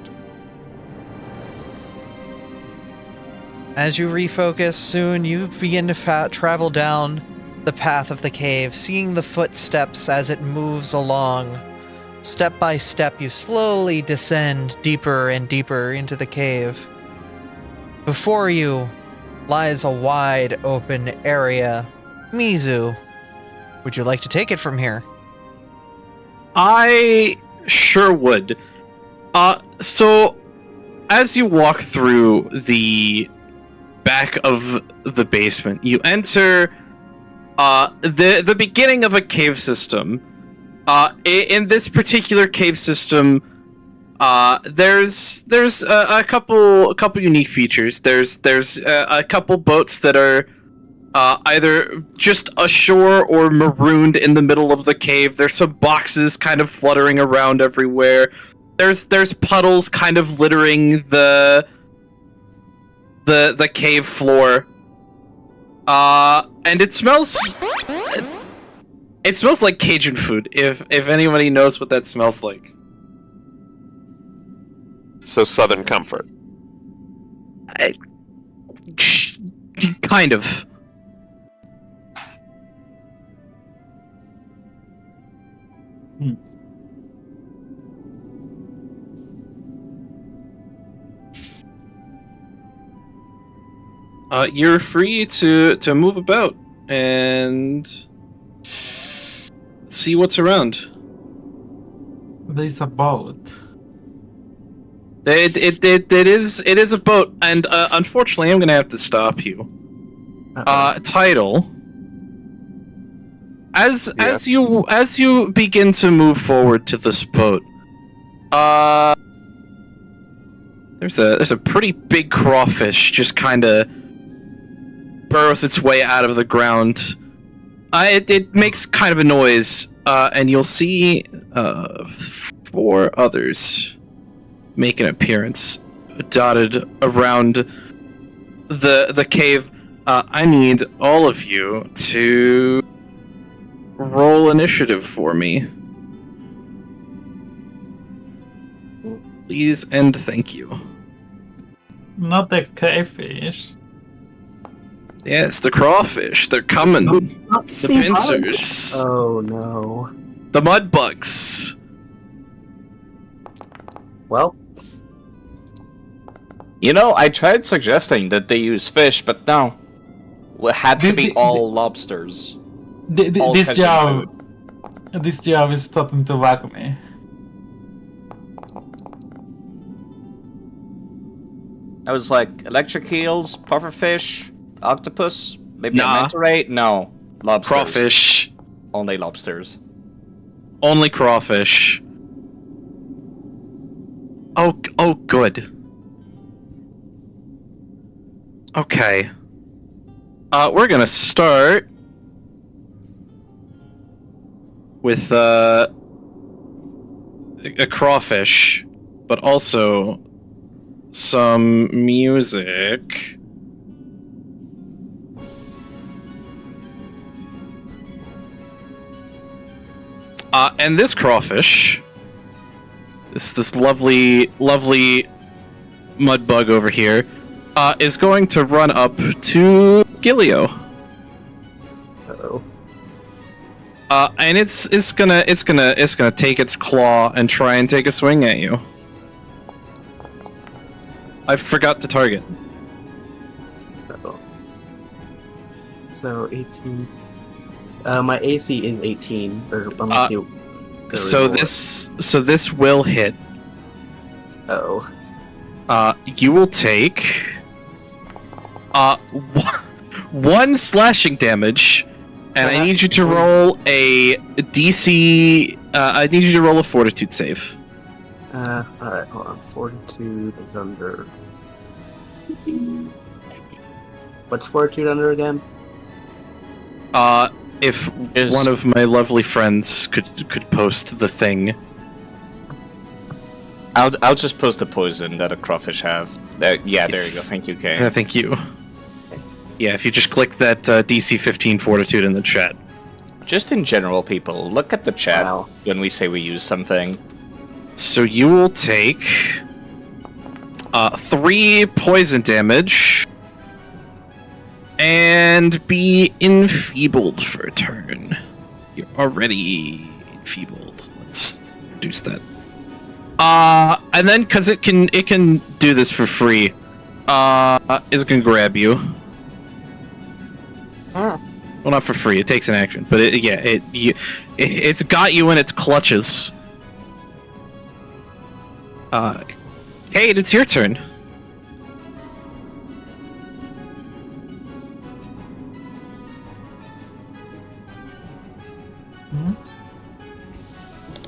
As you refocus, soon you begin to travel down the path of the cave, seeing the footsteps as it moves along. Step by step, you slowly descend deeper and deeper into the cave. Before you lies a wide open area. Mizu, would you like to take it from here? I sure would. So as you walk through the back of the basement, you enter the beginning of a cave system. In this particular cave system, there's a couple unique features. There's a couple boats that are either just ashore or marooned in the middle of the cave. There's some boxes kind of fluttering around everywhere. There's puddles kind of littering the cave floor. And it smells like Cajun food, if anybody knows what that smells like. So Southern Comfort. Kind of. You're free to move about and see what's around. There's a boat. It is a boat, and unfortunately, I'm gonna have to stop you. Title. As you begin to move forward to this boat, there's a pretty big crawfish just kind of burrows its way out of the ground. It makes kind of a noise, and you'll see 4 others make an appearance dotted around the cave. I need all of you to roll initiative for me. Please and thank you. Not the crayfish. Yes, the crawfish. They're coming. Not The sea bug. pincers. Oh no. The mud bugs. Well, You know, I tried suggesting that they use fish, but no. It had to be all lobsters. All This Cajun food. this job is starting to bug me. I was like, electric eels, pufferfish, octopus, maybe Nah. a manta ray? No. Lobsters. Crawfish. Only lobsters. Only crawfish. Oh, good. Okay. We're gonna start with a crawfish, but also some music. And this crawfish, this lovely mud bug over here, is going to run up to Gilio. uh-oh. And it's gonna take its claw and try and take a swing at you. I forgot to target. Uh-oh. So 18. My AC is 18, or unless you. So this will hit. Oh. You will take 1 slashing damage, and I need you to roll a DC. I need you to roll a Fortitude save. Alright, hold on. Fortitude is under. What's Fortitude under again? If one of my lovely friends could post the thing. I'll just post the poison that a crawfish have. Yeah, there you go. Thank you, Kay. Thank you. Yeah, if you just click that DC 15 Fortitude in the chat. Just in general, people, look at the chat Wow. when we say we use something. So you will take 3 poison damage and be enfeebled for a turn. You're already enfeebled. Let's reduce that. And then because it can do this for free, it's gonna grab you. Well, not for free. It takes an action, but it's got you in its clutches. Kate, it's your turn.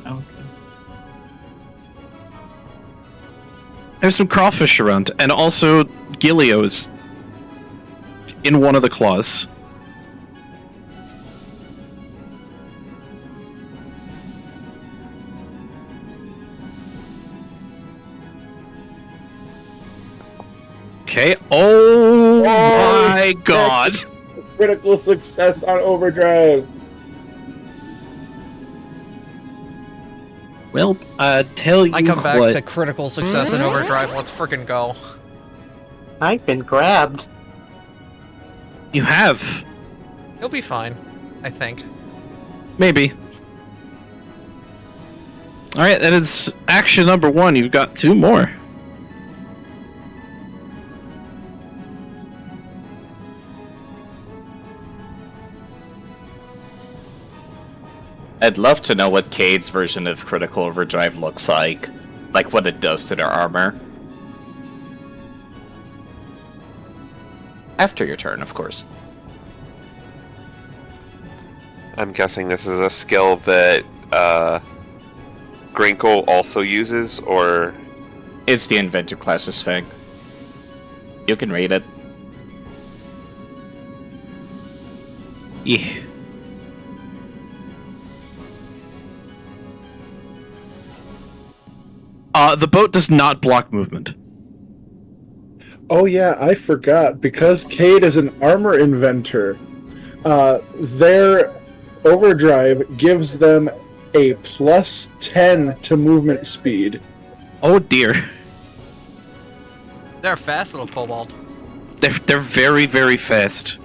Okay. There's some crawfish around, and also Gilio's in one of the claws. Okay. Oh my god. Critical success on overdrive. Well, tell you I come back what. to critical success in overdrive. Let's frickin' go. I've been grabbed. You have. He'll be fine, I think. Maybe. Alright, that is action number 1. You've got 2 more. I'd love to know what Cade's version of Critical Overdrive looks like what it does to their armor. After your turn, of course. I'm guessing this is a skill that Grinkle also uses, or... It's the Inventor class's thing. You can read it. Yeah. The boat does not block movement. Oh yeah, I forgot. Because Cade is an armor inventor, their overdrive gives them a +10 to movement speed. Oh dear. They're a fast little kobold. They're very, very fast.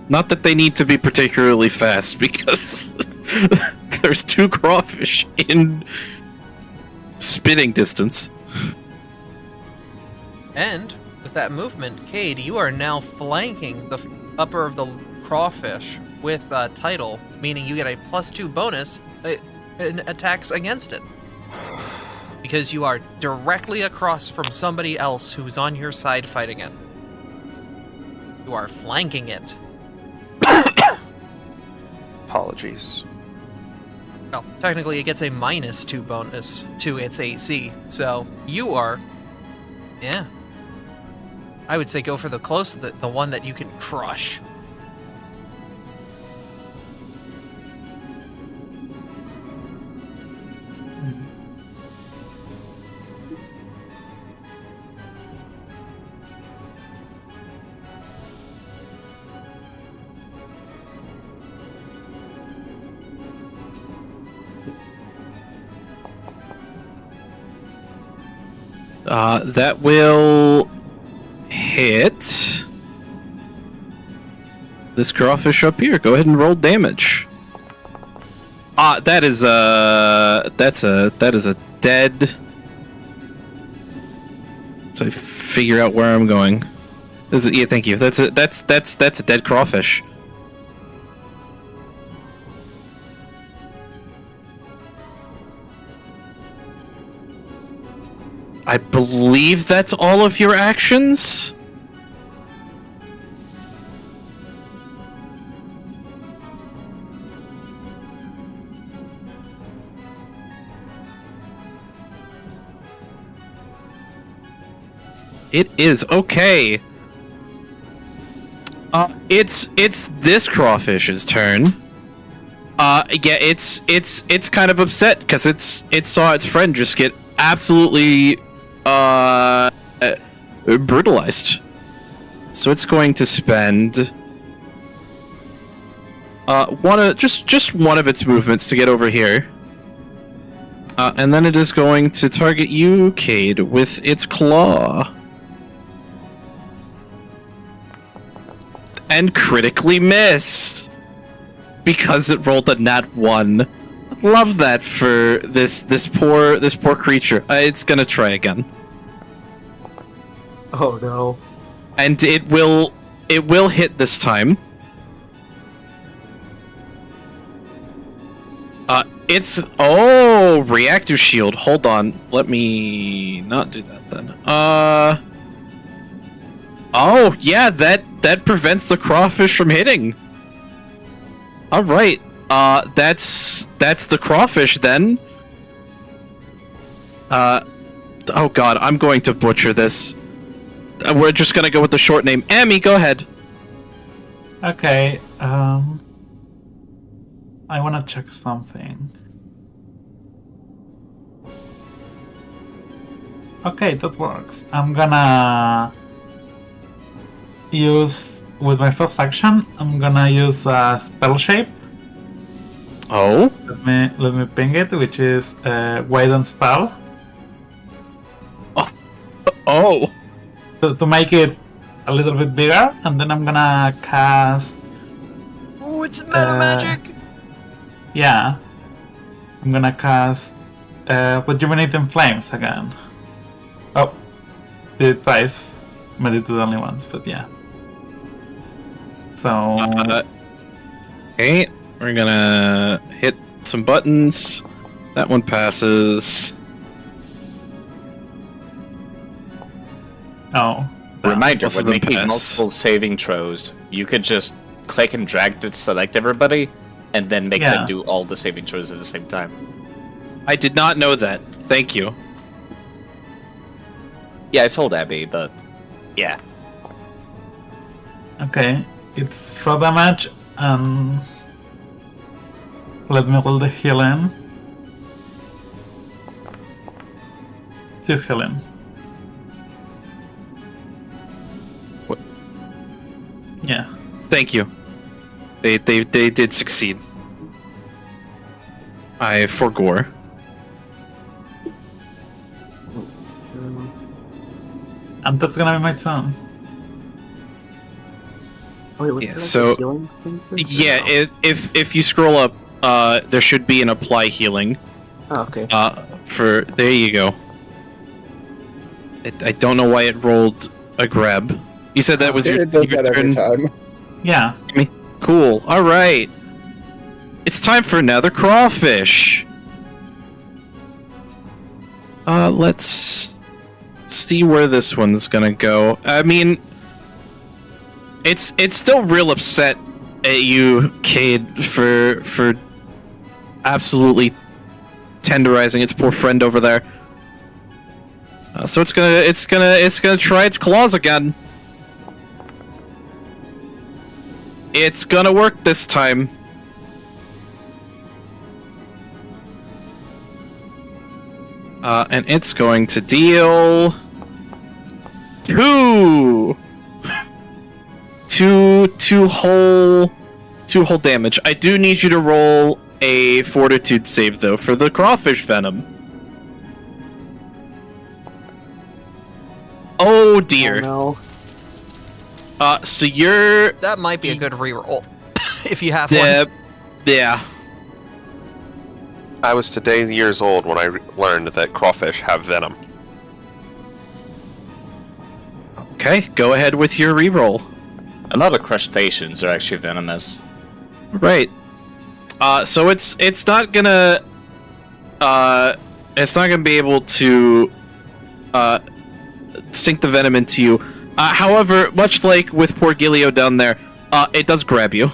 Not that they need to be particularly fast, because there's 2 crawfish in spitting distance. And with that movement, Cade, you are now flanking the upper of the crawfish with Title, meaning you get a +2 bonus in attacks against it. Because you are directly across from somebody else who's on your side fighting it. You are flanking it. Apologies. Well, technically it gets a -2 bonus to its AC, so you are... Yeah. I would say go for the the one that you can crush. That will hit this crawfish up here. Go ahead and roll damage. That is a dead. So I figure out where I'm going. Yeah, thank you. That's a dead crawfish. I believe that's all of your actions? It is okay. It's this crawfish's turn. Yeah, it's kind of upset because it saw its friend just get absolutely brutalized. So it's going to spend just one of its movements to get over here. And then it is going to target you, Cade, with its claw. And critically miss. Because it rolled a nat 1. Love that for this poor creature. It's gonna try again. Oh no. And it will hit this time. It's reactor shield. Hold on. Let me not do that then. Oh yeah, that prevents the crawfish from hitting. All right. That's the crawfish then. Oh god, I'm going to butcher this. We're just gonna go with the short name. Emmy, go ahead. Okay, I wanna check something. Okay, that works. I'm gonna use, with my first action, I'm gonna use spell shape. Oh? Let me ping it, which is widen spell. Oh. To make it a little bit bigger, and then I'm gonna cast. Ooh, it's meta magic! Yeah. I'm gonna cast Rejuvenating Flames again. Oh, did it twice. I did it only once, but yeah. So. Okay, we're gonna hit some buttons. That one passes. Oh. Reminder, Both when of them making pass. multiple saving throws, you could just click and drag to select everybody, and then make Yeah. them do all the saving throws at the same time. I did not know that. Thank you. Yeah, I told Abby, but yeah. Okay, it's 4 damage, and let me roll the healing. 2 healing. What? Yeah. Thank you. They did succeed. I forgore. And that's gonna be my turn. Wait, was Yeah, there so- a healing thing for this? Yeah, No. if you scroll up, there should be an apply healing. Oh, okay. For there you go. I don't know why it rolled a grab. You said that was your It does your that every turn? time. Yeah. Cool. All right. It's time for another crawfish. Let's see where this one's gonna go. I mean, it's still real upset at you, Cade, for absolutely tenderizing its poor friend over there. So it's gonna try its claws again. It's gonna work this time. And it's going to deal two whole damage. I do need you to roll a fortitude save though for the crawfish venom. Oh dear. Oh, So you're That might be a good reroll if you have yeah, one. yeah. I was today years old when I learned that crawfish have venom. Okay, go ahead with your reroll. A lot of crustaceans are actually venomous. Right. So it's not gonna be able to sink the venom into you. However, much like with poor Gilio down there, it does grab you.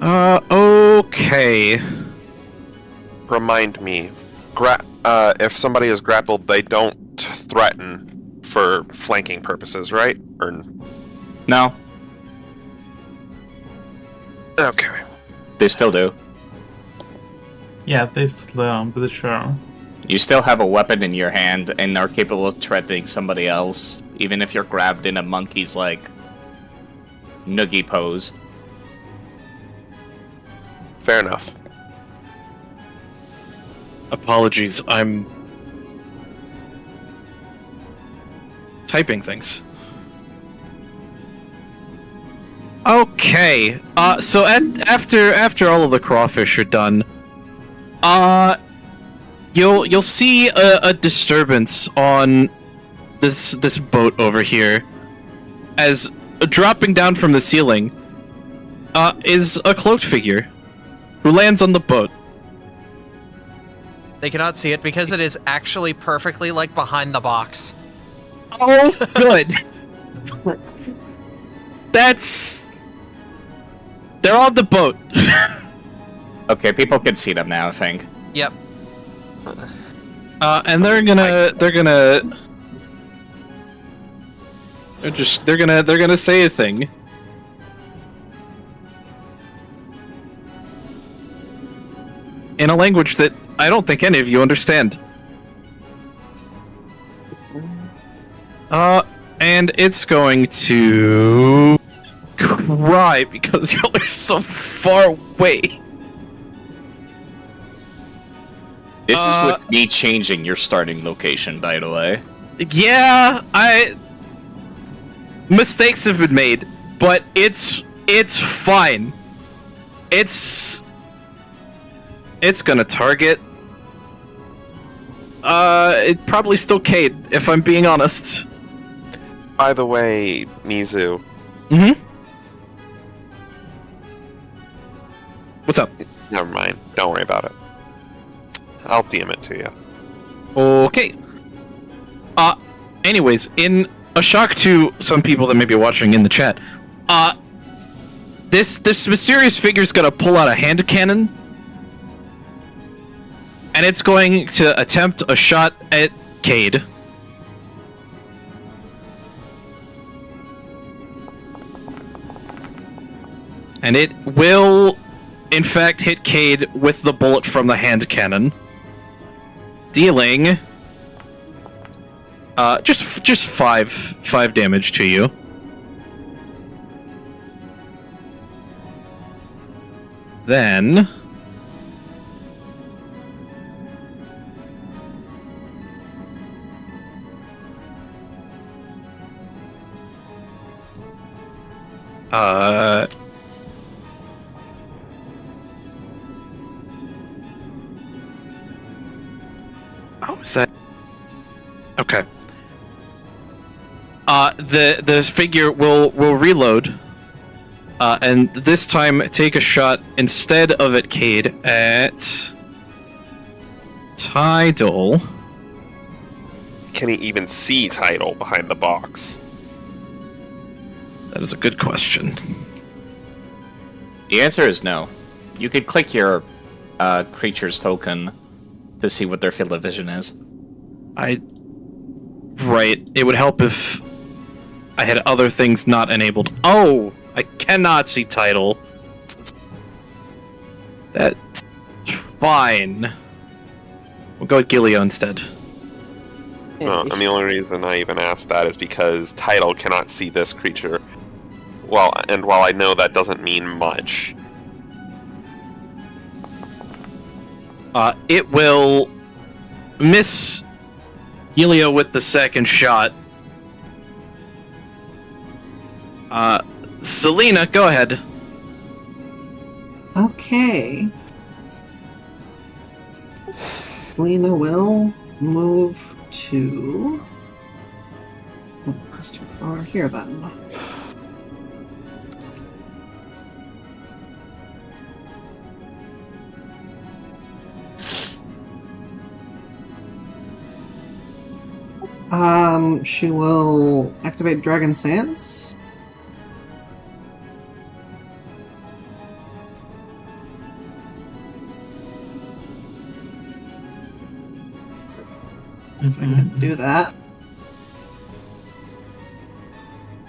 Okay. Remind me, if somebody is grappled, they don't threaten for flanking purposes, right? Or No, okay. they still do. Yeah, they slow, I'm pretty sure. You still have a weapon in your hand and are capable of threatening somebody else, even if you're grabbed in a monkey's, like, noogie pose. Fair enough. Apologies, I'm typing things. Okay. So after all of the crawfish are done, you'll see a disturbance on this boat over here, as dropping down from the ceiling is a cloaked figure who lands on the boat. They cannot see it because it is actually perfectly like behind the box. Oh, good. They're on the boat. Okay, people can see them now, I think. Yep. And they're gonna say a thing. In a language that I don't think any of you understand. And it's going to cry because y'all are so far away. This is with me changing your starting location, by the way. Yeah, mistakes have been made, but it's fine. It's gonna target. It probably still Cade, if I'm being honest. By the way, Mizu. Mm-hmm. What's up? Never mind. Don't worry about it. I'll DM it to you. Okay. Anyways, in a shock to some people that may be watching in the chat, this mysterious figure's gonna pull out a hand cannon, and it's going to attempt a shot at Cade. And it will, in fact, hit Cade with the bullet from the hand cannon, dealing just five damage to you. Then oh, is that okay? The figure will reload, and this time take a shot instead of at Cade at Tidal. Can he even see Tidal behind the box? That is a good question. The answer is no. You could click your creature's token to see what their field of vision is. Right. It would help if I had other things not enabled. Oh! I cannot see Tidal. That's fine. We'll go with Gilio instead. And the only reason I even asked that is because Tidal cannot see this creature. Well, and while I know that doesn't mean much. It will miss Gilio with the second shot. Selena, go ahead. Okay. Selena will move to... Oh, that's too far here then. She will activate Dragon Sands. If I can do that.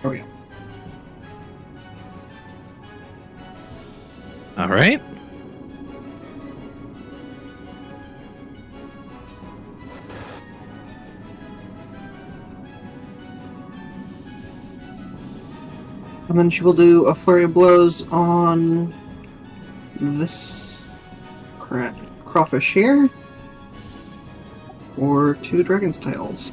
There we go. All right. And then she will do a flurry of blows on this crawfish here for 2 dragon's tails.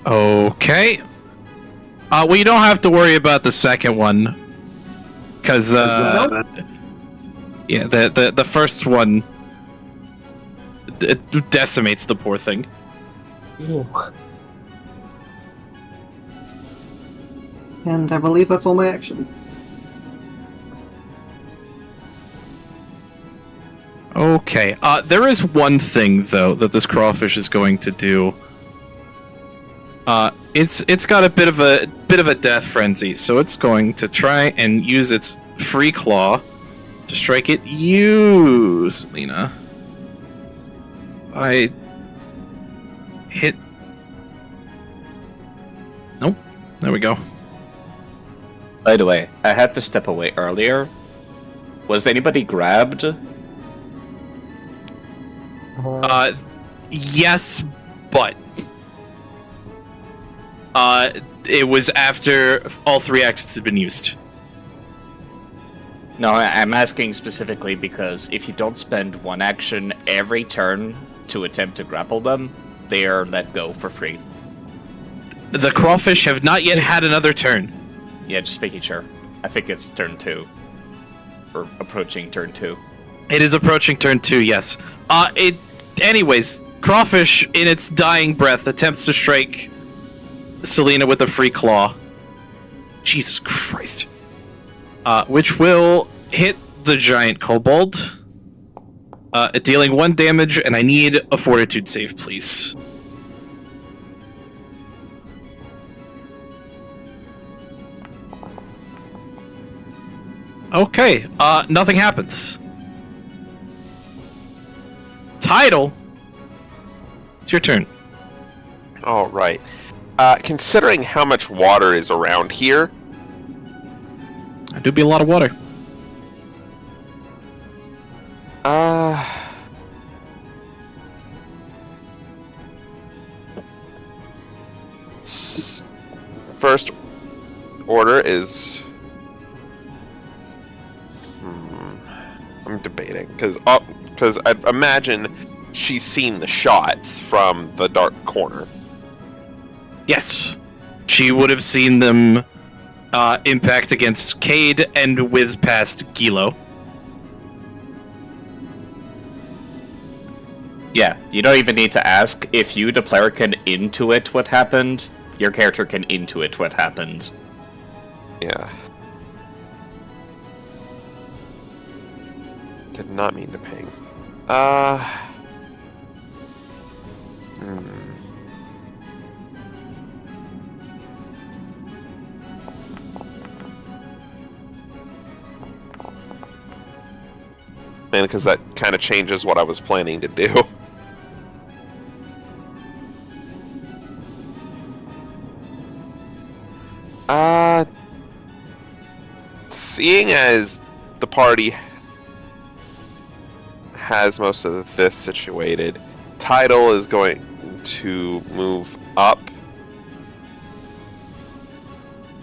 Okay. Well, you don't have to worry about the second one, because Nope. yeah, the first one it decimates the poor thing. Ew. And I believe that's all my action. Okay. There is one thing though that this crawfish is going to do. It's got a bit of a death frenzy, so it's going to try and use its free claw to strike at you, Selena. I hit. Nope. There we go. By the way, I had to step away earlier. Was anybody grabbed? Yes, but it was after all 3 actions had been used. No, I'm asking specifically because if you don't spend 1 action every turn to attempt to grapple them, they are let go for free. The crawfish have not yet had another turn. Yeah, just making sure. I think it's turn 2. Or approaching turn 2. It is approaching turn 2, yes. Anyways, crawfish, in its dying breath, attempts to strike Selena with a free claw. Jesus Christ. Which will hit the giant kobold, dealing 1 damage, and I need a fortitude save, please. Okay, nothing happens. Tidal, it's your turn. All right. Considering how much water is around here, That do be a lot of water. First order is. I'm debating because I imagine she's seen the shots from the dark corner. Yes, she would have seen them impact against Cade and whiz past Gilo. Yeah, you don't even need to ask. If you, the player, can intuit what happened, your character can intuit what happened. Yeah. Did not mean to ping. Man, because that kind of changes what I was planning to do. Seeing as the party has most of this situated, Tidal is going to move up.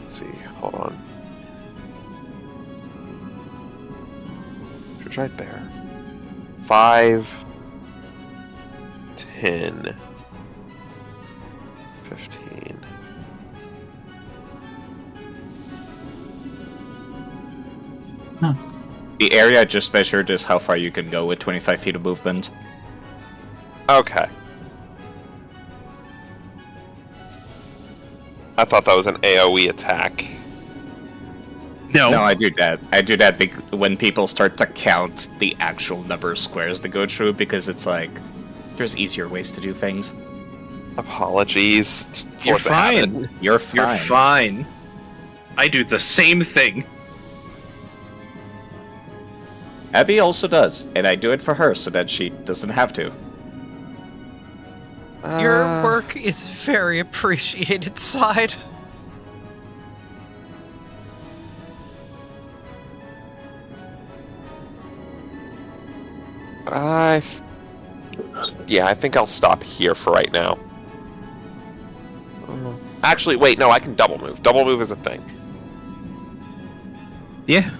Let's see, hold on. It's right there. 5, 10, 15. The area I just measured is how far you can go with 25 feet of movement. Okay. I thought that was an AoE attack. No. No, I do that. I do that when people start to count the actual number of squares to go through, because it's like, there's easier ways to do things. Apologies. You're for that. fine. You're fine. You're fine. I do the same thing. Abby also does, and I do it for her so that she doesn't have to. Your work is very appreciated, Side. Yeah, I think I'll stop here for right now. Actually, wait, no, I can double move. Double move is a thing. Yeah.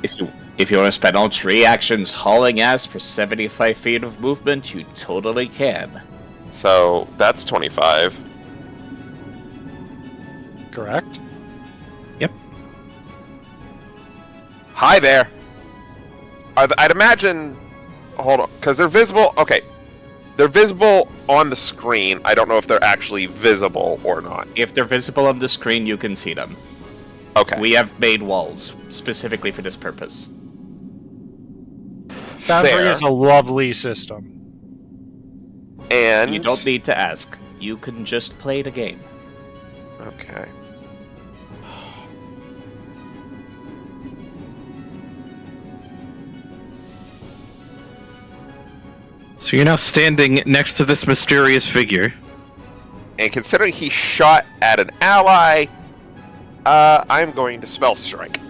If you want to spend all 3 actions hauling ass for 75 feet of movement, you totally can. So that's 25. correct? Hi there. I'd imagine. Hold on, because they're visible. Okay, they're visible on the screen. I don't know if they're actually visible or not. If they're visible on the screen, you can see them. Okay. We have made walls specifically for this purpose. Foundry Fair. is a lovely system. And You don't need to ask. You can just play the game. Okay. So you're now standing next to this mysterious figure. And considering he shot at an ally, I'm going to spell strike.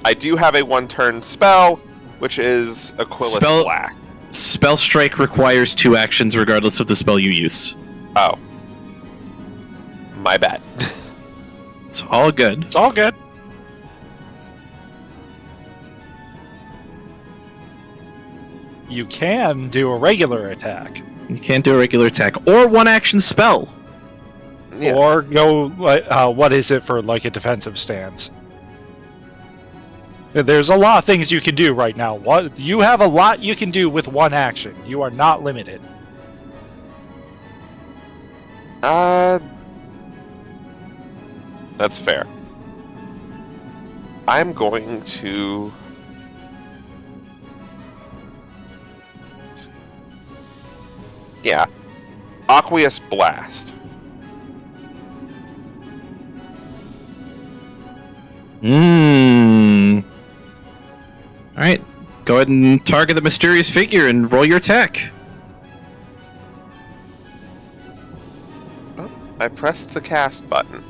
I do have a 1-turn spell, which is Aquilus Spell- Blast. Spell strike requires 2 actions regardless of the spell you use. Oh. My bad. It's all good. It's all good. You can do a regular attack, You can't do a regular attack or 1 action spell. Yeah. or go. What is it for like a defensive stance? There's a lot of things you can do right now. What you have a lot you can do with 1 action. You are not limited. That's fair. I'm going to... Yeah. Aqueous Blast. Alright. Go ahead and target the mysterious figure and roll your attack. Oh, I pressed the cast button.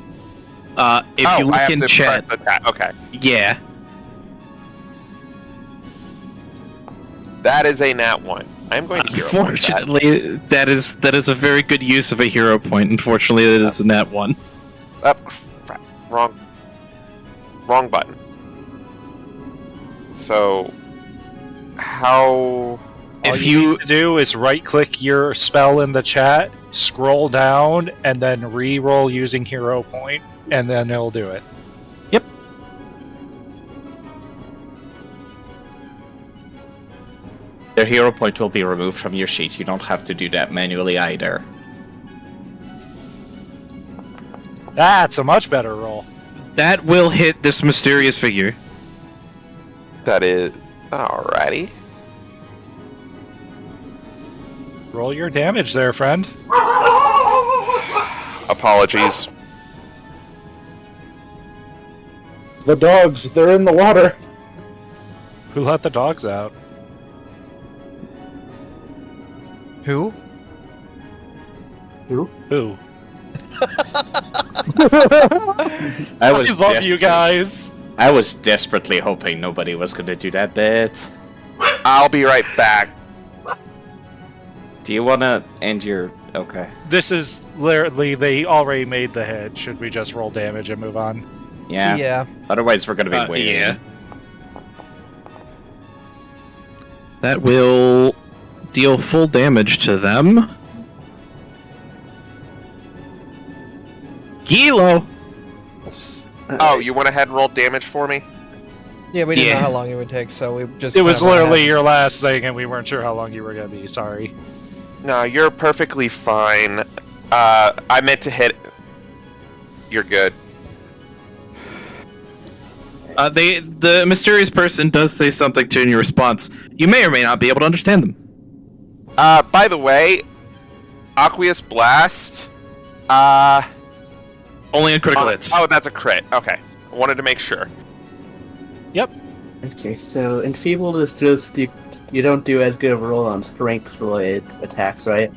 If you I look have in to chat, press the okay. yeah. That is a nat 1. I'm going to hero point that. Unfortunately, that is a very good use of a hero point. Unfortunately, it is a nat 1. Crap. Wrong button. So, how... All you need to do is right-click your spell in the chat, scroll down, and then re-roll using hero point, and then it'll do it. Their hero point will be removed from your sheet. You don't have to do that manually either. That's a much better roll. That will hit this mysterious figure. That is... Alrighty. Roll your damage there, friend. Apologies. The dogs, they're in the water. Who let the dogs out? Who? Who? I was love you guys. I was desperately hoping nobody was going to do that bit. I'll be right back. Do you want to end your... Okay. This is literally, they already made the hit. Should we just roll damage and move on? Yeah. Yeah. Otherwise, we're going to be waiting. Yeah. That will deal full damage to them. Gilo! Oh, you went ahead and rolled damage for me? Yeah, we didn't Yeah. know how long it would take, so we just... It was kinda went literally ahead. your last thing, and we weren't sure how long you were going to be. Sorry. No, you're perfectly fine. I meant to hit... You're good. The mysterious person does say something to you in your response. You may or may not be able to understand them. By the way, Aqueous Blast... Only on critical hits. Oh, that's a crit. Okay. I wanted to make sure. Okay, so Enfeebled is just you don't do as good of a roll on strength-related attacks, right?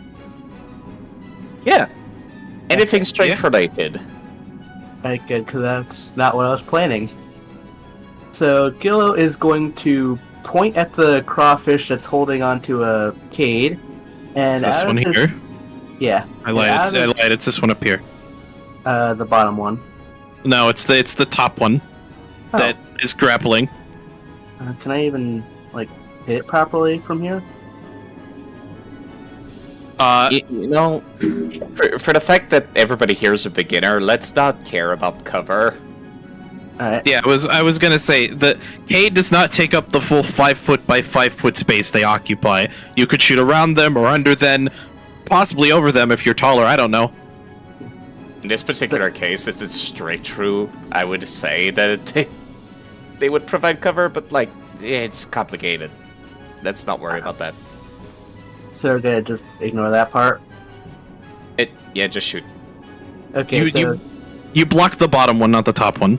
Yeah. Anything Yeah. strength-related. Alright, good, because that's not what I was planning. So Gillo is going to point at the crawfish that's holding onto a cade, and Is this out of one his- here? Yeah, I lied. It's this one up here. the bottom one. No, it's the top one Oh. that is grappling. Can I even hit it properly from here? You know, for the fact that everybody here is a beginner, let's not care about cover. Alright. Yeah, I was gonna say that Cade does not take up the full 5 foot by 5 foot space they occupy. You could shoot around them or under them, possibly over them if you're taller. I don't know. In this particular case, it's straight true. I would say that they would provide cover, but like it's complicated. Let's not worry about that. So we're gonna just ignore that part. Yeah, just shoot. Okay, You blocked the bottom one, not the top one.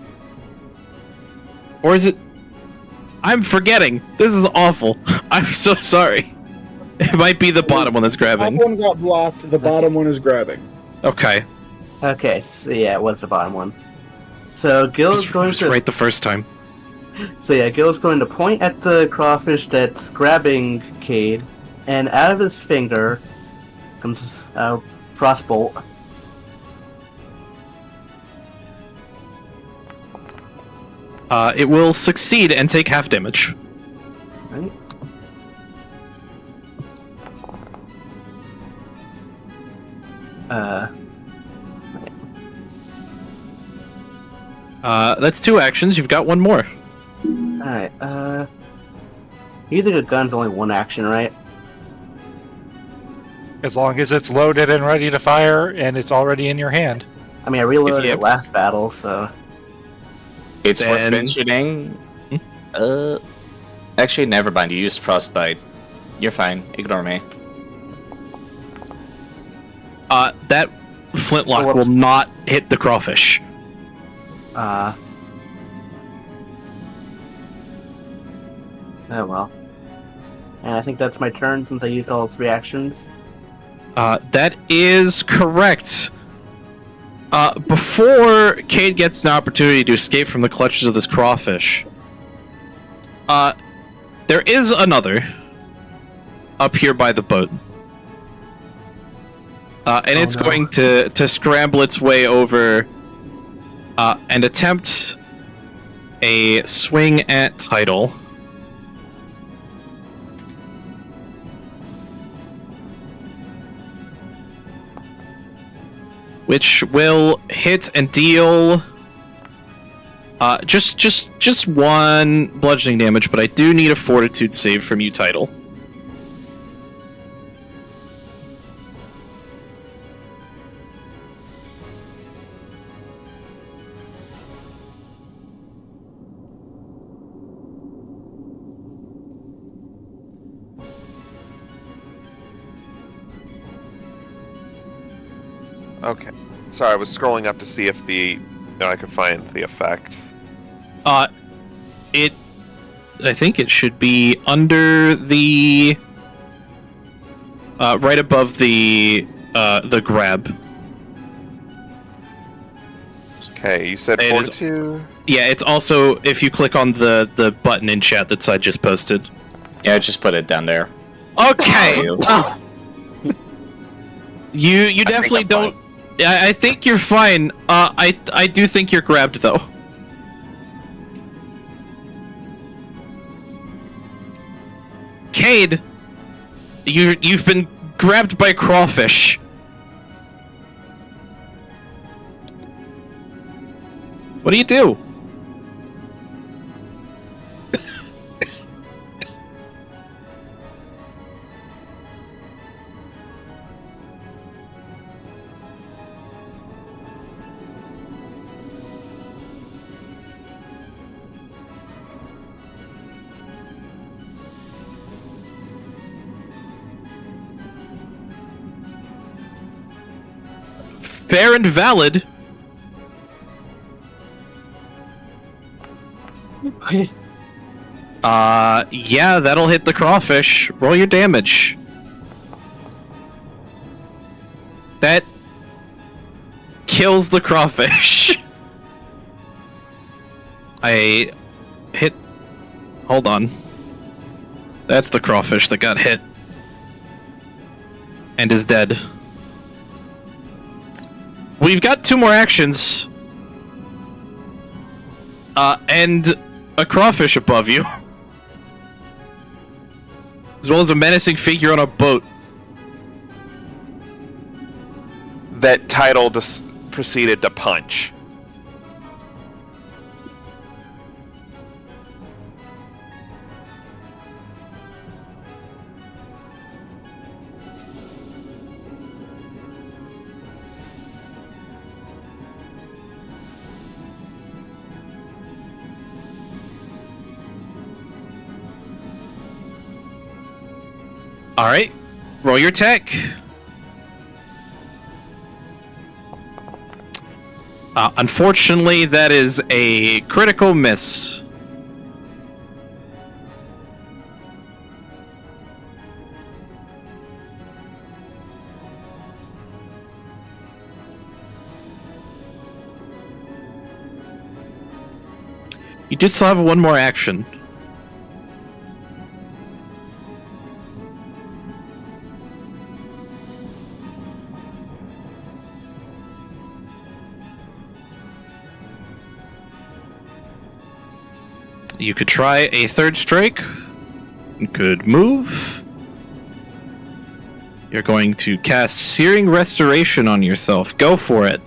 Or is it? I'm forgetting. This is awful. I'm so sorry. It might be the bottom one that's grabbing. Top one got blocked. The bottom one is grabbing. Okay. Okay, so yeah, it was the bottom one. So Gil is going to right the first time. So yeah, Gil is going to point at the crawfish that's grabbing Cade, and out of his finger comes a frostbolt. It will succeed and take half damage. Right. That's 2 actions. You've got 1 more. Alright, using a gun's only 1 action, right? As long as it's loaded and ready to fire, and it's already in your hand. I mean, I reloaded Yep. it last battle, so... It's worth Then- mentioning. Actually, never mind. You used frostbite. You're fine. Ignore me. That flintlock Oh, will not hit the crawfish. Oh well. And I think that's my turn since I used all 3 actions. That is correct. Before Cade gets an opportunity to escape from the clutches of this crawfish, there is another up here by the boat. And it's no. going to scramble its way over and attempt a swing at Title. Which will hit and deal just 1 bludgeoning damage, but I do need a fortitude save from you, Title. Okay. Sorry, I was scrolling up to see if I could find the effect. I think it should be under the right above the grab. Okay, you said It is- 42. Yeah, it's also if you click on the button in chat that I just posted. Yeah, just put it down there. Okay. Oh. You definitely I'm don't. I think you're fine. I do think you're grabbed though. Cade, you've been grabbed by crawfish. What do you do? Fair and valid. Yeah, that'll hit the crawfish. Roll your damage. That kills the crawfish. I hit. Hold on. That's the crawfish that got hit. And is dead. We've got 2 more actions. And a crawfish above you. As well as a menacing figure on a boat. that Title just proceeded to punch. All right, roll your attack. Unfortunately, that is a critical miss. You do still have one more action. You could try a third strike. You could move. You're going to cast Searing Restoration on yourself. Go for it.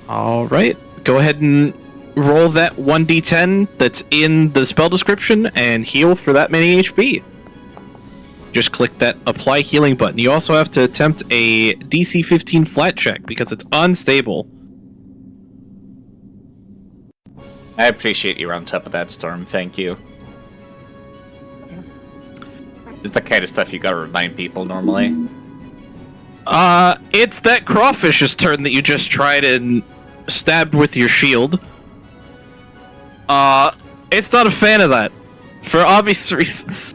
All right. Go ahead and roll that 1d10 that's in the spell description and heal for that many HP. Just click that Apply Healing button. You also have to attempt a DC 15 flat check because it's unstable. I appreciate you're on top of that, Storm. Thank you. It's the kind of stuff you gotta remind people normally. It's that crawfish's turn that you just tried and stabbed with your shield. It's not a fan of that. For obvious reasons.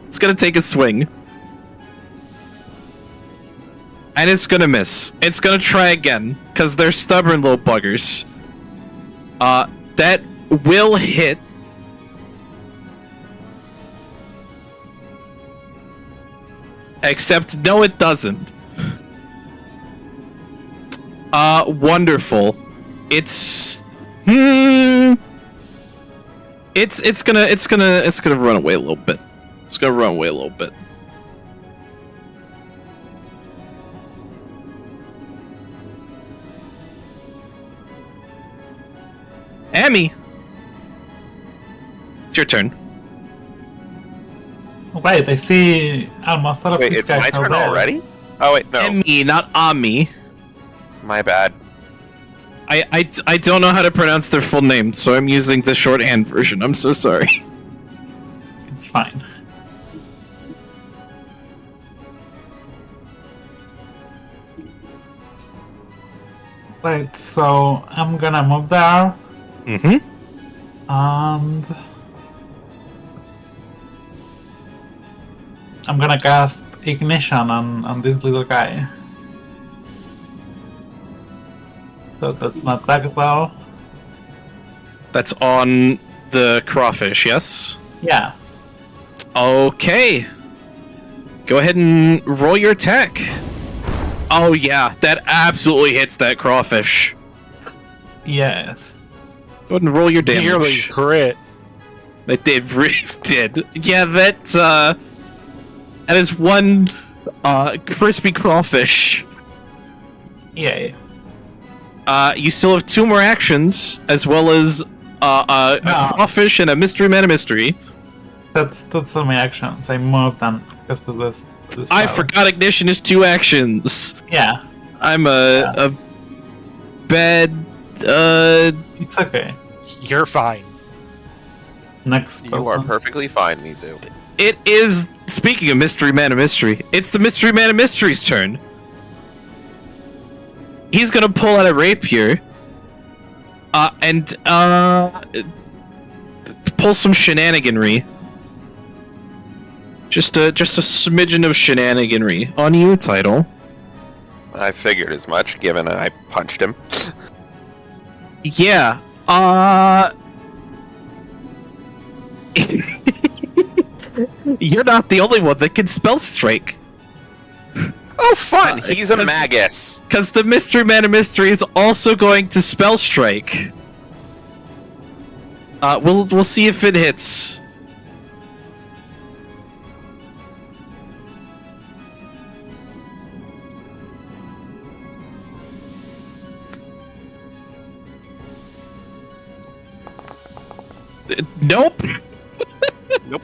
It's gonna take a swing. And it's gonna miss. It's gonna try again, because they're stubborn little buggers. That will hit. Except, no, it doesn't. Wonderful. It's gonna run away a little bit. It's gonna run away a little bit. Emmy, it's your turn. Wait, I see almost all of Wait, these it's guys my are turn dead. already? Oh wait, no. Emmy, not Ami. My bad. I don't know how to pronounce their full name, so I'm using the shorthand version. I'm so sorry. It's fine. Right, so I'm gonna move there, Mm-hmm. and I'm gonna cast Ignition on this little guy. So that's not that well. That's on the crawfish, yes? Yeah. Okay. Go ahead and roll your attack. Oh yeah, that absolutely hits that crawfish. Yes. Go ahead and roll your damage. Nearly crit. It did, really did. Yeah, that is one crispy crawfish. Yay. You still have 2 more actions, as well as a crawfish and a mystery man of mystery. That's all my actions. I moved them because of this I spell. forgot ignition is 2 actions. Yeah. I'm a bad. It's okay. You're fine. Next You are person. perfectly fine, Mizu. It is. Speaking of mystery man of mystery, it's the mystery man of mystery's turn. He's gonna pull out a rapier. And pull some shenaniganry. Just a smidgen of shenaniganry on you, Title. I figured as much, given I punched him. Yeah. You're not the only one that can spell strike. Oh, fun! He's a magus. Because the mystery man of mystery is also going to spell strike. We'll see if it hits. Nope. Nope.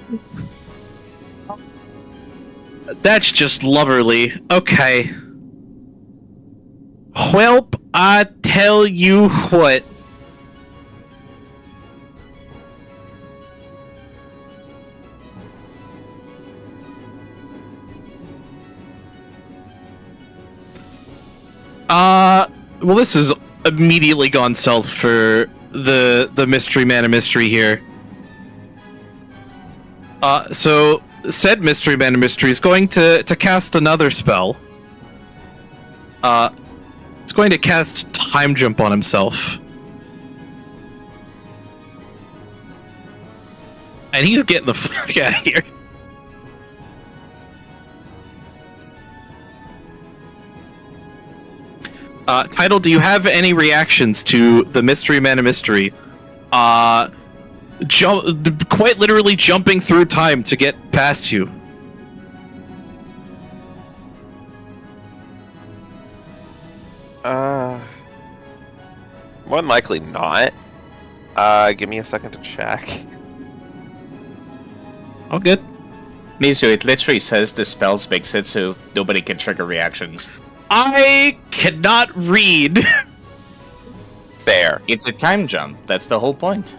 That's just loverly. Okay. Whelp, I tell you what. Well, this has immediately gone south for the mystery man of mystery here. So said mystery man of mystery is going to cast another spell. It's going to cast time jump on himself. And he's getting the fuck out of here. Title, do you have any reactions to the mystery man of mystery? Quite literally jumping through time to get past you. More than likely not. Give me a second to check. Oh, good. Mizu, it literally says the spells makes it so nobody can trigger reactions. I cannot read. Fair. It's a time jump. That's the whole point.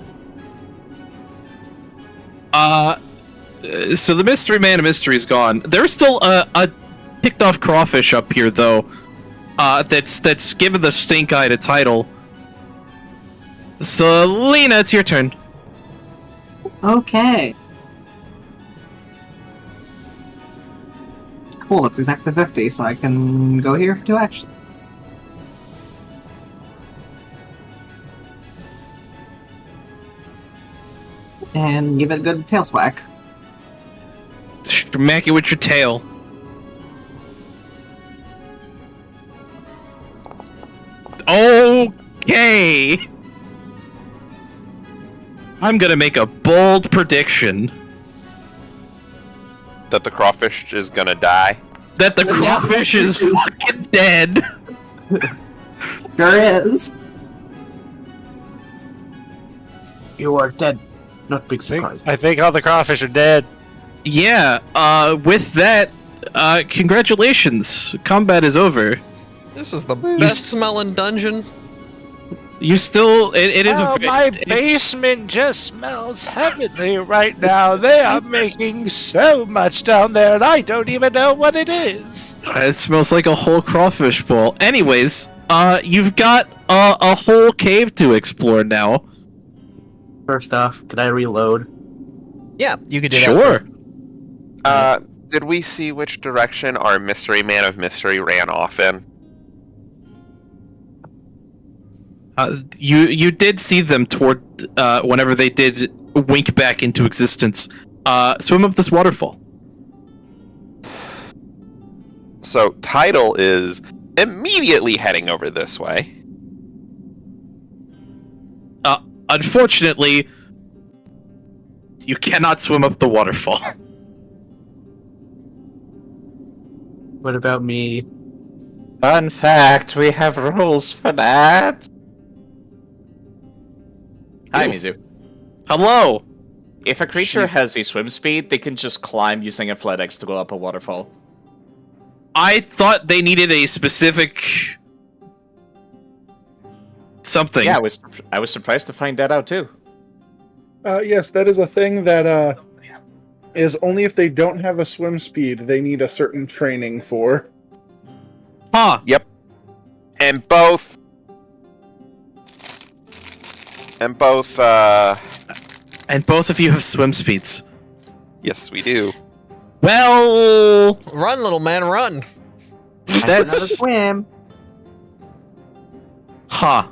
So the mystery man of mystery is gone. There's still a picked off crawfish up here, though. That's given the stink eye to Title. So, Lena, it's your turn. Okay. Cool, it's exactly 50, so I can go here for 2 actions. And give it a good tail swack. Smack it with your tail. Okay. I'm gonna make a bold prediction. That the crawfish is gonna die. That the crawfish is fucking dead. Sure is. You are dead. Not big surprise. I think all the crawfish are dead. Yeah, with that, congratulations. Combat is over. This is the best smelling dungeon. You still... It is Oh, a... my basement just smells heavenly right now. They are making so much down there, and I don't even know what it is. It smells like a whole crawfish bowl. Anyways, you've got a whole cave to explore now. First off, could I reload? Yeah, you could do that. Sure. Did we see which direction our mystery man of mystery ran off in? You did see them toward whenever they did wink back into existence. Swim up this waterfall. So Tidal is immediately heading over this way. Unfortunately, you cannot swim up the waterfall. What about me? Fun fact, we have rules for that. Hi, Mizu. Hello. If a creature has a swim speed, they can just climb using athletics to go up a waterfall. I thought they needed a specific something. Yeah, I was surprised to find that out too. Yes, that is a thing that is only if they don't have a swim speed, they need a certain training for. Huh. Yep. And both of you have swim speeds. yes, we do. Well, Run, little man, run. Another that's swim. huh.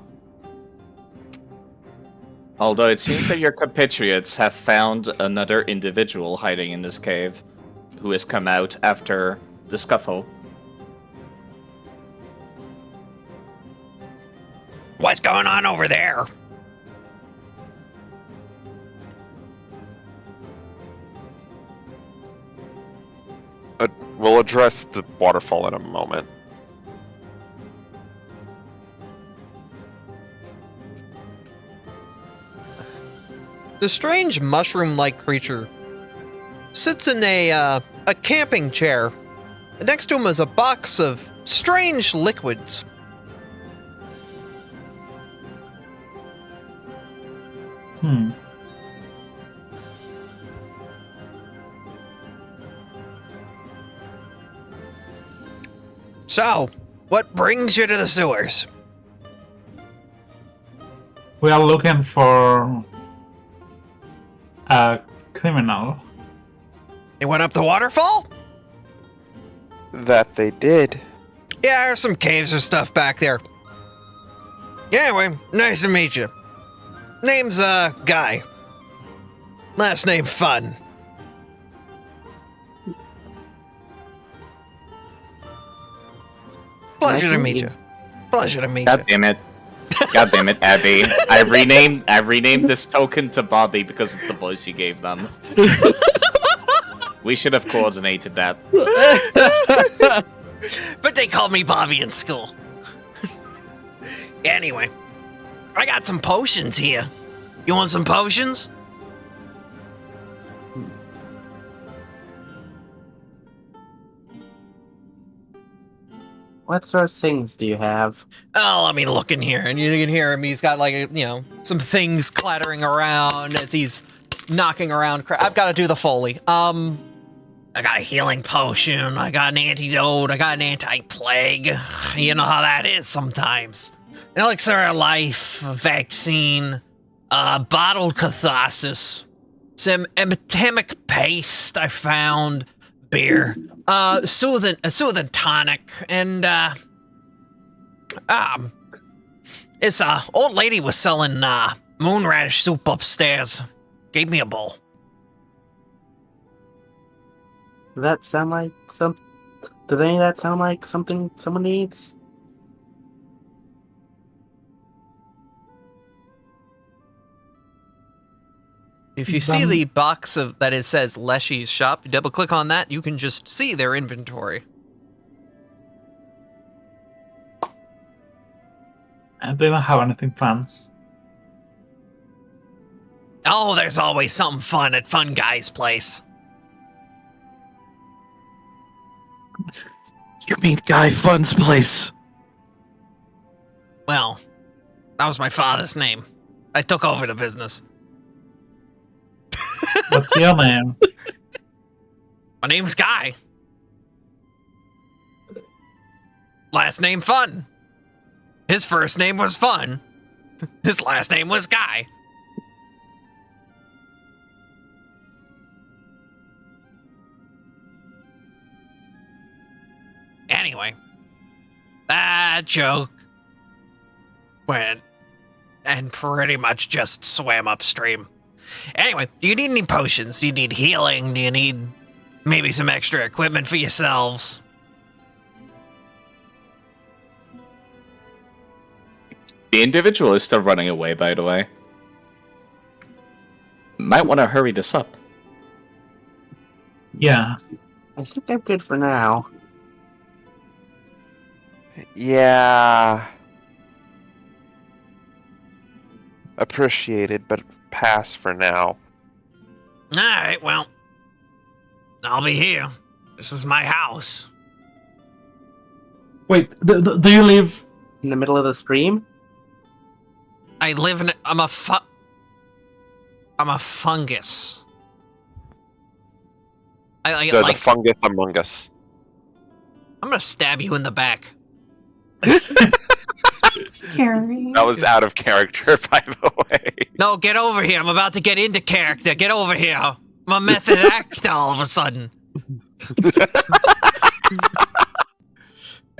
Although it seems that your compatriots have found another individual hiding in this cave, who has come out after the scuffle. What's going on over there? We'll address the waterfall in a moment. The strange mushroom-like creature sits in a camping chair. Next to him is a box of strange liquids. So, what brings you to the sewers? We are looking for a criminal. You went up the waterfall? That they did. Yeah, there's some caves or stuff back there. Anyway, nice to meet you. Name's, Guy. Last name Fun. Pleasure to meet you. Pleasure to meet God you. damn it. God damn it, Abby. I renamed this token to Bobby because of the voice you gave them. We should have coordinated that. But they called me Bobby in school. Anyway, I got some potions here. You want some potions? What sort of things do you have? Oh, let me look in here, and you can hear him. He's got like some things clattering around as he's knocking around. I've got to do the Foley. I got a healing potion. I got an antidote. I got an anti-plague. You know how that is sometimes. An elixir of life, a vaccine, bottled catharsis, some emetamic paste I found, beer, a soothing tonic, and this old lady was selling moonradish soup upstairs. Gave me a bowl. Does that sound like some? Does any of that sound like something someone needs? If you see the box that it says Leshy's shop, you double click on that, you can just see their inventory. They don't have anything fun. Oh, there's always something fun at Fun Guy's place. You mean Guy Fun's place? Well, that was my father's name. I took over the business. What's your name? My name's Guy. Last name Fun. His first name was Fun. His last name was Guy. Anyway, that joke went and pretty much just swam upstream. Anyway, do you need any potions? Do you need healing? Do you need maybe some extra equipment for yourselves? The individual is still running away, by the way. Might want to hurry this up. Yeah. I think I'm good for now. Yeah. Appreciated, but pass for now. Alright, well, I'll be here. This is my house. Wait, do you live... In the middle of the stream? I live in I'm a fungus. The fungus among us. I'm gonna stab you in the back. Scary. That was out of character, by the way. No, get over here. I'm about to get into character. Get over here. I'm a method actor all of a sudden.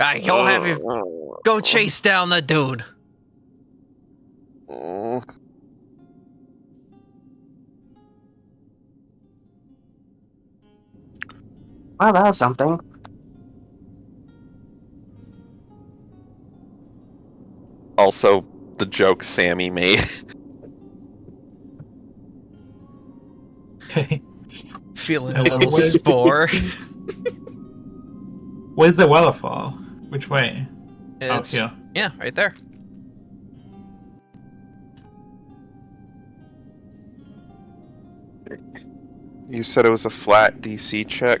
Alright, go have you go chase down the dude. Well, that was something. Also, the joke Sammy made. Feeling a little spore. Where's the waterfall? Which way? Out It's, here. yeah, right there. You said it was a flat DC check?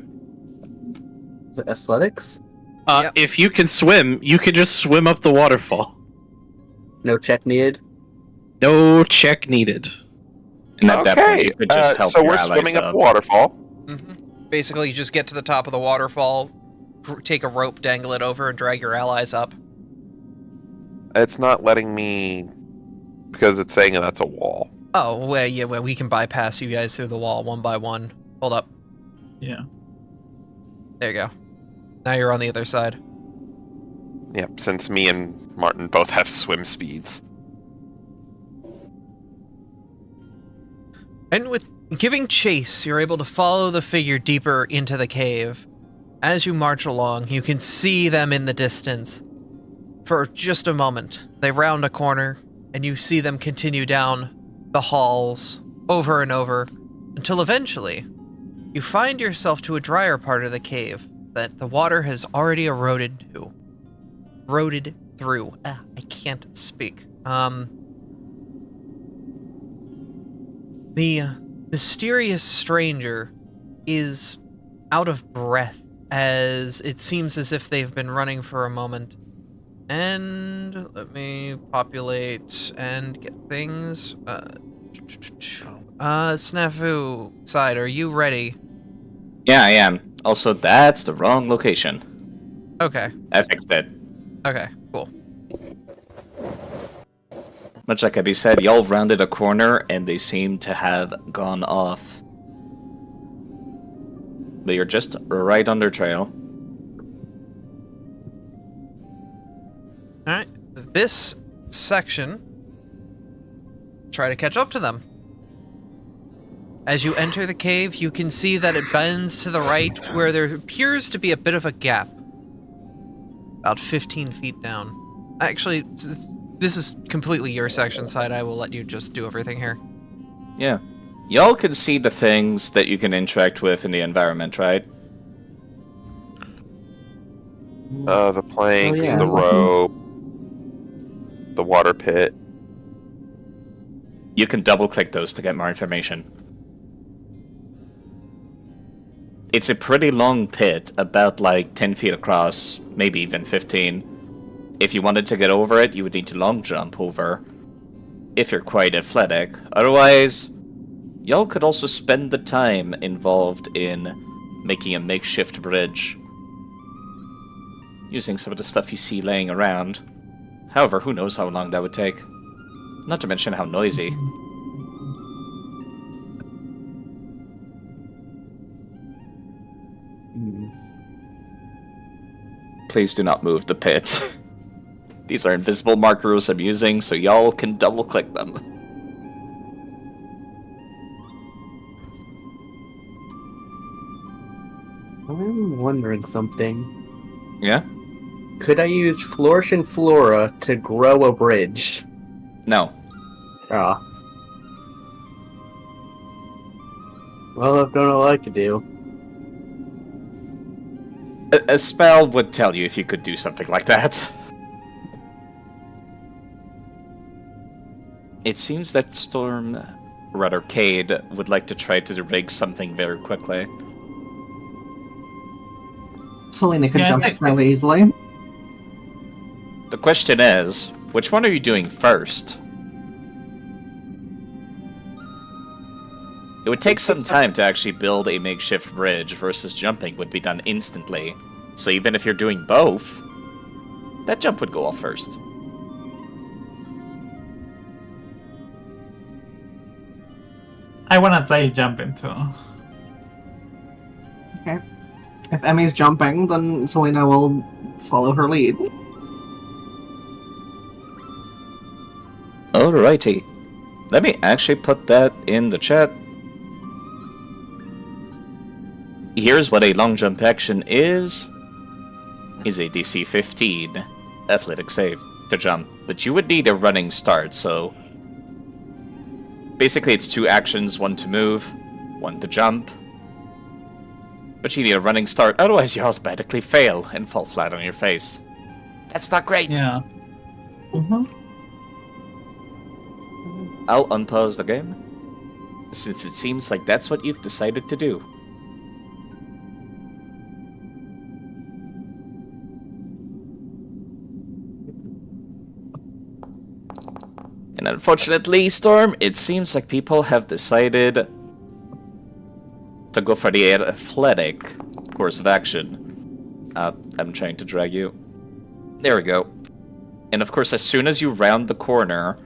Is it athletics? Yep. If you can swim, you can just swim up the waterfall. No check needed? No check needed. And at that point, Okay, you could just help so your we're allies swimming up the waterfall. Basically, you just get to the top of the waterfall, take a rope, dangle it over, and drag your allies up. It's not letting me because it's saying that's a wall. Oh, well, yeah, well, we can bypass you guys through the wall one by one. Hold up. Yeah. There you go. Now you're on the other side. Yep, since me and Martin both have swim speeds. And with giving chase, you're able to follow the figure deeper into the cave. As you march along, you can see them in the distance. For just a moment, they round a corner, and you see them continue down the halls over and over, until eventually, you find yourself to a drier part of the cave that the water has already eroded through. I can't speak. The mysterious stranger is out of breath, as it seems as if they've been running for a moment. And let me populate and get things. Snafu side, are you ready? Yeah, I am. Also, that's the wrong location. Okay. I fixed it. Okay, cool. Much like Abby said, y'all rounded a corner and they seem to have gone off. But you're just right on their trail. Alright. This section, try to catch up to them. As you enter the cave, you can see that it bends to the right, where there appears to be a bit of a gap. About 15 feet down. Actually, this is completely your section, Side. I will let you just do everything here. Yeah. Y'all can see the things that you can interact with in the environment, right? The planks, Oh, yeah. the rope, the water pit. You can double-click those to get more information. It's a pretty long pit, about like 10 feet across, maybe even 15. If you wanted to get over it, you would need to long jump over, if you're quite athletic. Otherwise, y'all could also spend the time involved in making a makeshift bridge, using some of the stuff you see laying around. However, who knows how long that would take. Not to mention how noisy. Please do not move the pit. These are invisible markers I'm using, so y'all can double-click them. I'm wondering something. Yeah? Could I use Flourishing Flora to grow a bridge? No. Ah. Well, I've done all I could do. A spell would tell you if you could do something like that. It seems that Cade would like to try to rig something very quickly. Selena could Yeah, I jump it think- fairly easily. The question is, which one are you doing first? It would take some time to actually build a makeshift bridge versus jumping would be done instantly. So even if you're doing both, that jump would go off first. I wanna try jumping too. Okay. If Emmy's jumping, then Selena will follow her lead. Alrighty. Let me actually put that in the chat. Here's what a long jump action is a DC 15 athletic save to jump, but you would need a running start, so basically it's 2 actions, 1 to move, 1 to jump, but you need a running start, otherwise you automatically fail and fall flat on your face. That's not great. Yeah. Mm-hmm. I'll unpause the game. since it seems like that's what you've decided to do. And unfortunately, Storm, it seems like people have decided to go for the athletic course of action. I'm trying to drag you. There we go. And of course, as soon as you round the corner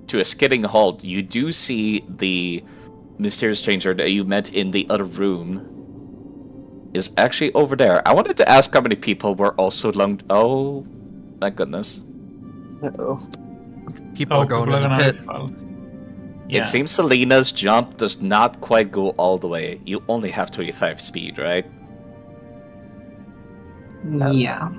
to a skidding halt, you do see the mysterious stranger that you met in the other room is actually over there. I wanted to ask how many people were also lunged. Oh, thank goodness. Uh-oh. People are going to the pit. Yeah. It seems Selena's jump does not quite go all the way. You only have 25 speed, right? Yeah.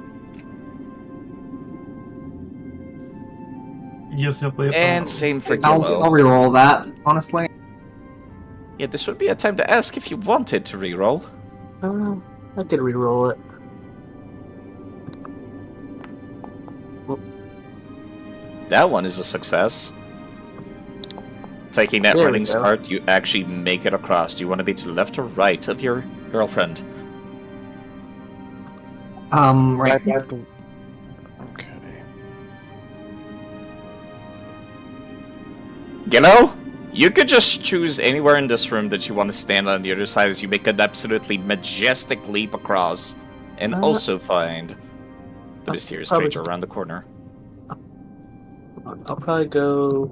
Yes, you'll play And same for I'll Gillo. reroll that, honestly. Yeah, this would be a time to ask if you wanted to reroll. I could reroll it. That one is a success. Taking that There we running go. start, you actually make it across. Do you want to be to the left or right of your girlfriend? Right. Okay. Gillo, you could just choose anywhere in this room that you want to stand on the other side as you make an absolutely majestic leap across. And also find the mysterious stranger around the corner. I'll probably go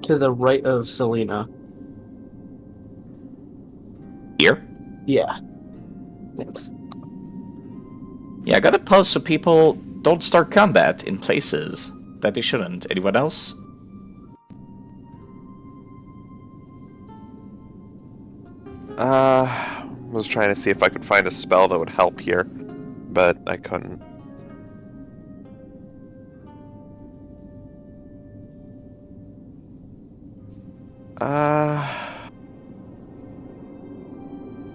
to the right of Selena. Here? Yeah. Thanks. Yeah, I gotta pause so people don't start combat in places that they shouldn't. Anyone else? Was trying to see if I could find a spell that would help here, but I couldn't.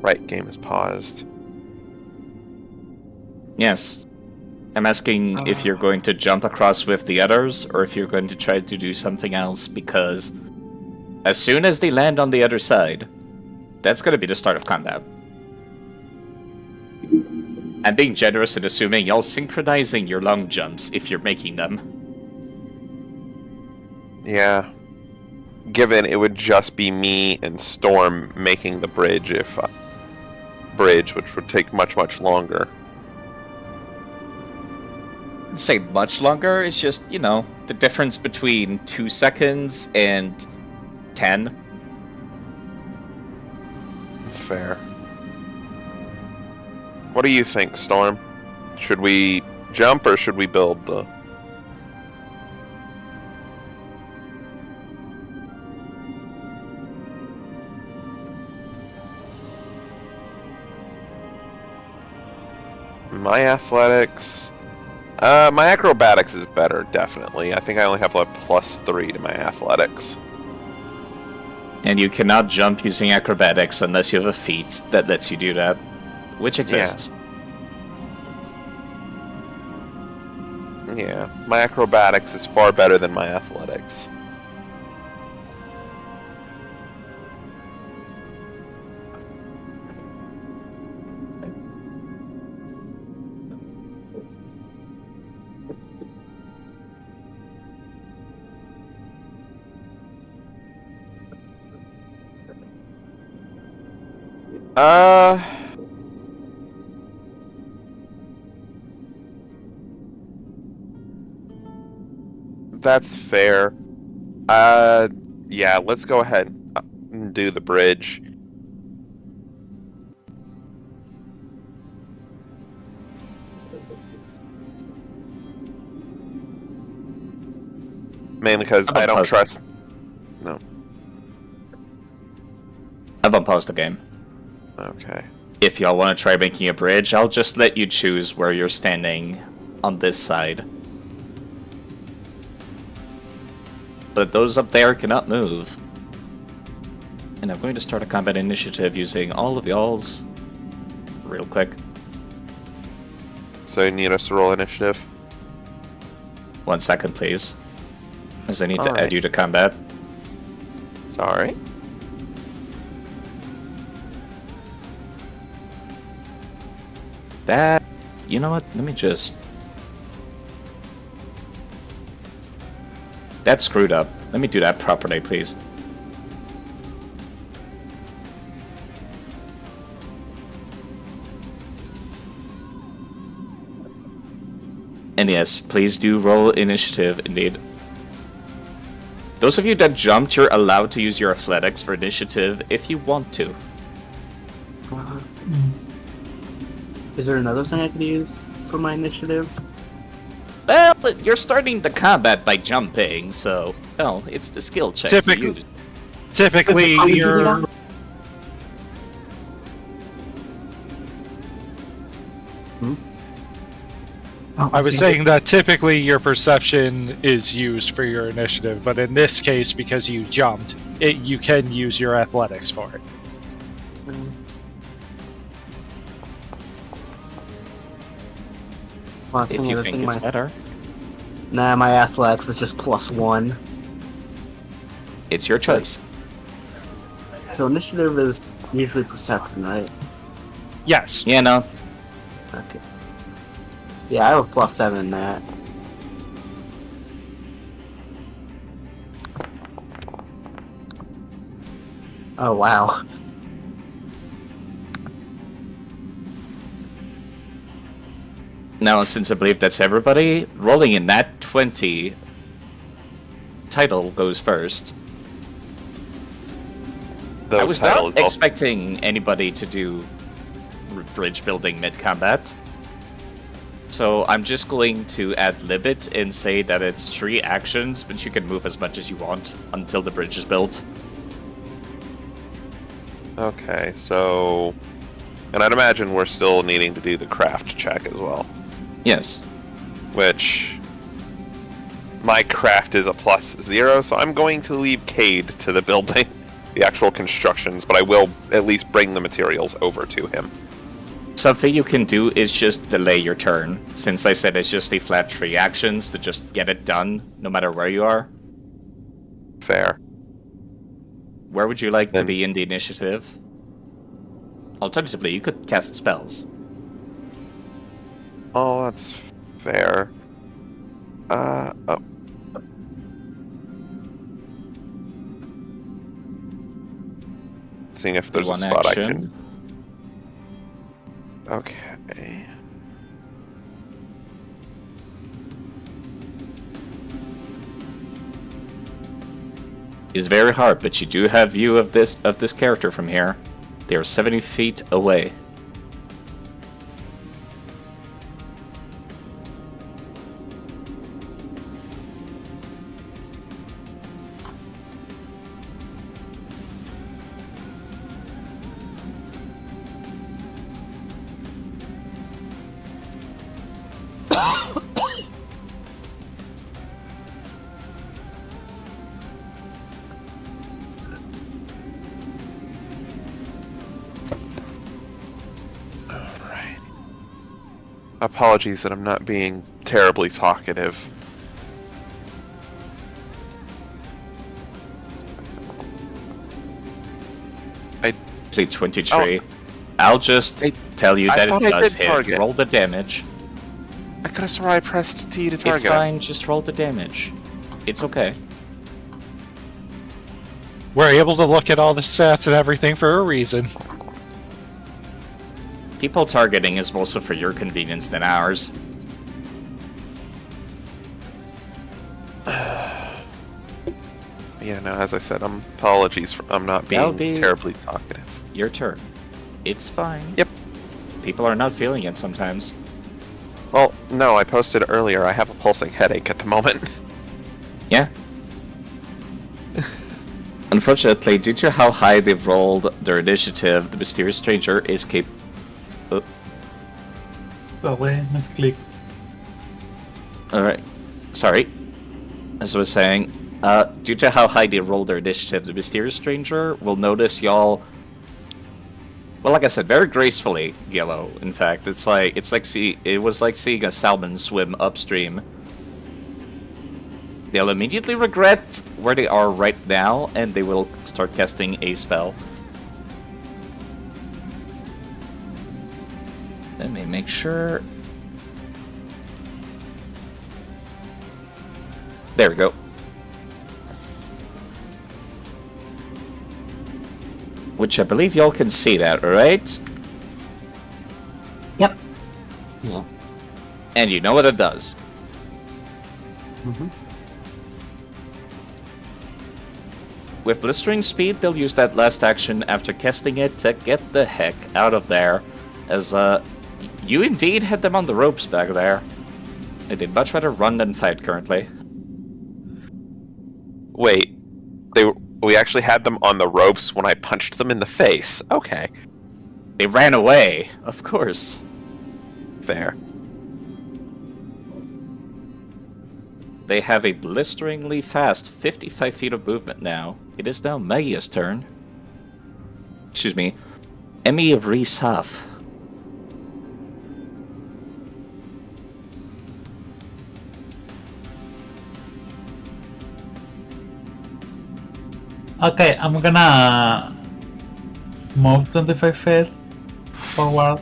Right, game is paused. Yes. I'm asking if you're going to jump across with the others, or if you're going to try to do something else, because as soon as they land on the other side, that's going to be the start of combat. I'm being generous in assuming y'all synchronizing your long jumps if you're making them. Yeah. Given it would just be me and Storm making the bridge which would take much, much longer. I'd say much longer, it's just, you know, the difference between 2 seconds and 10. Fair. What do you think, Storm? Should we jump or should we build the... My athletics... my acrobatics is better, definitely. I think I only have like +3 to my athletics. And you cannot jump using acrobatics unless you have a feat that lets you do that, which exists. Yeah, my acrobatics is far better than my athletics. That's fair. Yeah, let's go ahead and do the bridge. Mainly because I don't trust... No. I've unpaused the game. Okay. If y'all want to try making a bridge, I'll just let you choose where you're standing on this side. But those up there cannot move. And I'm going to start a combat initiative using all of y'all's real quick. So you need us to roll initiative? 1 second, please. As I need to Alright. add you to combat. Alright. That... You know what? Let me just... That's screwed up. Let me do that properly, please. And yes, please do roll initiative, indeed. Those of you that jumped, you're allowed to use your athletics for initiative if you want to. Is there another thing I could use for my initiative? Well, you're starting the combat by jumping, so... Well, it's the skill check. Typically, you're... I was saying that typically your perception is used for your initiative, but in this case, because you jumped, you can use your athletics for it. Well, If you think it's better. Nah, my athletics is just +1. It's your choice. So initiative is usually perception, right? Yes. Yeah, no. Okay. Yeah, I have a +7 in that. Oh, wow. Now, since I believe that's everybody, rolling in that 20, title goes first. I was not expecting anybody to do bridge building mid-combat. So I'm just going to ad-lib it and say that it's 3 actions, but you can move as much as you want until the bridge is built. Okay, so... And I'd imagine we're still needing to do the craft check as well. Yes. Which... My craft is a +0, so I'm going to leave Cade to the building, the actual constructions, but I will at least bring the materials over to him. Something you can do is just delay your turn, since I said it's just a flat 3 actions to just get it done, no matter where you are. Fair. Where would you like to be in the initiative? Alternatively, you could cast spells. Oh, that's fair. Oh. Seeing if there's a spot I can... Okay. It's very hard, but you do have view of this character from here. They are 70 feet away. Apologies that I'm not being terribly talkative. I say 23. I'll just tell you that it does hit. Target. Roll the damage. I could have sworn I pressed T to target. It's fine, just roll the damage. It's okay. We're able to look at all the stats and everything for a reason. People targeting is mostly for your convenience than ours. Yeah, no, as I said, apologies for I'm not being terribly talkative. Your turn. It's fine. Yep. People are not feeling it sometimes. Well, no, I posted earlier. I have a pulsing headache at the moment. Yeah. Unfortunately, due to how high they've rolled their initiative, the mysterious stranger is capable. Misclick. Alright. Sorry. As I was saying, due to how high they rolled their initiative, the mysterious stranger will notice y'all. Well, like I said, very gracefully, Yellow. In fact, it was like seeing a salmon swim upstream. They'll immediately regret where they are right now, and they will start casting a spell. Let me make sure. There we go. Which I believe y'all can see that, right? Yep. Yeah. And you know what it does. With blistering speed, they'll use that last action after casting it to get the heck out of there, as you indeed had them on the ropes back there. They'd much rather run than fight currently. Wait, we actually had them on the ropes when I punched them in the face. Okay, They ran away, of course. fair. They have a blisteringly fast 55 feet of movement now. It is now Magia's turn. Excuse me, Emmy of Reese Huff. Okay, I'm gonna move 25 feet forward.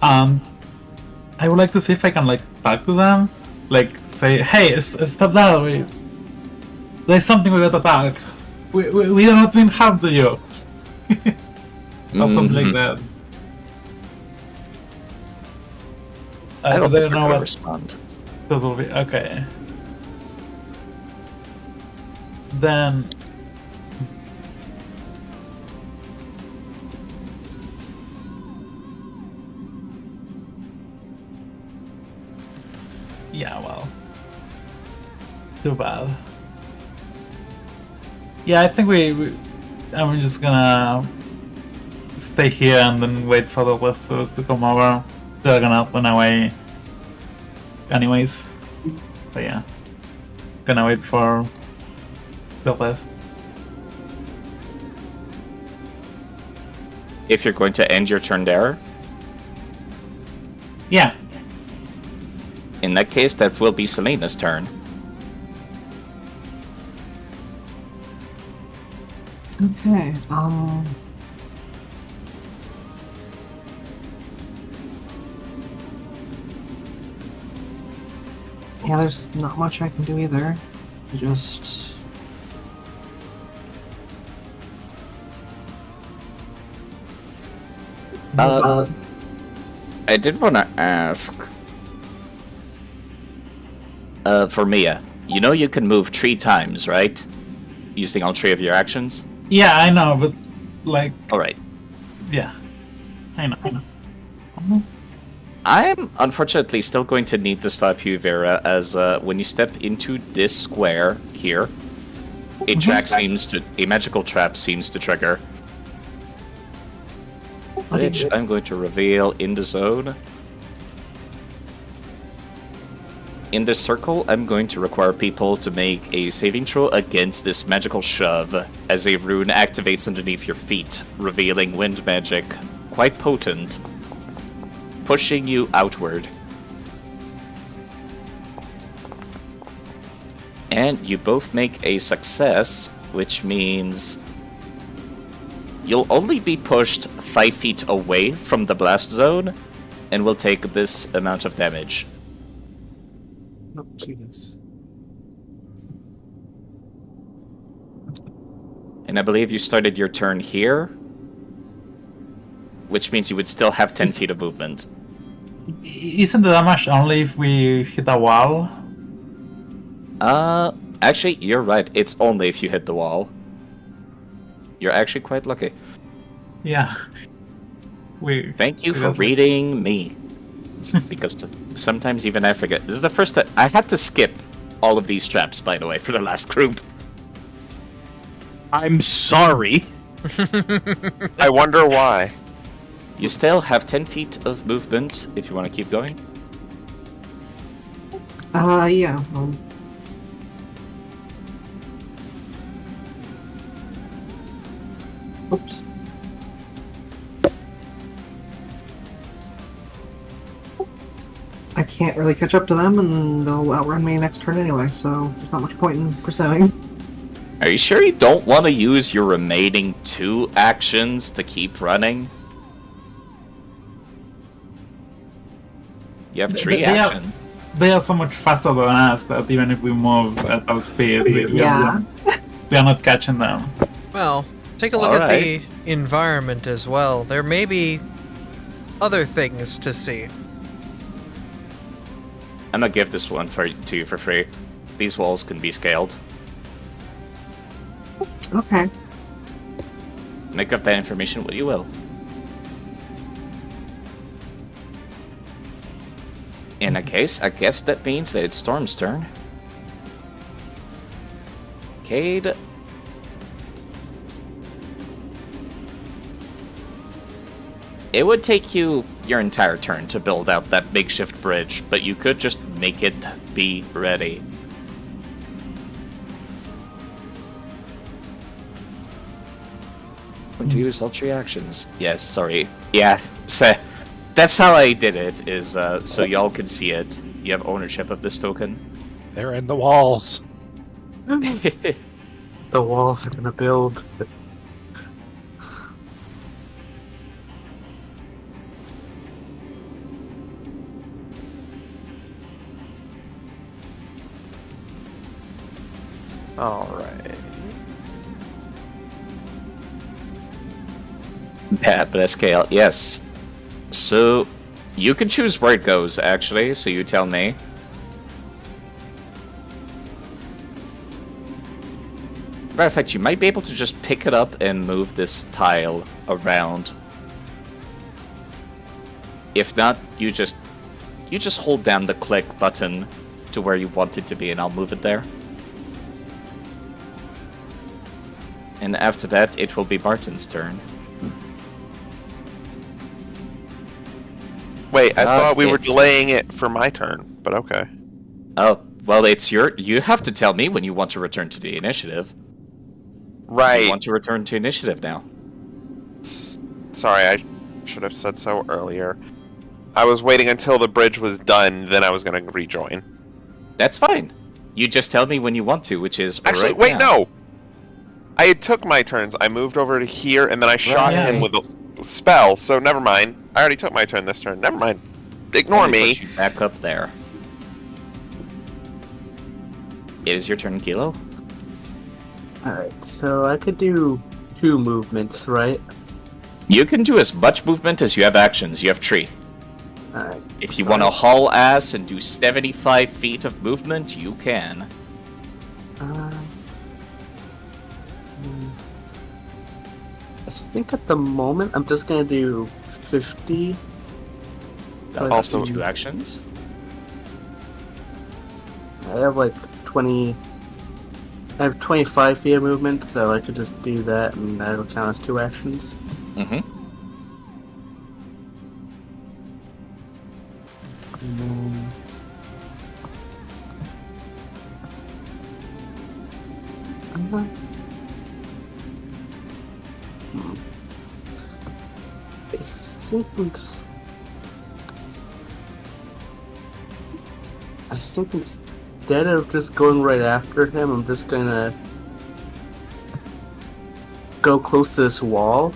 I would like to see if I can talk to them, say, "Hey, stop that! There's something we gotta talk. We do not mean harm to you," or something like that. I don't Because think know they're gonna what respond. that will be. Okay. Then yeah, well, too bad. Yeah, I think I'm just gonna stay here and then wait for the rest to come over. They're gonna run away anyways. But yeah, gonna wait for the rest. If you're going to end your turn there, Yeah. in that case, that will be Selena's turn. Okay. Yeah, there's not much I can do either. Just. I did want to ask. For Mia, you know you can move 3 times, right? Using all 3 of your actions? Yeah, I know, but Alright. yeah, I know. I'm unfortunately still going to need to stop you, Vera, as when you step into this square here, a magical trap seems to trigger. Which I'm going to reveal in the zone. In this circle, I'm going to require people to make a saving throw against this magical shove, as a rune activates underneath your feet, revealing wind magic, quite potent, pushing you outward. And you both make a success, which means you'll only be pushed 5 feet away from the blast zone, and will take this amount of damage. Oh, jeez. And I believe you started your turn here, which means you would still have 10 feet of movement. Isn't the damage only if we hit a wall? Actually, you're right. It's only if you hit the wall. You're actually quite lucky. Yeah. Thank you for reading me. Because sometimes even I forget. This is the first time I had to skip all of these traps, by the way, for the last group. I'm sorry. I wonder why. You still have 10 feet of movement if you want to keep going. Yeah. Oops. can't really catch up to them, and they'll outrun me next turn anyway, so there's not much point in pursuing. Are you sure you don't want to use your remaining 2 actions to keep running? You have 3 actions. They are so much faster than us that even if we move at our speed, we are not catching them. Well, take a look at the environment as well. There may be other things to see. I'm gonna give this one to you for free. These walls can be scaled. Okay. Make of that information what you will. In a case, I guess that means that it's Storm's turn. Cade. It would take you your entire turn to build out that makeshift bridge, but you could just make it be ready. When to use all 3 actions. Yes, sorry. Yeah, so that's how I did it, is so y'all can see it. You have ownership of this token. They're in the walls. The walls are gonna build. Alright. Yeah, but scale, yes. So, you can choose where it goes, actually, so you tell me. Matter of fact, you might be able to just pick it up and move this tile around. If not, you just hold down the click button to where you want it to be, and I'll move it there. And after that, it will be Barton's turn. Wait, I thought we were delaying it for my turn, but okay. Oh, well, it's you have to tell me when you want to return to the initiative. Right. You want to return to initiative now. Sorry, I should have said so earlier. I was waiting until the bridge was done, then I was going to rejoin. That's fine. You just tell me when you want to, which is Actually, right wait, now. no! I took my turns. I moved over to here, and then I shot him with a spell, so never mind. I already took my turn this turn. Never mind. Ignore me. Put you back up there. It is your turn, Kilo. Alright, so I could do 2 movements, right? You can do as much movement as you have actions. You have 3. Alright. If you want to haul ass and do 75 feet of movement, you can. I think at the moment I'm just gonna do 50. So also 2 actions. I have like 20. I have 25 feet of movement, so I could just do that, and that'll count as 2 actions. Mm-hmm. I think instead of just going right after him, I'm just gonna go close to this wall.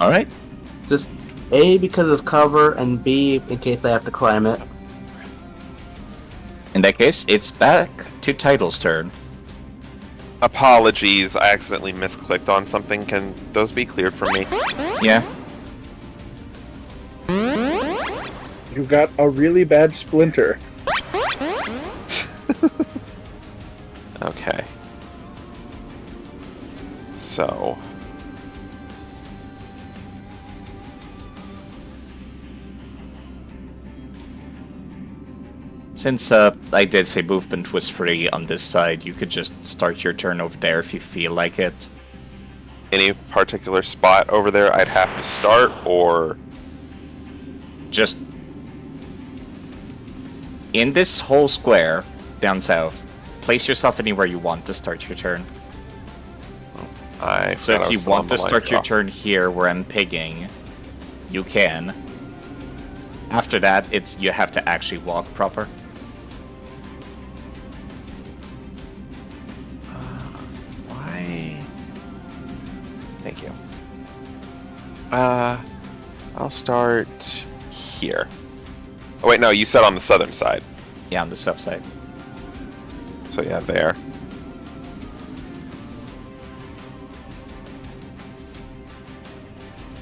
Alright. Just A, because of cover, and B, in case I have to climb it. In that case, it's back to Title's turn. Apologies, I accidentally misclicked on something. Can those be cleared for me? Yeah. You got a really bad splinter. Okay. So... Since I did say movement was free on this side, you could just start your turn over there if you feel like it. Any particular spot over there I'd have to start, or... Just... in this whole square, down south, place yourself anywhere you want to start your turn. So if you want to start your turn here where I'm pigging, you can. After that, it's you have to actually walk proper. Why? Thank you. I'll start here. Oh wait, no, you said on the southern side. Yeah, on the south side. So yeah, there.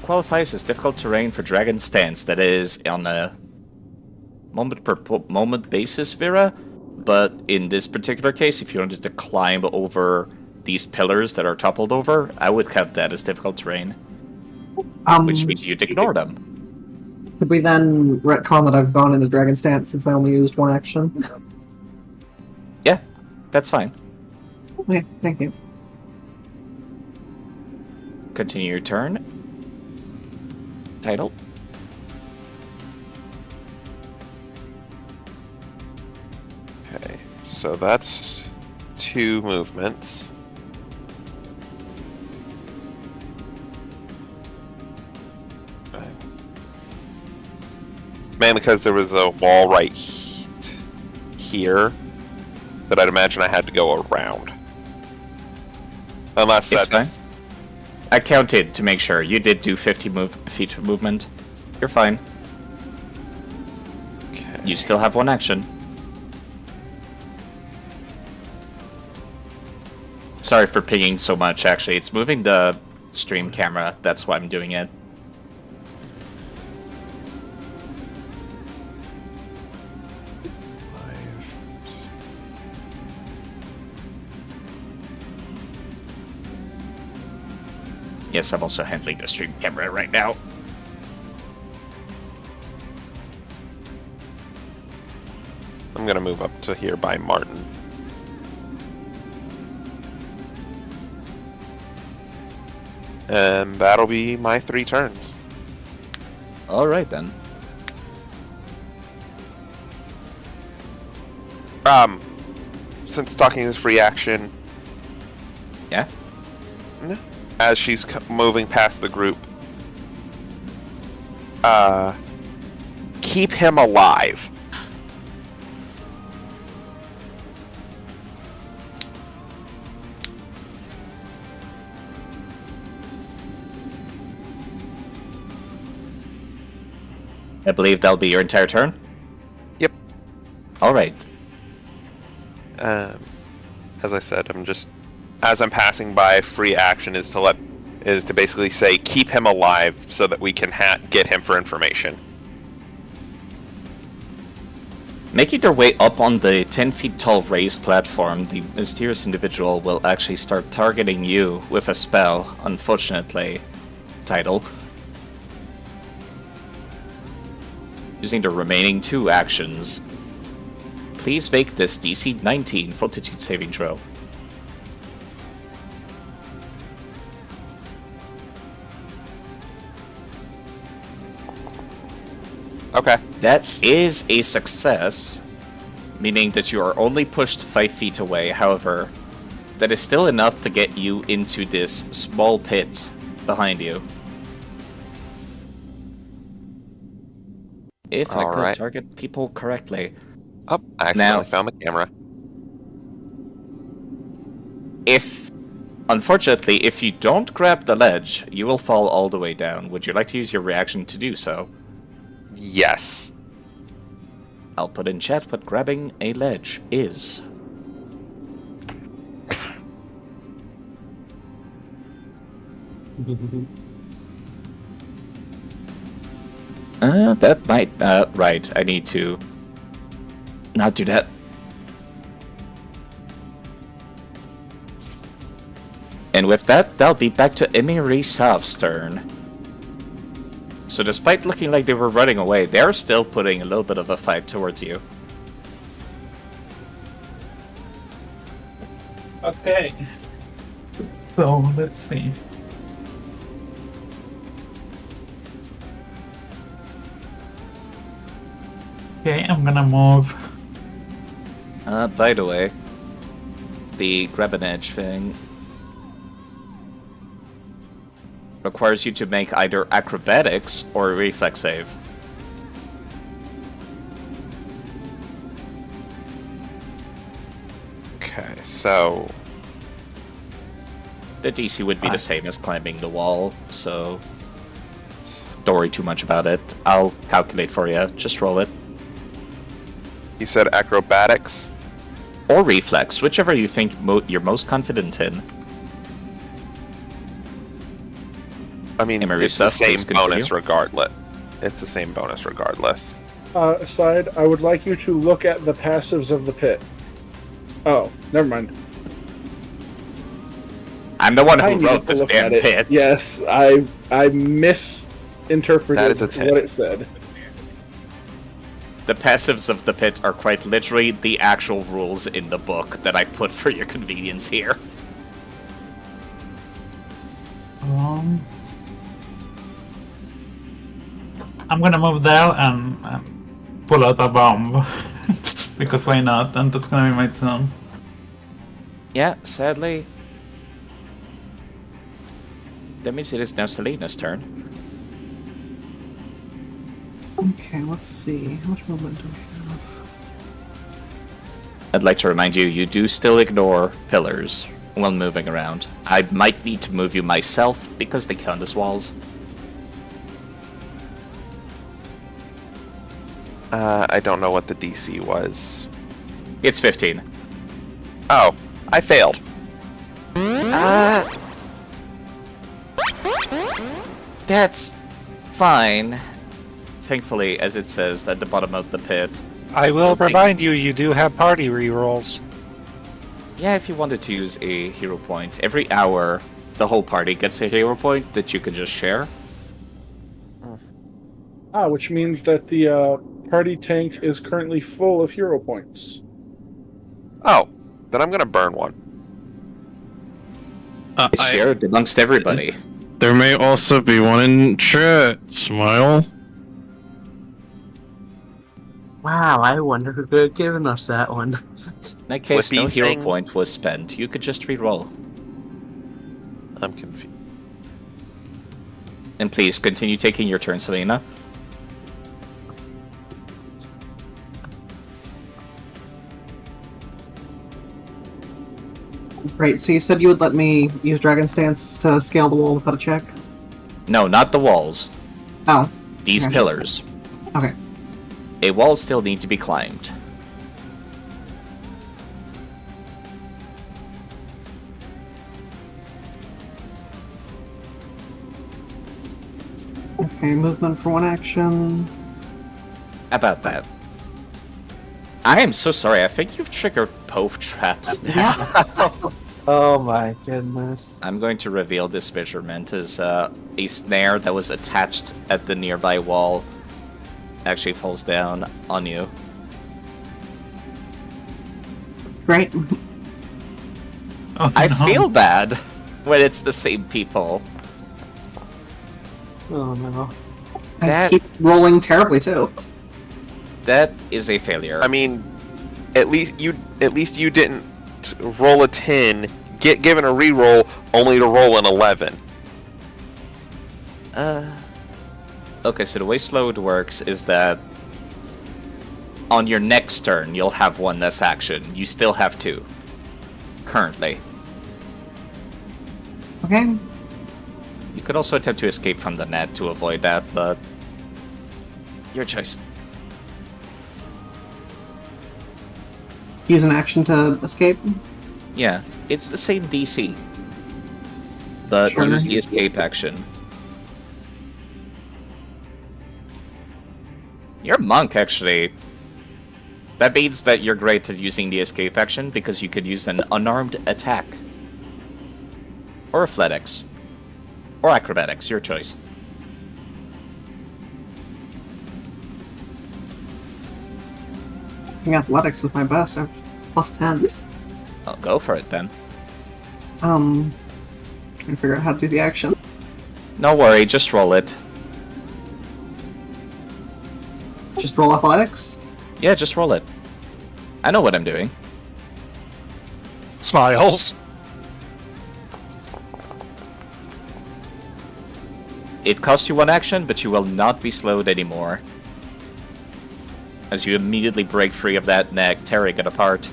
Qualifies as difficult terrain for dragon stance. That is on a moment per moment basis, Vera. But in this particular case, if you wanted to climb over these pillars that are toppled over, I would count that as difficult terrain. Which means you'd ignore them. Could we then retcon that I've gone into Dragon Stance since I only used one action? Yeah, that's fine. Okay, thank you. Continue your turn. Title. Okay, so that's 2 movements. Okay. Mainly because there was a wall right here that I'd imagine I had to go around. Unless It's that's... fine. I counted to make sure. You did do 50 feet of movement. You're fine. Okay. You still have one action. Sorry for pinging so much, actually. It's moving the stream camera. That's why I'm doing it. Yes, I'm also handling the stream camera right now. I'm gonna move up to here by Martin. And that'll be my 3 turns. Alright then. Since talking is free action, Yeah? as she's moving past the group, keep him alive. I believe that'll be your entire turn? Yep. Alright. As I said, as I'm passing by, free action is to basically say keep him alive so that we can get him for information. Making their way up on the 10 feet tall raised platform, the mysterious individual will actually start targeting you with a spell, unfortunately. Title. Using the remaining 2 actions. Please make this DC 19 Fortitude saving throw. Okay. That is a success, meaning that you are only pushed 5 feet away. However, that is still enough to get you into this small pit behind you. If I could Alright. target people correctly. Oh, I accidentally found the camera. Unfortunately, if you don't grab the ledge, you will fall all the way down. Would you like to use your reaction to do so? Yes. I'll put in chat what grabbing a ledge is. That might... right, I need to not do that. And with that, that'll be back to Emiri Sav's turn. So despite looking like they were running away, they're still putting a little bit of a fight towards you. Okay. So, let's see. Okay, I'm gonna move. By the way, the grab an edge thing requires you to make either acrobatics or a reflex save. Okay, so The DC would be the same as climbing the wall, so don't worry too much about it. I'll calculate for you. Just roll it. you said acrobatics. Or reflex, whichever you think you're most confident in. I mean, Emery it's the stuff, same please continue. bonus regardless. It's the same bonus regardless. Aside, I would like you to look at the passives of the pit. Oh, never mind. I'm the one I who needed wrote to this look damn at it. pit. Yes, I misinterpreted That is a 10. what it said. The passives of the pit are quite literally the actual rules in the book that I put for your convenience here. I'm gonna move there and pull out a bomb. Because why not? And that's gonna be my turn. Yeah, sadly. That means it is now Selena's turn. Okay, let's see. How much movement do we have? I'd like to remind you, you do still ignore pillars while moving around. I might need to move you myself because they count as walls. I don't know what the DC was. It's 15. Oh, I failed. That's fine. Thankfully, as it says at the bottom of the pit. I will remind you, you do have party rerolls. Yeah, if you wanted to use a hero point, every hour the whole party gets a hero point that you can just share. Which means that the party tank is currently full of hero points. Oh, then I'm gonna burn one. It's shared amongst everybody. There may also be one in chat. Smile. Wow, I wonder who could have given us that one. In that case, Flippy no hero thing. point was spent. You could just re-roll. I'm confused. And please, continue taking your turn, Selena. Right, so you said you would let me use Dragon Stance to scale the wall without a check? No, not the walls. Oh, These Okay. pillars. okay. A wall still need to be climbed. Okay, movement for one action. About that. I am so sorry. I think you've triggered both traps now. Yeah. Oh my goodness. I'm going to reveal this measurement as a snare that was attached at the nearby wall actually falls down on you. Great. Oh, I no. feel bad when it's the same people. Oh no. I That- keep rolling terribly too. That is a failure. I mean, at least you didn't roll a 10, get given a reroll, only to roll an 11. Okay, so the way slowed works is that on your next turn, you'll have one less action. You still have two. Currently. Okay. You could also attempt to escape from the net to avoid that, but your choice. Use an action to escape. Yeah, it's the same DC. But Sure. use the escape action. You're a monk, actually. That means that you're great at using the escape action because you could use an unarmed attack. Or athletics. Or acrobatics, your choice. I think athletics is my best. I have plus 10. I'll go for it then. Trying to figure out how to do the action. No worry, just roll it. Just roll athletics. Yeah, just roll it. I know what I'm doing. Smiles. It costs you one action, but you will not be slowed anymore. As you immediately break free of that neck, tearing it apart.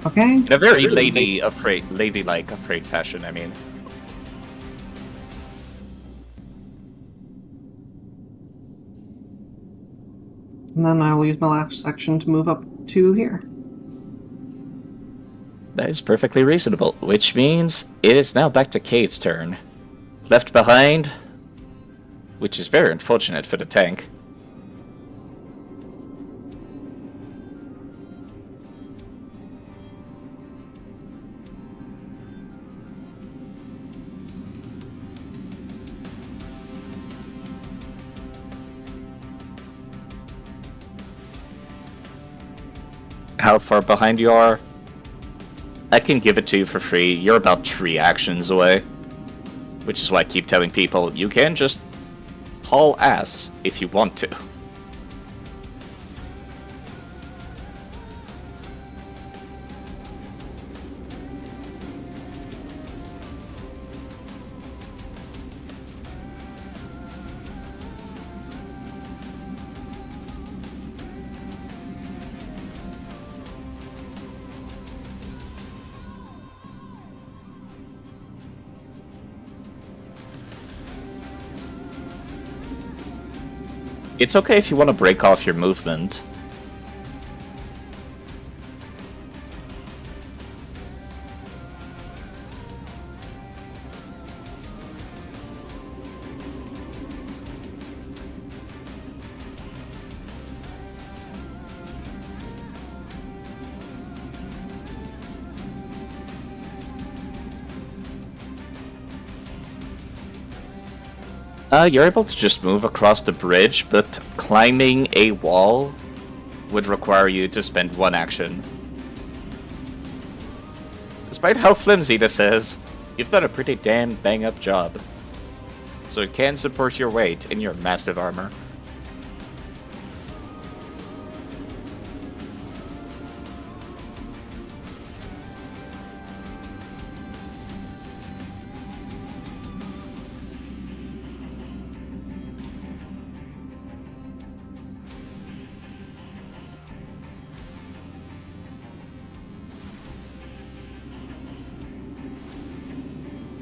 Okay. In a very ladylike afraid fashion, I mean. And then I will use my last action to move up to here. That is perfectly reasonable, which means it is now back to Kate's turn. Left behind, which is very unfortunate for the tank. How far behind you are? I can give it to you for free. You're about 3 actions away. Which is why I keep telling people, you can just haul ass if you want to. It's okay if you want to break off your movement. You're able to just move across the bridge, but climbing a wall would require you to spend 1 action. Despite how flimsy this is, you've done a pretty damn bang-up job. So it can support your weight in your massive armor.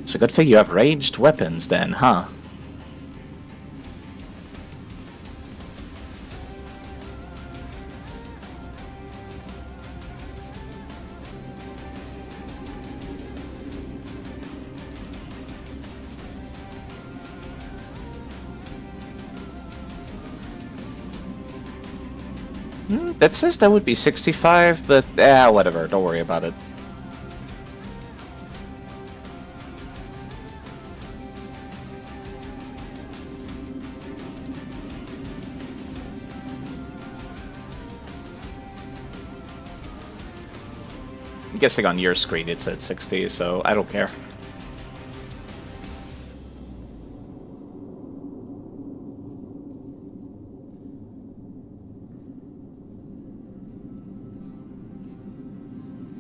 It's a good thing you have ranged weapons then, huh? That says that would be 65, but whatever, don't worry about it. I'm guessing on your screen it's at 60, so I don't care.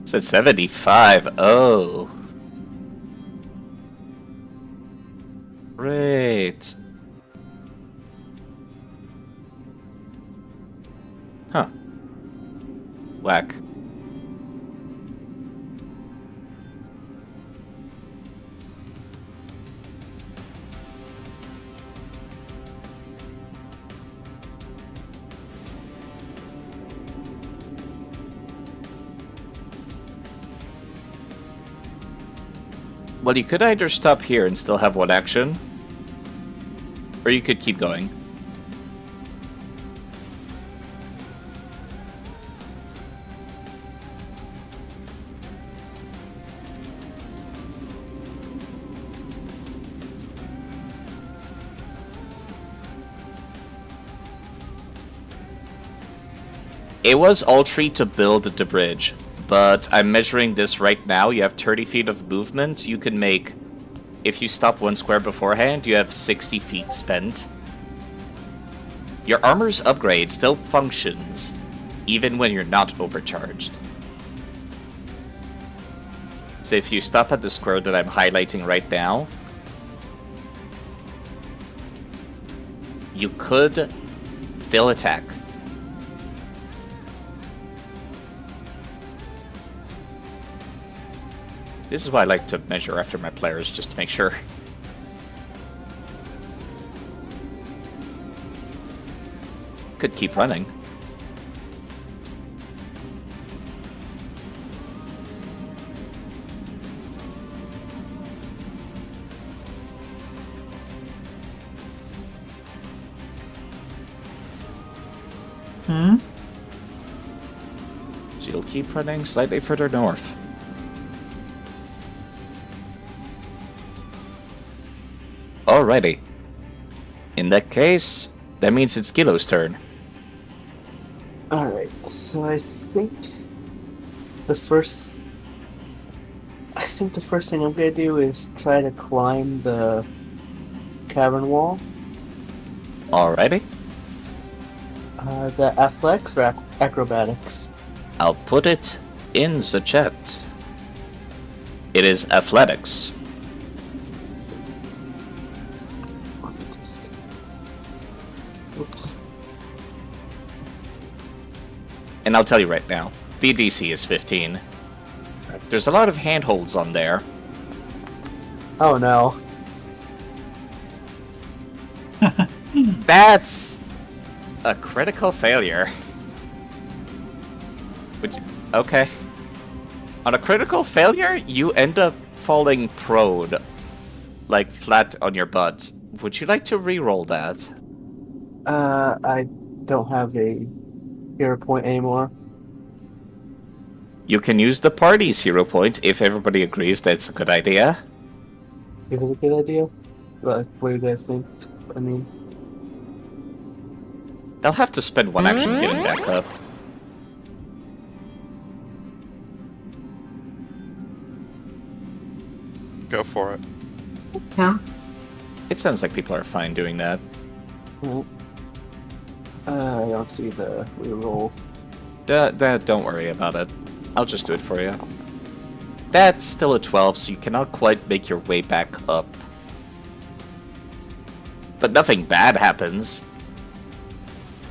It's at 75. Oh. Great. Huh. Whack. Well, you could either stop here and still have 1 action, or you could keep going. It was all tree to build the bridge, but I'm measuring this right now. You have 30 feet of movement. You can make, if you stop 1 square beforehand, you have 60 feet spent. Your armor's upgrade still functions, even when you're not overcharged. So if you stop at the square that I'm highlighting right now, you could still attack. This is why I like to measure after my players, just to make sure. Could keep running. Hmm? So you'll keep running slightly further north. Alrighty. In that case, that means it's Gilo's turn. Alright, so I think the first thing I'm gonna do is try to climb the cavern wall. Alrighty. Is that athletics or acrobatics? I'll put it in the chat. It is athletics. Oops. And I'll tell you right now, the DC is 15. There's a lot of handholds on there. Oh no. That's a critical failure. Okay. On a critical failure, you end up falling prone, like flat on your butt. Would you like to re-roll that? I don't have a hero point anymore. You can use the party's hero point if everybody agrees that's a good idea. Is it a good idea? What do you guys think? I mean, They'll have to spend one action getting back up. Go for it. Yeah. It sounds like people are fine doing that. well, I don't see the reroll. Don't worry about it. I'll just do it for you. That's still a 12, so you cannot quite make your way back up. But nothing bad happens.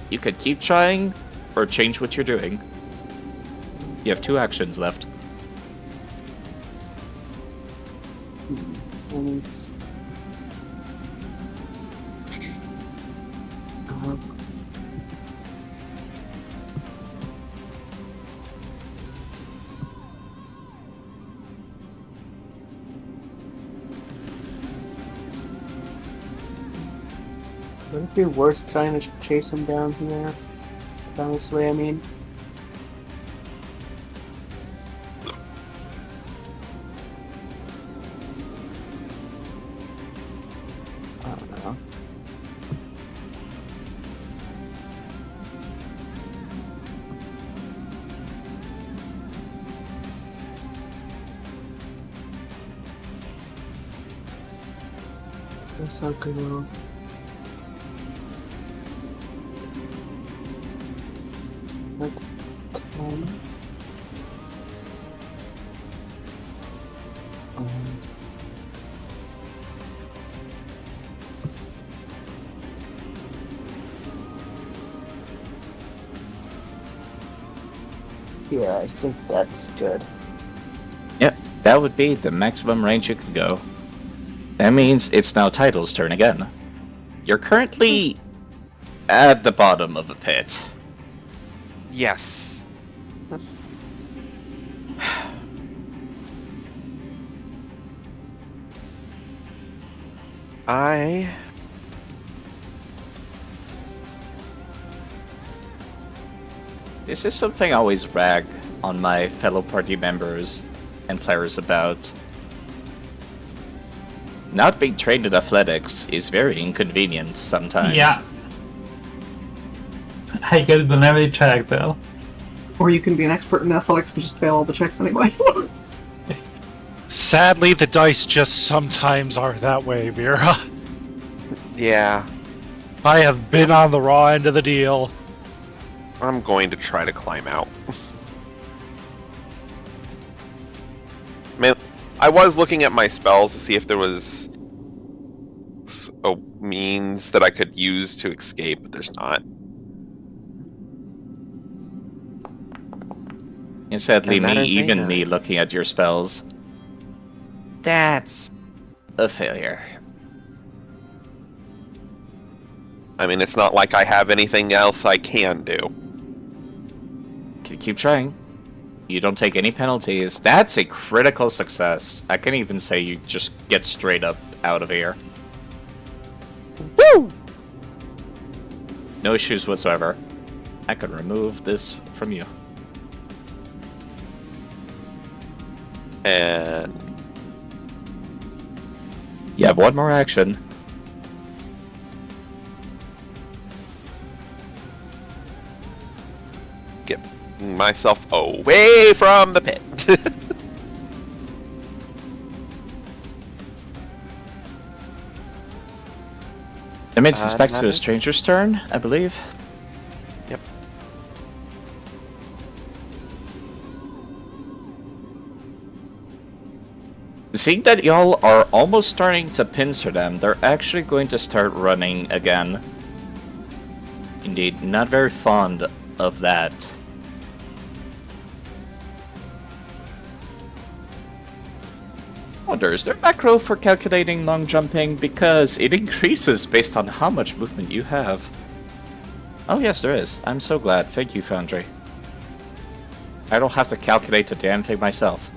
You could keep trying, or change what you're doing. You have 2 actions left. Would it be worse trying to chase him down here? Down this way, I mean? I don't know. That's not good at all. That's 10. Yeah, I think that's good. Yep, that would be the maximum range you could go. That means it's now Title's turn again. You're currently at the bottom of a pit. Yes. This is something I always rag on my fellow party members and players about. Not being trained in athletics is very inconvenient sometimes. Yeah. I get it on every check, though. Or you can be an expert in athletics and just fail all the checks anyway. Sadly, the dice just sometimes are that way, Vera. Yeah. I have been on the raw end of the deal. I'm going to try to climb out. Man, I was looking at my spells to see if there was a means that I could use to escape, but there's not. And sadly, And that is even a me looking at your spells. That's a failure. I mean, it's not like I have anything else I can do. Keep trying. You don't take any penalties. That's a critical success. I can even say you just get straight up out of here. Woo! No issues whatsoever. I can remove this from you. And You have one more action. get myself away from the pit. It means it's back to a damage. stranger's turn, I believe. Yep. Seeing that y'all are almost starting to pincer them, they're actually going to start running again. Indeed, not very fond of that. Wonder, is there macro for calculating long jumping? Because it increases based on how much movement you have. Oh yes, there is. I'm so glad. Thank you, Foundry. I don't have to calculate the damn thing myself.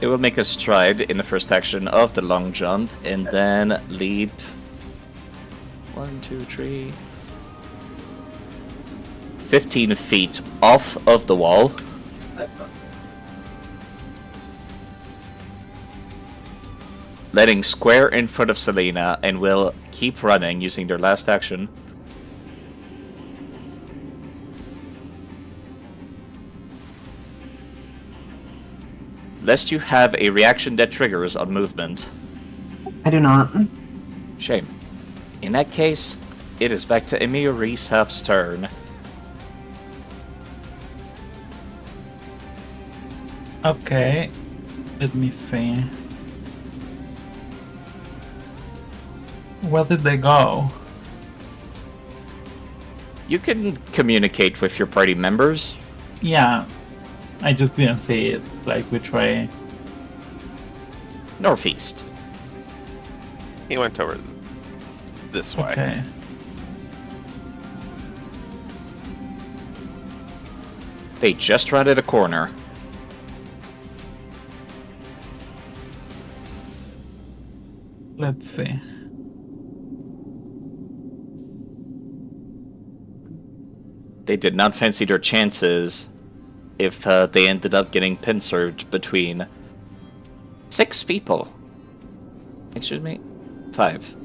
It will make a stride in the first action of the long jump, and then leap 1, 2, 3, 15 feet off of the wall. Letting square in front of Selena, and will keep running using their last action. Lest you have a reaction that triggers on movement. I do not. Shame. In that case, it is back to Emir Reesaf's turn. Okay. Let me see. Where did they go? You can communicate with your party members. Yeah. I just didn't see it. Like which way? Northeast. He went over this way. Okay. They just rounded a corner. Let's see. They did not fancy their chances if they ended up getting pincered between 6 people. Excuse me? 5.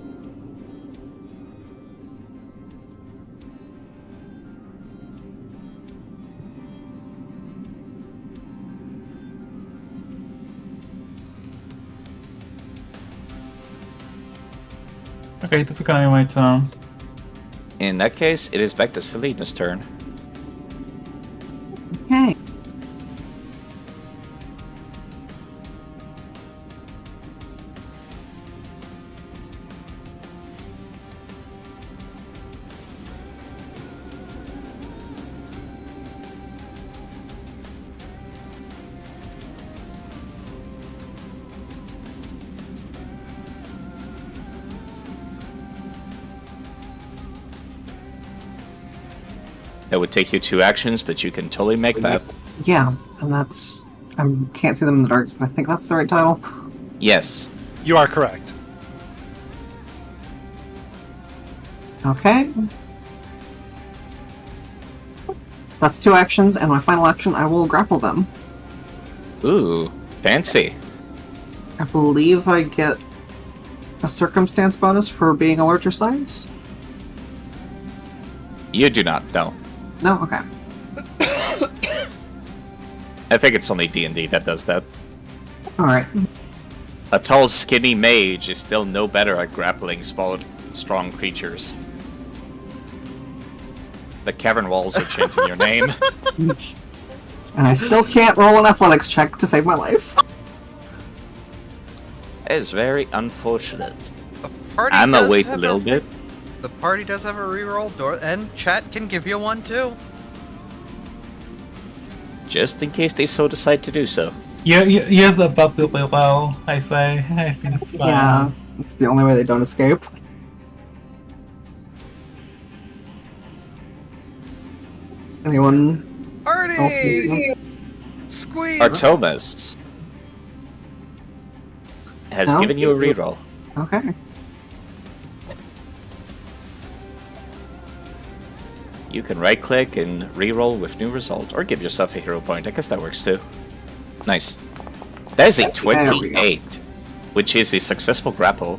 Okay, that's gonna be my turn. In that case, it is back to Selena's turn. Okay. That would take you 2 actions, but you can totally make that. Yeah, and that's... I can't see them in the dark, but I think that's the right title. Yes. You are correct. Okay. So that's 2 actions, and my final action, I will grapple them. Ooh, fancy. I believe I get a circumstance bonus for being a larger size? You do not, no. No? Okay. I think it's only D&D that does that. Alright. A tall, skinny mage is still no better at grappling small, strong creatures. The cavern walls are chanting your name. And I still can't roll an athletics check to save my life. is very unfortunate. The party I'm gonna does wait a have little bit. The party does have a reroll door, and chat can give you one too. Just in case they so decide to do so. Use the bubble below, I say. I think it's fine. Yeah, it's the only way they don't escape. Does anyone else need Party! that? Squeeze! Artemis has No? given you a reroll. Okay. You can right-click and reroll with new result, or give yourself a hero point. I guess that works too. Nice. That is a There we go. 28, which is a successful grapple.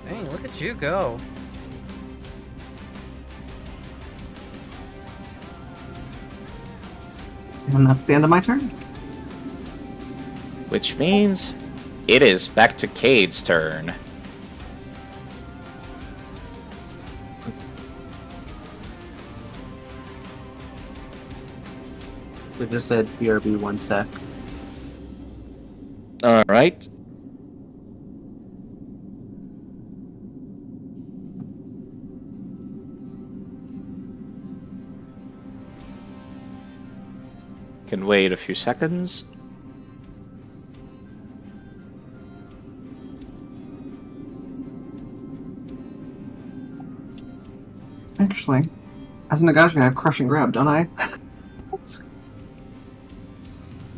Dang, look at you go. And that's the end of my turn. Which means it is back to Cade's turn. We just said BRB 1 sec. Alright. Can wait a few seconds. Actually, as a Nagashi, I have Crushing Grab, don't I?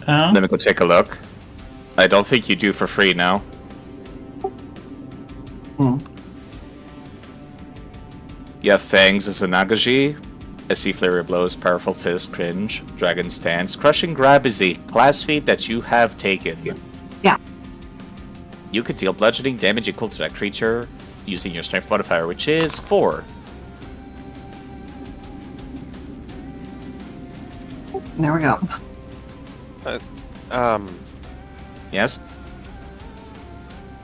Let me go take a look. I don't think you do for free now. Hmm. You have Fangs as a Nagaji. I see Flurry of Blows, Powerful Fist, Cringe, Dragon Stance. Crushing Grab is a class feat that you have taken. Yeah. You could deal bludgeoning damage equal to that creature using your strength modifier, which is 4. There we go. Yes?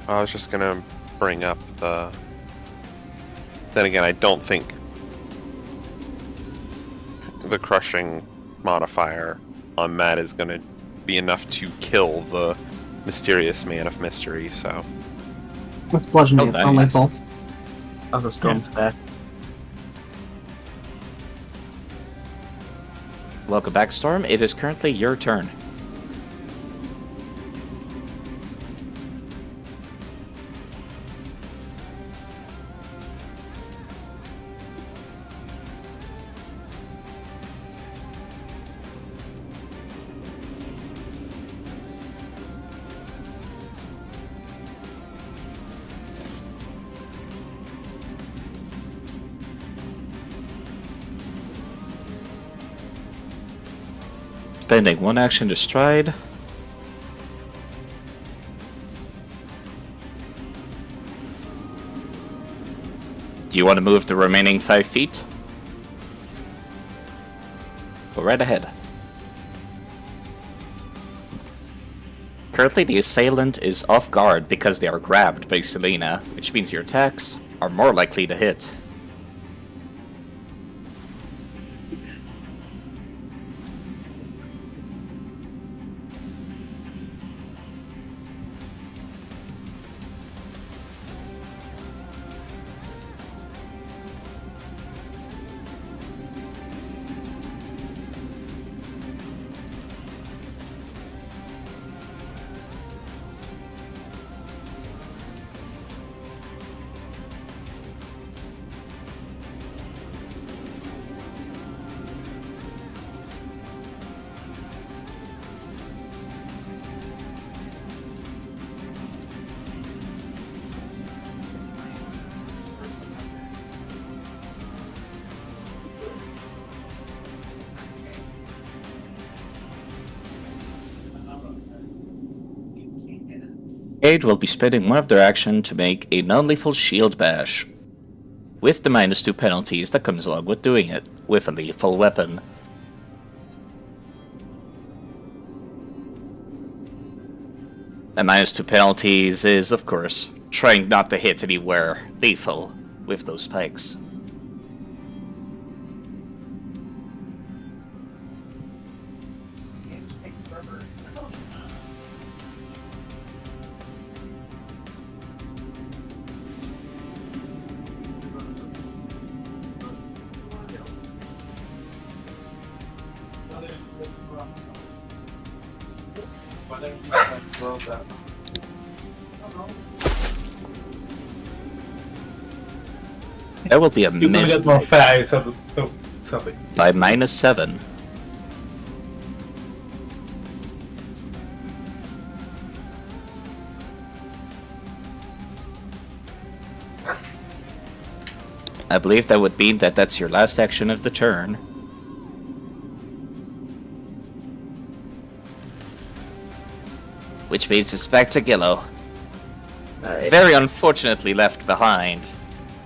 I was just gonna bring up the... Then again, I don't think the crushing modifier on Matt is gonna be enough to kill the mysterious man of mystery, so... It's bludgeoning, Oh, it's nice. non-lethal. Also, Storm's back. Welcome back, Storm. It is currently your turn. Spending one action to stride. Do you want to move the remaining 5 feet? Go right ahead. Currently, the assailant is off guard because they are grabbed by Selena, which means your attacks are more likely to hit. Aid will be spending one of their action to make a non-lethal shield bash, with the -2 penalties that comes along with doing it with a lethal weapon. And -2 penalties is, of course, trying not to hit anywhere lethal with those spikes. That will be a You're gonna miss get more fat, so something. by -7. I believe that would mean that that's your last action of the turn. Which means it's back to Gillo. Alright. Very unfortunately left behind,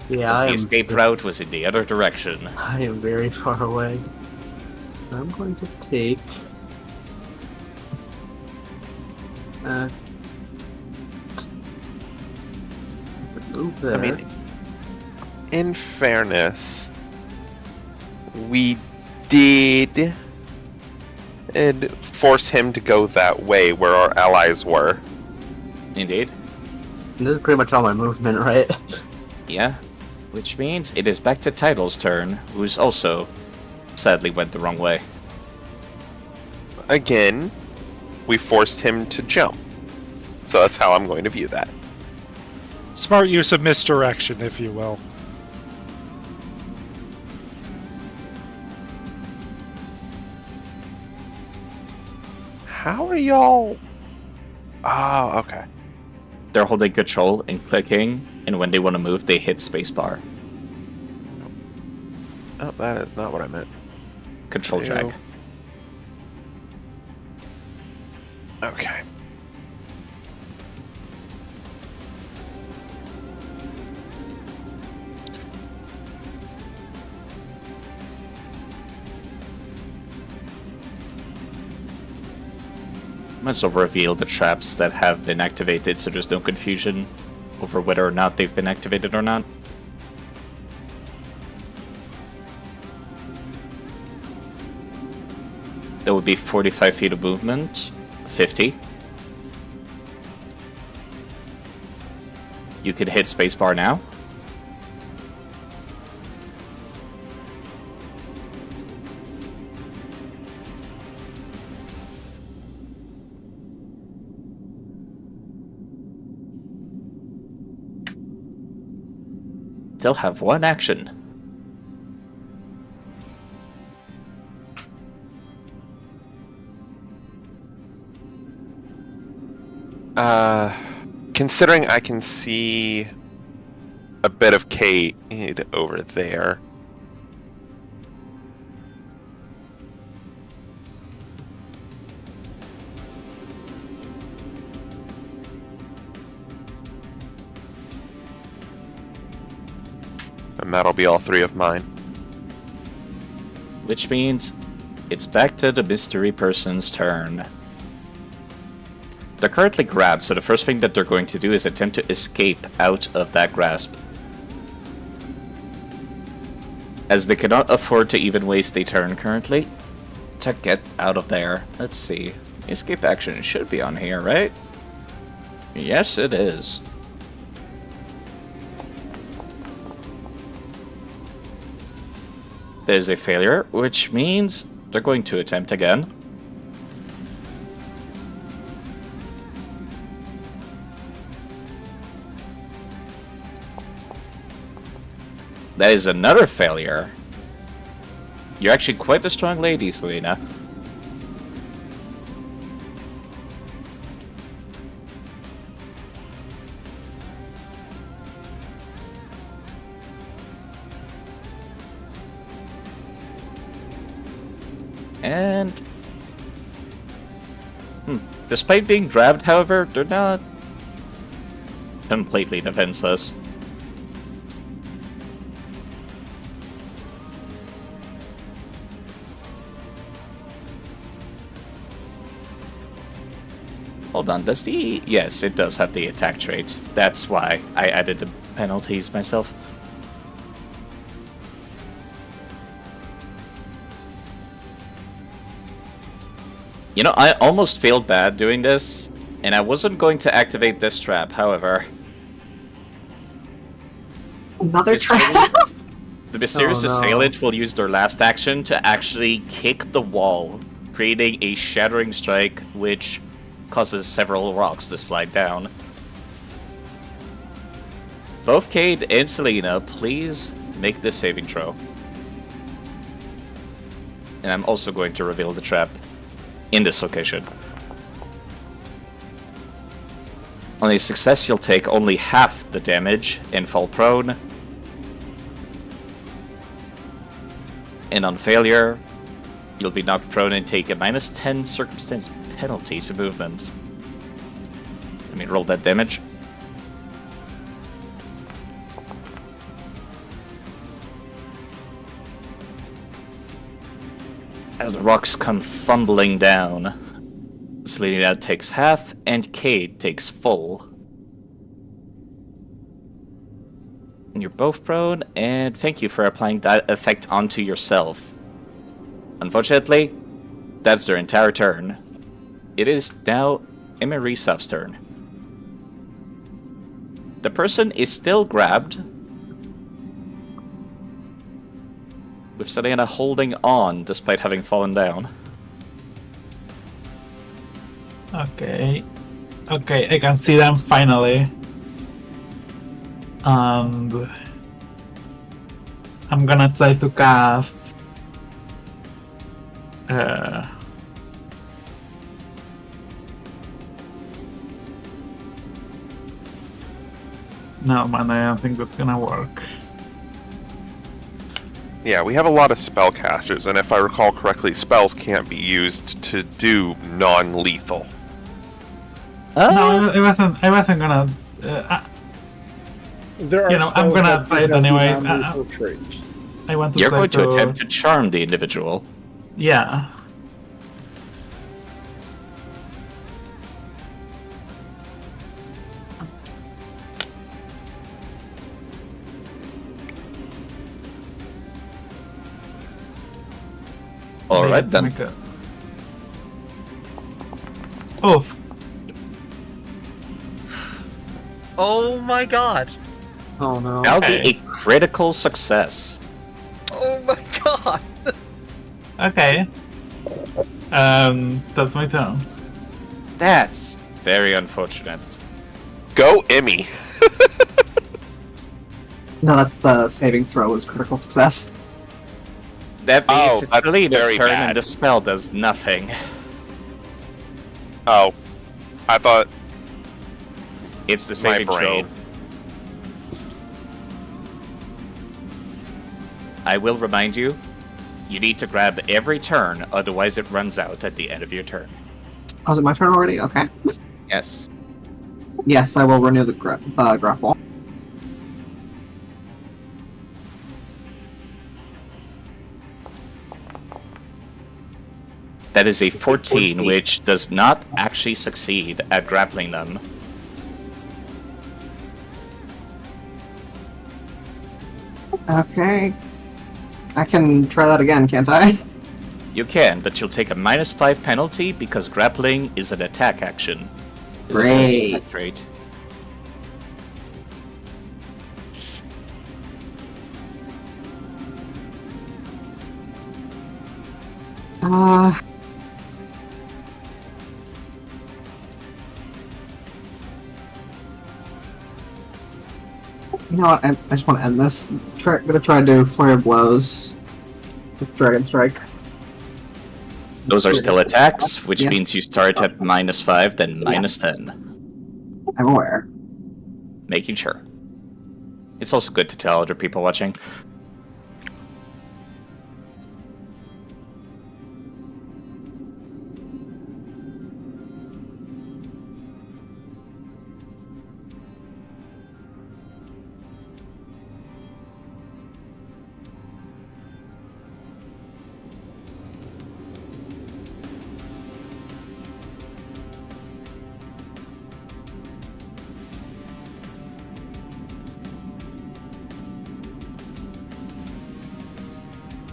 Yeah, as I the am, escape route was in the other direction. I am very far away. So I'm going to take... move there. I mean, in fairness, we did force him to go that way where our allies were. Indeed. And this is pretty much all my movement, right? Yeah. Which means it is back to Title's turn, who's also sadly went the wrong way. Again, we forced him to jump. So that's how I'm going to view that. Smart use of misdirection, if you will. How are y'all... Oh, okay. They're holding control and clicking, and when they want to move, they hit spacebar. Oh, that is not what I meant. Control Ew. drag. Okay. Might as well reveal the traps that have been activated so there's no confusion over whether or not they've been activated or not. That would be 45 feet of movement, 50. You could hit spacebar now. They'll have one action. Considering I can see a bit of Kate over there. And that'll be all three of mine. Which means it's back to the mystery person's turn. They're currently grabbed, so the first thing that they're going to do is attempt to escape out of that grasp. As they cannot afford to even waste a turn currently to get out of there. Let's see. Escape action should be on here, right? Yes, it is. There's a failure, which means they're going to attempt again. That is another failure. You're actually quite a strong lady, Selena. And... despite being grabbed, however, they're not completely defenseless. Hold on, does the... Yes, it does have the attack trait. That's why I added the penalties myself. You know, I almost failed bad doing this, and I wasn't going to activate this trap, however. Another trap? The mysterious Oh, no. assailant will use their last action to actually kick the wall creating a shattering strike which causes several rocks to slide down. Both Cade and Selena, please make this saving throw. And I'm also going to reveal the trap in this location. On a success, you'll take only half the damage and fall prone. And on failure, you'll be knocked prone and take a -10 circumstance penalty to movement. Let me roll that damage. As the rocks come fumbling down, Selena takes half and Cade takes full. And you're both prone, and thank you for applying that effect onto yourself. Unfortunately, that's their entire turn. It is now Emerisav's turn. The person is still grabbed, with Selena holding on despite having fallen down. Okay, I can see them finally. And I'm gonna try to cast no man, I don't think that's gonna work. Yeah, we have a lot of spellcasters, and if I recall correctly, spells can't be used to do non-lethal. No, I wasn't gonna. There are You know, I'm spells gonna that play it have anyways. non-lethal traits. I want to. You're try going to attempt to charm the individual. Yeah. Alright then. Oof. Oh my god. Oh no. That'll Okay. be a critical success. Oh my god. Okay. That's my turn. That's very unfortunate. Go, Emmy! No, that's the saving throw is critical success. That Oh, means it's that's Selena's very turn bad. and the spell does nothing. Oh, I thought It's the my saving throw. brain. I will remind you, you need to grab every turn, otherwise it runs out at the end of your turn. Oh, is it my turn already? Okay. Yes. Yes, I will renew the grapple. That is a 14, which does not actually succeed at grappling them. Okay. I can try that again, can't I? You can, but you'll take a -5 penalty because grappling is an attack action. Is a Great. attack trait. You know what? I just want to end this. Gonna try to do flurry of blows with Dragon Strike. Those are still attacks, which Yes. means you start at -5, then -10. I'm aware. Making sure. It's also good to tell other people watching.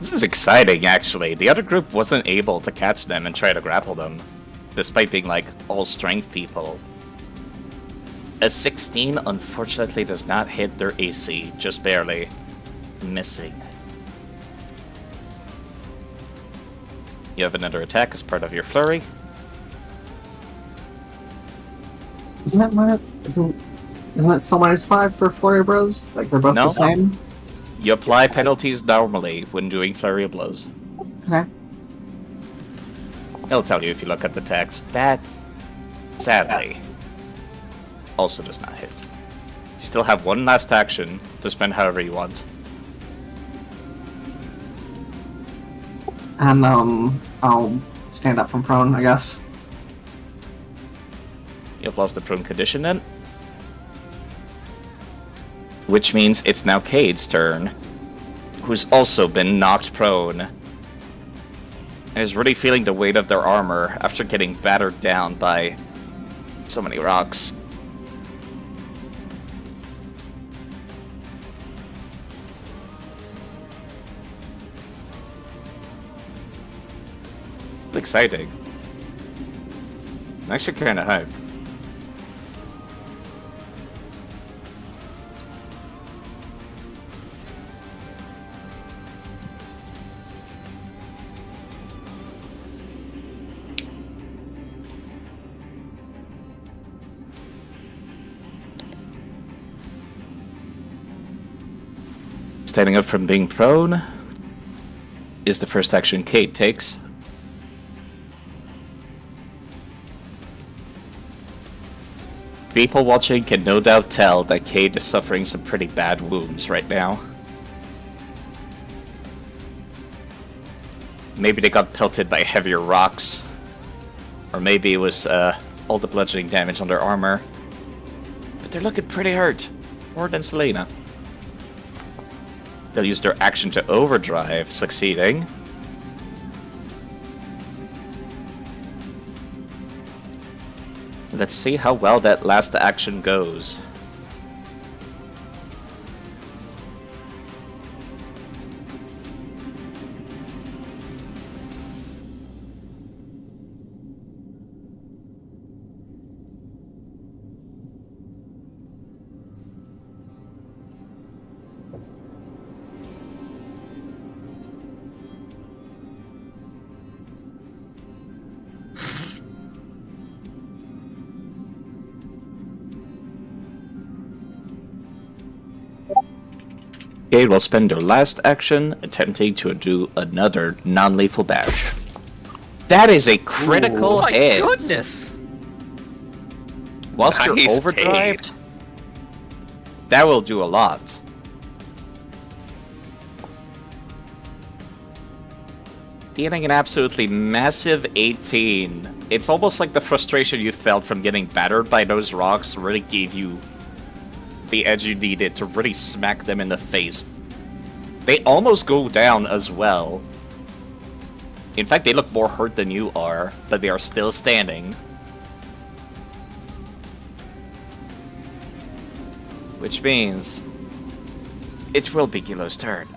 This is exciting, actually. The other group wasn't able to catch them and try to grapple them, despite being, like, all-strength people. A 16, unfortunately, does not hit their AC, just barely. Missing. You have another attack as part of your flurry. Isn't it still -5 for Flurry Bros? Like they're both No. the same? You apply penalties normally when doing flurry of blows. Okay. It'll tell you if you look at the text. That, sadly, also does not hit. You still have one last action to spend however you want. And I'll stand up from prone, I guess. You've lost the prone condition then. Which means it's now Cade's turn, who's also been knocked prone, and is really feeling the weight of their armor after getting battered down by so many rocks. It's exciting. I'm actually kind of hyped. Standing up from being prone is the first action Kate takes. People watching can no doubt tell that Kate is suffering some pretty bad wounds right now. Maybe they got pelted by heavier rocks, or maybe it was all the bludgeoning damage on their armor. But they're looking pretty hurt, more than Selena. They'll use their action to overdrive, succeeding. Let's see how well that last action goes. Jade will spend their last action attempting to do another non-lethal bash. That is a critical Oh my hit. goodness! Whilst Nice you're overdrived, that will do a lot. Dealing an absolutely massive 18. It's almost like the frustration you felt from getting battered by those rocks really gave you the edge you needed to really smack them in the face. They almost go down as well. In fact, they look more hurt than you are, but they are still standing. Which means it will be Gillo's turn.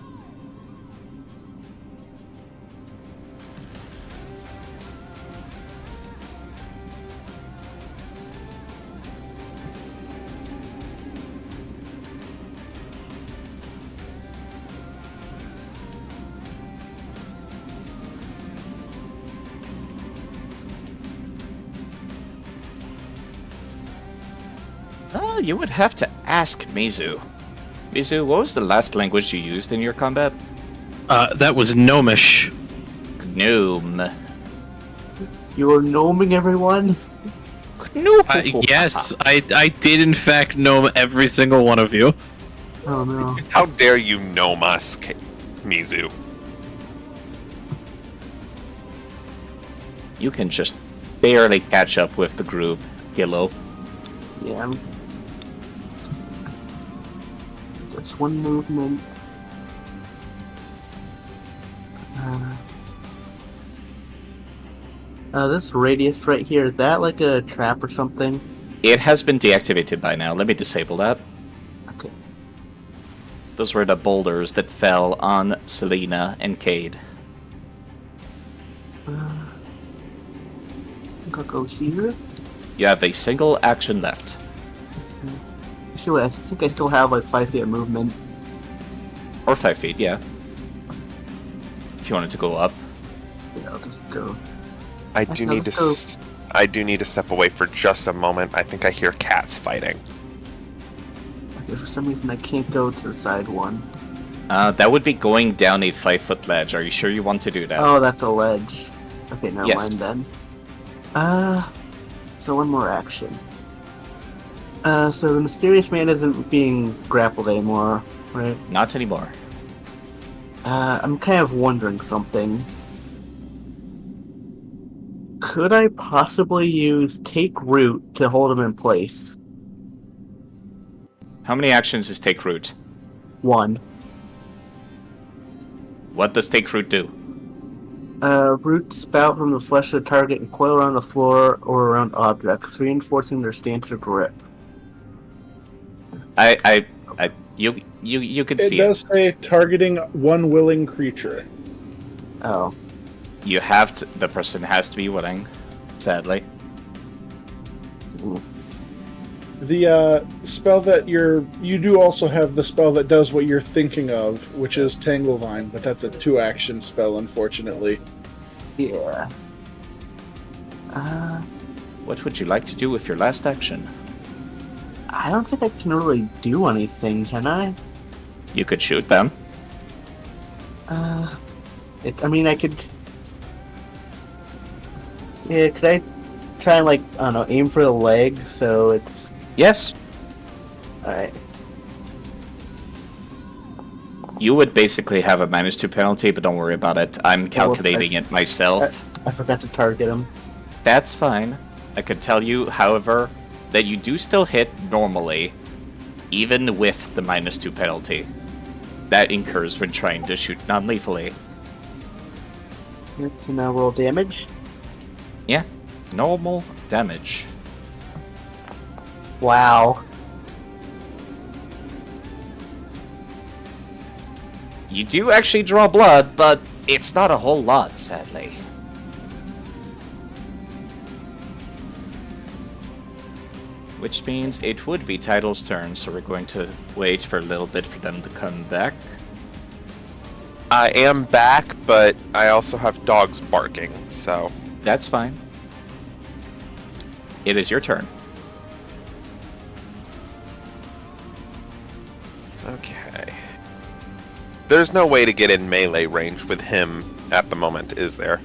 Oh, you would have to ask Mizu. Mizu, what was the last language you used in your combat? That was Gnomish. Gnome. You were gnoming everyone? Gnome. Yes, I did in fact gnome every single one of you. Oh no. How dare you gnome us, Mizu? You can just barely catch up with the group, Gillo. Yeah. That's one movement. This radius right here, is that like a trap or something? It has been deactivated by now. Let me disable that. Okay. Those were the boulders that fell on Selena and Cade. I think I'll go here. You have a single action left. Actually, I think I still have like 5 feet of movement. Or 5 feet, yeah. If you wanted to go up. Yeah, I'll just go. I do need to step away for just a moment. I think I hear cats fighting. Okay, for some reason I can't go to the side one. That would be going down a 5-foot ledge. Are you sure you want to do that? Oh, that's a ledge. Okay, never Yes. mind then. So one more action. So the mysterious man isn't being grappled anymore, right? Not anymore. I'm kind of wondering something. Could I possibly use Take Root to hold him in place? How many actions is Take Root? 1. What does Take Root do? Roots spout from the flesh of the target and coil around the floor or around objects, reinforcing their stance or grip. You can It see does say targeting one willing creature. Oh. You have to. The person has to be willing. Sadly. The spell that you do also have the spell that does what you're thinking of, which is Tanglevine, but that's a 2-action spell, unfortunately. Yeah. What would you like to do with your last action? I don't think I can really do anything, can I? You could shoot them. I mean, I could... Yeah, could I try and, like, I don't know, aim for the leg so it's... Yes. Alright. You would basically have a -2 penalty, but don't worry about it. I'm calculating it myself. I forgot to target him. That's fine. I could tell you, however, that you do still hit normally, even with the -2 penalty. That incurs when trying to shoot non-lethally. So now roll damage. Yeah, normal damage. Wow. You do actually draw blood, but it's not a whole lot, sadly. Which means it would be Title's turn, so we're going to wait for a little bit for them to come back. I am back, but I also have dogs barking, so... That's fine. It is your turn. Okay. There's no way to get in melee range with him at the moment, is there?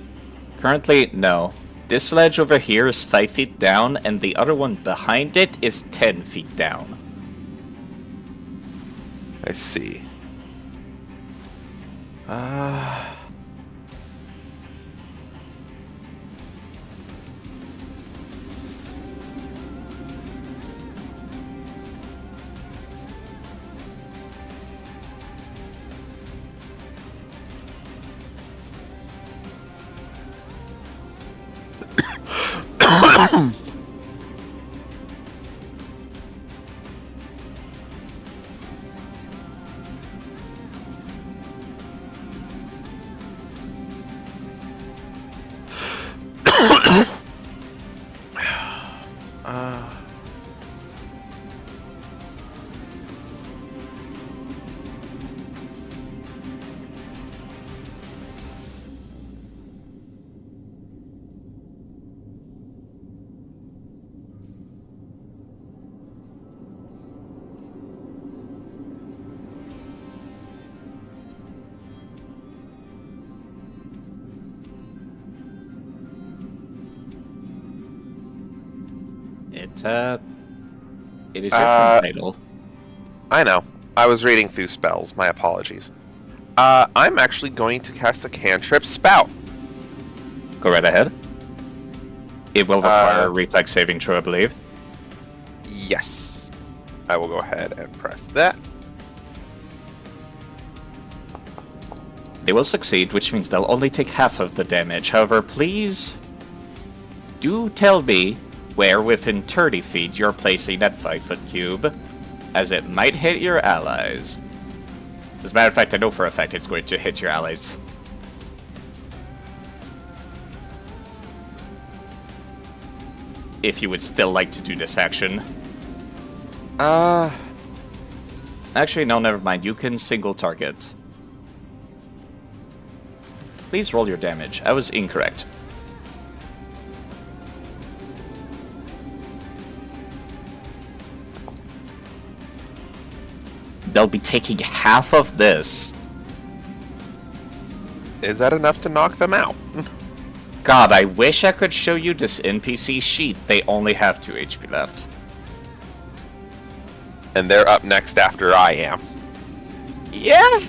Currently, no. This ledge over here is 5 feet down, and the other one behind it is 10 feet down. I see. It is your turn, Title. I know. I was reading through spells. My apologies. I'm actually going to cast a cantrip Spout. Go right ahead. It will require a reflex saving throw, I believe. Yes. I will go ahead and press that. They will succeed, which means they'll only take half of the damage. However, please do tell me where within 30 feet you're placing that 5-foot cube, as it might hit your allies. As a matter of fact, I know for a fact it's going to hit your allies. If you would still like to do this action. Actually, no, never mind. You can single target. Please roll your damage. I was incorrect. they'll be taking half of this. Is that enough to knock them out? God, I wish I could show you this NPC sheet. They only have 2 HP left. And they're up next after I am. Yeah!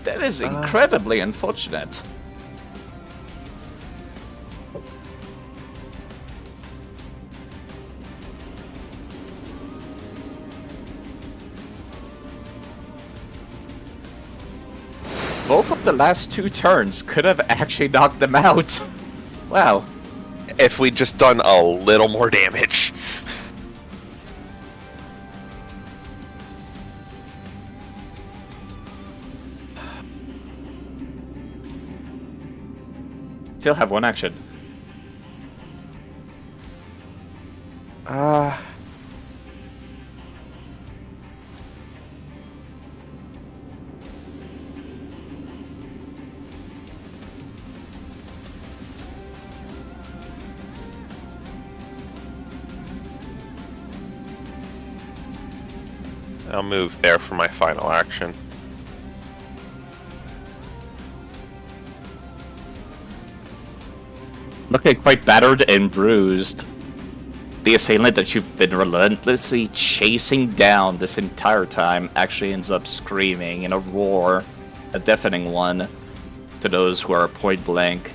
That is incredibly unfortunate. Both of the last 2 turns could have actually knocked them out. Wow. If we'd just done a little more damage. Still have 1 action. I'll move there for my final action. Looking quite battered and bruised. The assailant that you've been relentlessly chasing down this entire time actually ends up screaming in a roar, a deafening one, to those who are point blank,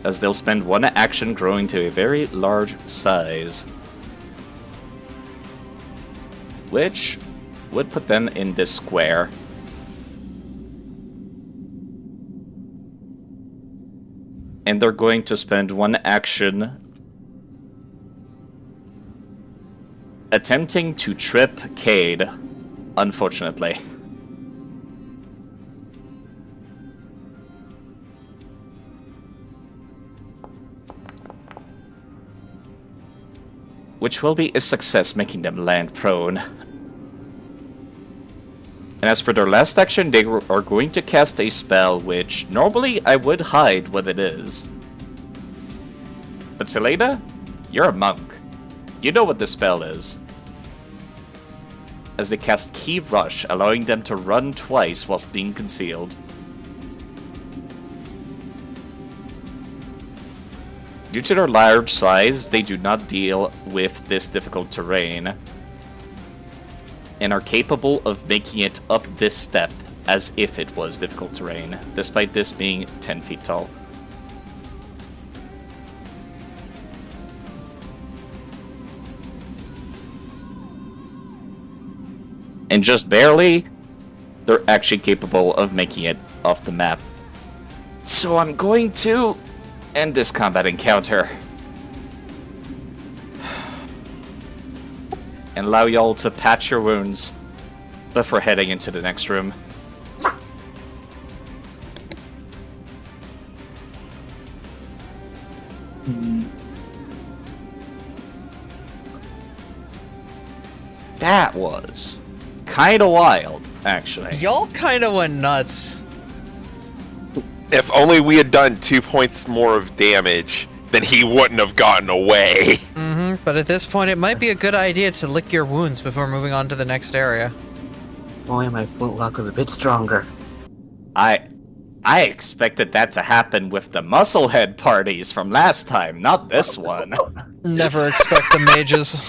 as they'll spend 1 action growing to a very large size, which would put them in this square. And they're going to spend 1 action attempting to trip Cade, unfortunately. Which will be a success, making them land prone. And as for their last action, they are going to cast a spell which normally I would hide what it is. But Selena, you're a monk. You know what the spell is. As they cast Key Rush, allowing them to run twice whilst being concealed. Due to their large size, they do not deal with this difficult terrain, and are capable of making it up this step as if it was difficult terrain, despite this being 10 feet tall. And just barely, they're actually capable of making it off the map. So I'm going to end this combat encounter and allow y'all to patch your wounds before heading into the next room. That was kinda wild, actually. Y'all kind of went nuts. If only we had done 2 points more of damage, then he wouldn't have gotten away. But at this point, it might be a good idea to lick your wounds before moving on to the next area. Only my flintlock was a bit stronger. I expected that to happen with the Musclehead parties from last time, not this one. Never expect the mages.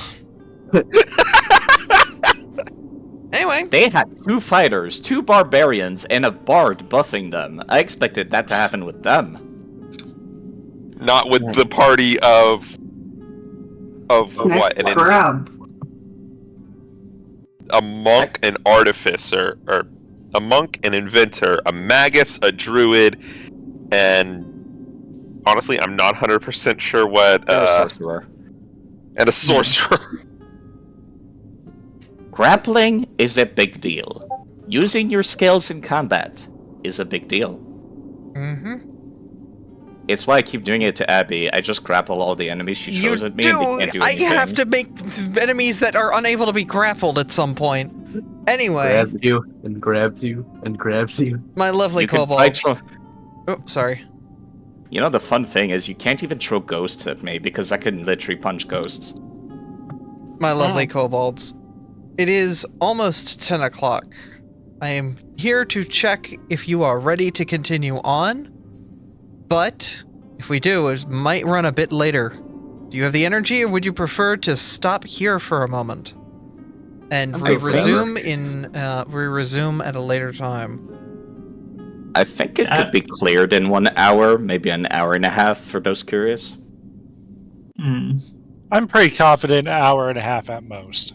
Anyway. They had 2 fighters, 2 barbarians, and a bard buffing them. I expected that to happen with them. Not with the party of what? Grab. A monk, an artificer, or a monk, an inventor, a magus, a druid, and honestly, I'm not 100% sure what. And a sorcerer. And a sorcerer. Grappling is a big deal. Using your skills in combat is a big deal. It's why I keep doing it to Abby. I just grapple all the enemies she throws at me and they can't do anything. I have to make enemies that are unable to be grappled at some point. Anyway. Grabs you, and grabs you, and grabs you. My lovely kobolds. Oh, sorry. You know, the fun thing is you can't even throw ghosts at me because I can literally punch ghosts. My lovely kobolds. It is almost 10 o'clock. I am here to check if you are ready to continue on, but if we do, it might run a bit later. Do you have the energy, or would you prefer to stop here for a moment? And we resume at a later time. I think it could be cleared in 1 hour, maybe an hour and a half for those curious. I'm pretty confident an hour and a half at most.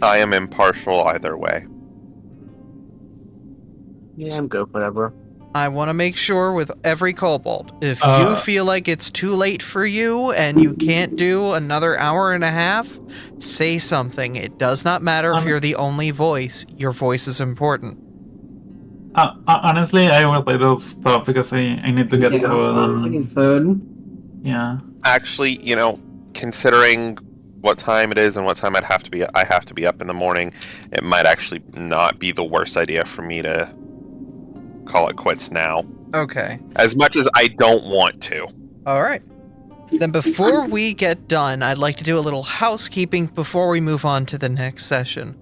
I am impartial either way. Yeah, I'm good for whatever. I want to make sure with every kobold, if you feel like it's too late for you and you can't do another hour and a half, say something. It does not matter if you're the only voice. Your voice is important. Honestly, I will let those stop because I need to get food. I'm looking food. Yeah. Actually, considering what time it is and what time I have to be up in the morning, it might actually not be the worst idea for me to call it quits now. Okay. As much as I don't want to. All right. Then before we get done, I'd like to do a little housekeeping before we move on to the next session.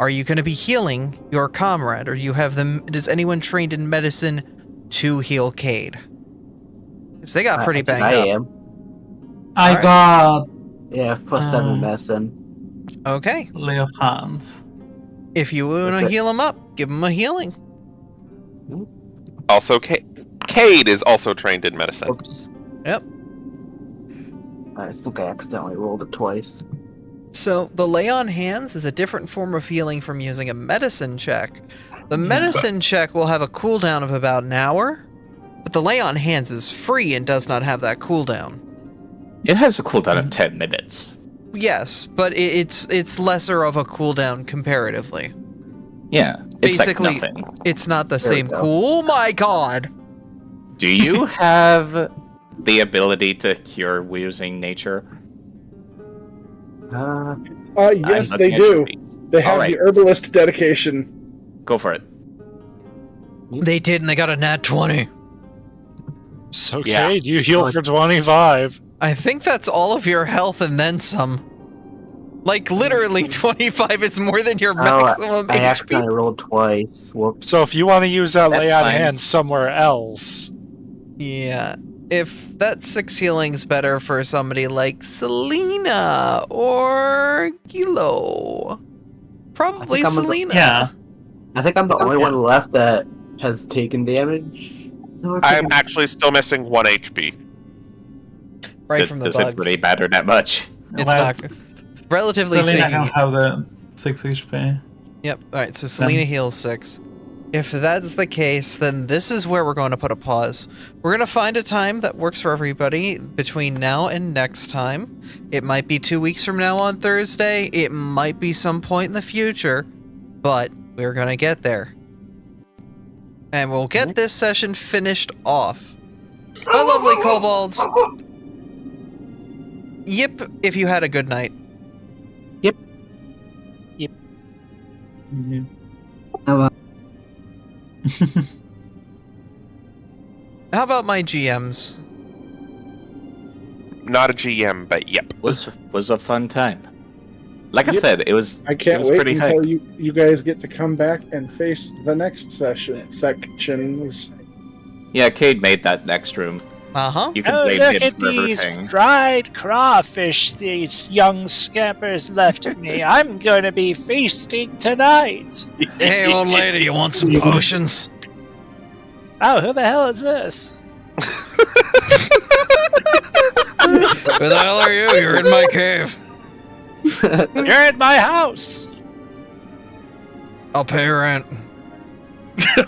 Are you going to be healing your comrade, or is anyone trained in medicine to heal Cade? Because they got pretty banged up. I am. I got Yeah, +7 medicine. Okay. lay of hands. If you want to heal him up, give him a healing. Also, Cade is also trained in medicine. Oops. Yep. I think I accidentally rolled it twice. So the lay on hands is a different form of healing from using a medicine check. The medicine check will have a cooldown of about an hour, but the lay on hands is free and does not have that cooldown. It has a cooldown of 10 minutes. Yes, but it's lesser of a cooldown comparatively. Yeah, it's Basically, like nothing. it's not the There we same go. Oh my god! Do you have the ability to cure using nature? Yes, I'm they looking at do. your beats. They have Alright. the herbalist dedication. Go for it. They did, and they got a nat 20. So, Yeah. Cade, you heal for 25. I think that's all of your health and then some. Like, literally, 25 is more than your maximum I HP. accidentally rolled twice. Whoops. So if you want to use that That's lay on fine. hands somewhere else, Yeah. If that 6 healing's better for somebody like Selena or Gilo. Probably I think I'm Selena. Yeah. I think I'm the only one left that has taken damage. No, I'm actually still missing 1 HP. Right from the Does bugs. it really matter that much? It's Well, not. Relatively Selena speaking. can have the 6 HP. Yep. Alright, so Selena heals 6. If that's the case, then this is where we're going to put a pause. We're going to find a time that works for everybody between now and next time. It might be 2 weeks from now on Thursday. It might be some point in the future. But we're going to get there. And we'll get this session finished off. My lovely kobolds. Yip, if you had a good night. How about my GMs? Not a GM, but yep. Was a fun time. Like I said, it was. I it can't was wait pretty until hyped. you guys get to come back and face the next sections. Yeah, Cade made that next room. Uh-huh. You can Oh, blame look him at for these everything. dried crawfish these young scampers left me. I'm going to be feasting tonight. Hey, old lady, you want some potions? Oh, who the hell is this? Who the hell are you? You're in my cave. You're in my house. I'll pay rent.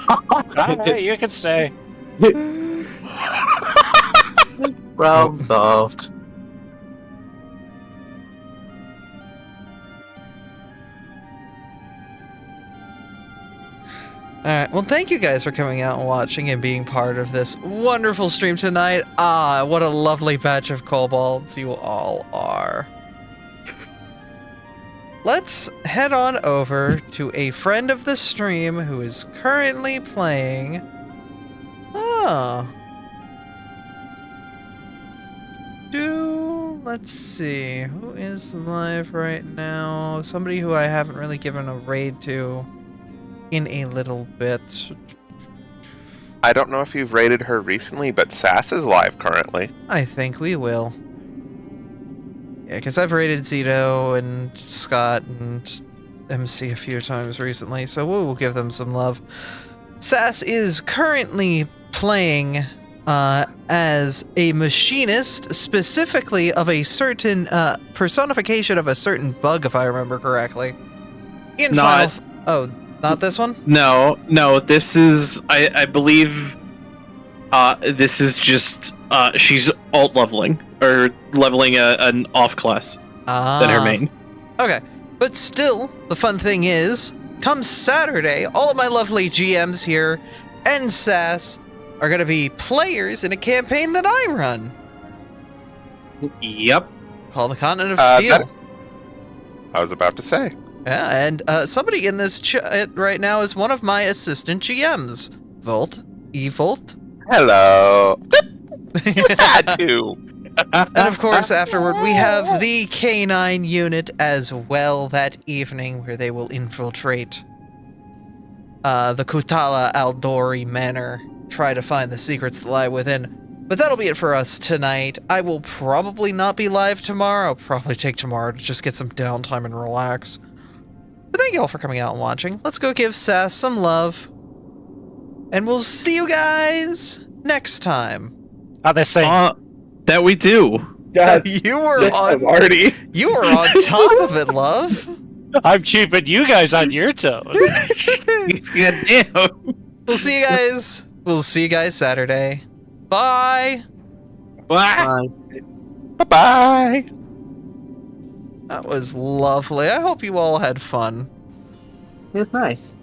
All right, you can stay. Problem solved. Alright, well thank you guys for coming out and watching and being part of this wonderful stream tonight. Ah, what a lovely batch of kobolds you all are. Let's head on over to a friend of the stream who is currently playing... Let's let's see. Who is live right now? Somebody who I haven't really given a raid to in a little bit. I don't know if you've rated her recently, but Sass is live currently. I think we will. Yeah, because I've raided Zito and Scott and MC a few times recently, so we'll give them some love. Sass is currently playing as a machinist, specifically of a certain personification of a certain bug, if I remember correctly. Not this one? No, this is, I believe, this is just, she's alt leveling, or leveling an off class than her main. Okay, but still, the fun thing is, come Saturday, all of my lovely GMs here and Sass are going to be players in a campaign that I run. Yep. Called the Continent of Steel. I was about to say. Yeah, and somebody in this chat right now is one of my assistant GMs. Volt. E-Volt. Hello. You had to. And of course, afterward, we have the K9 unit as well that evening, where they will infiltrate the Kutala Aldori Manor, try to find the secrets that lie within. But that'll be it for us tonight. I will probably not be live tomorrow. I'll probably take tomorrow to just get some downtime and relax. But thank you all for coming out and watching. Let's go give Sass some love. And we'll see you guys next time. Are they saying? That we do. God, You were damn, Artie. You were on top of it, love. I'm keeping you guys on your toes. God damn. We'll see you guys. We'll see you guys Saturday. Bye. Bye. Bye-bye. That was lovely. I hope you all had fun. It's nice.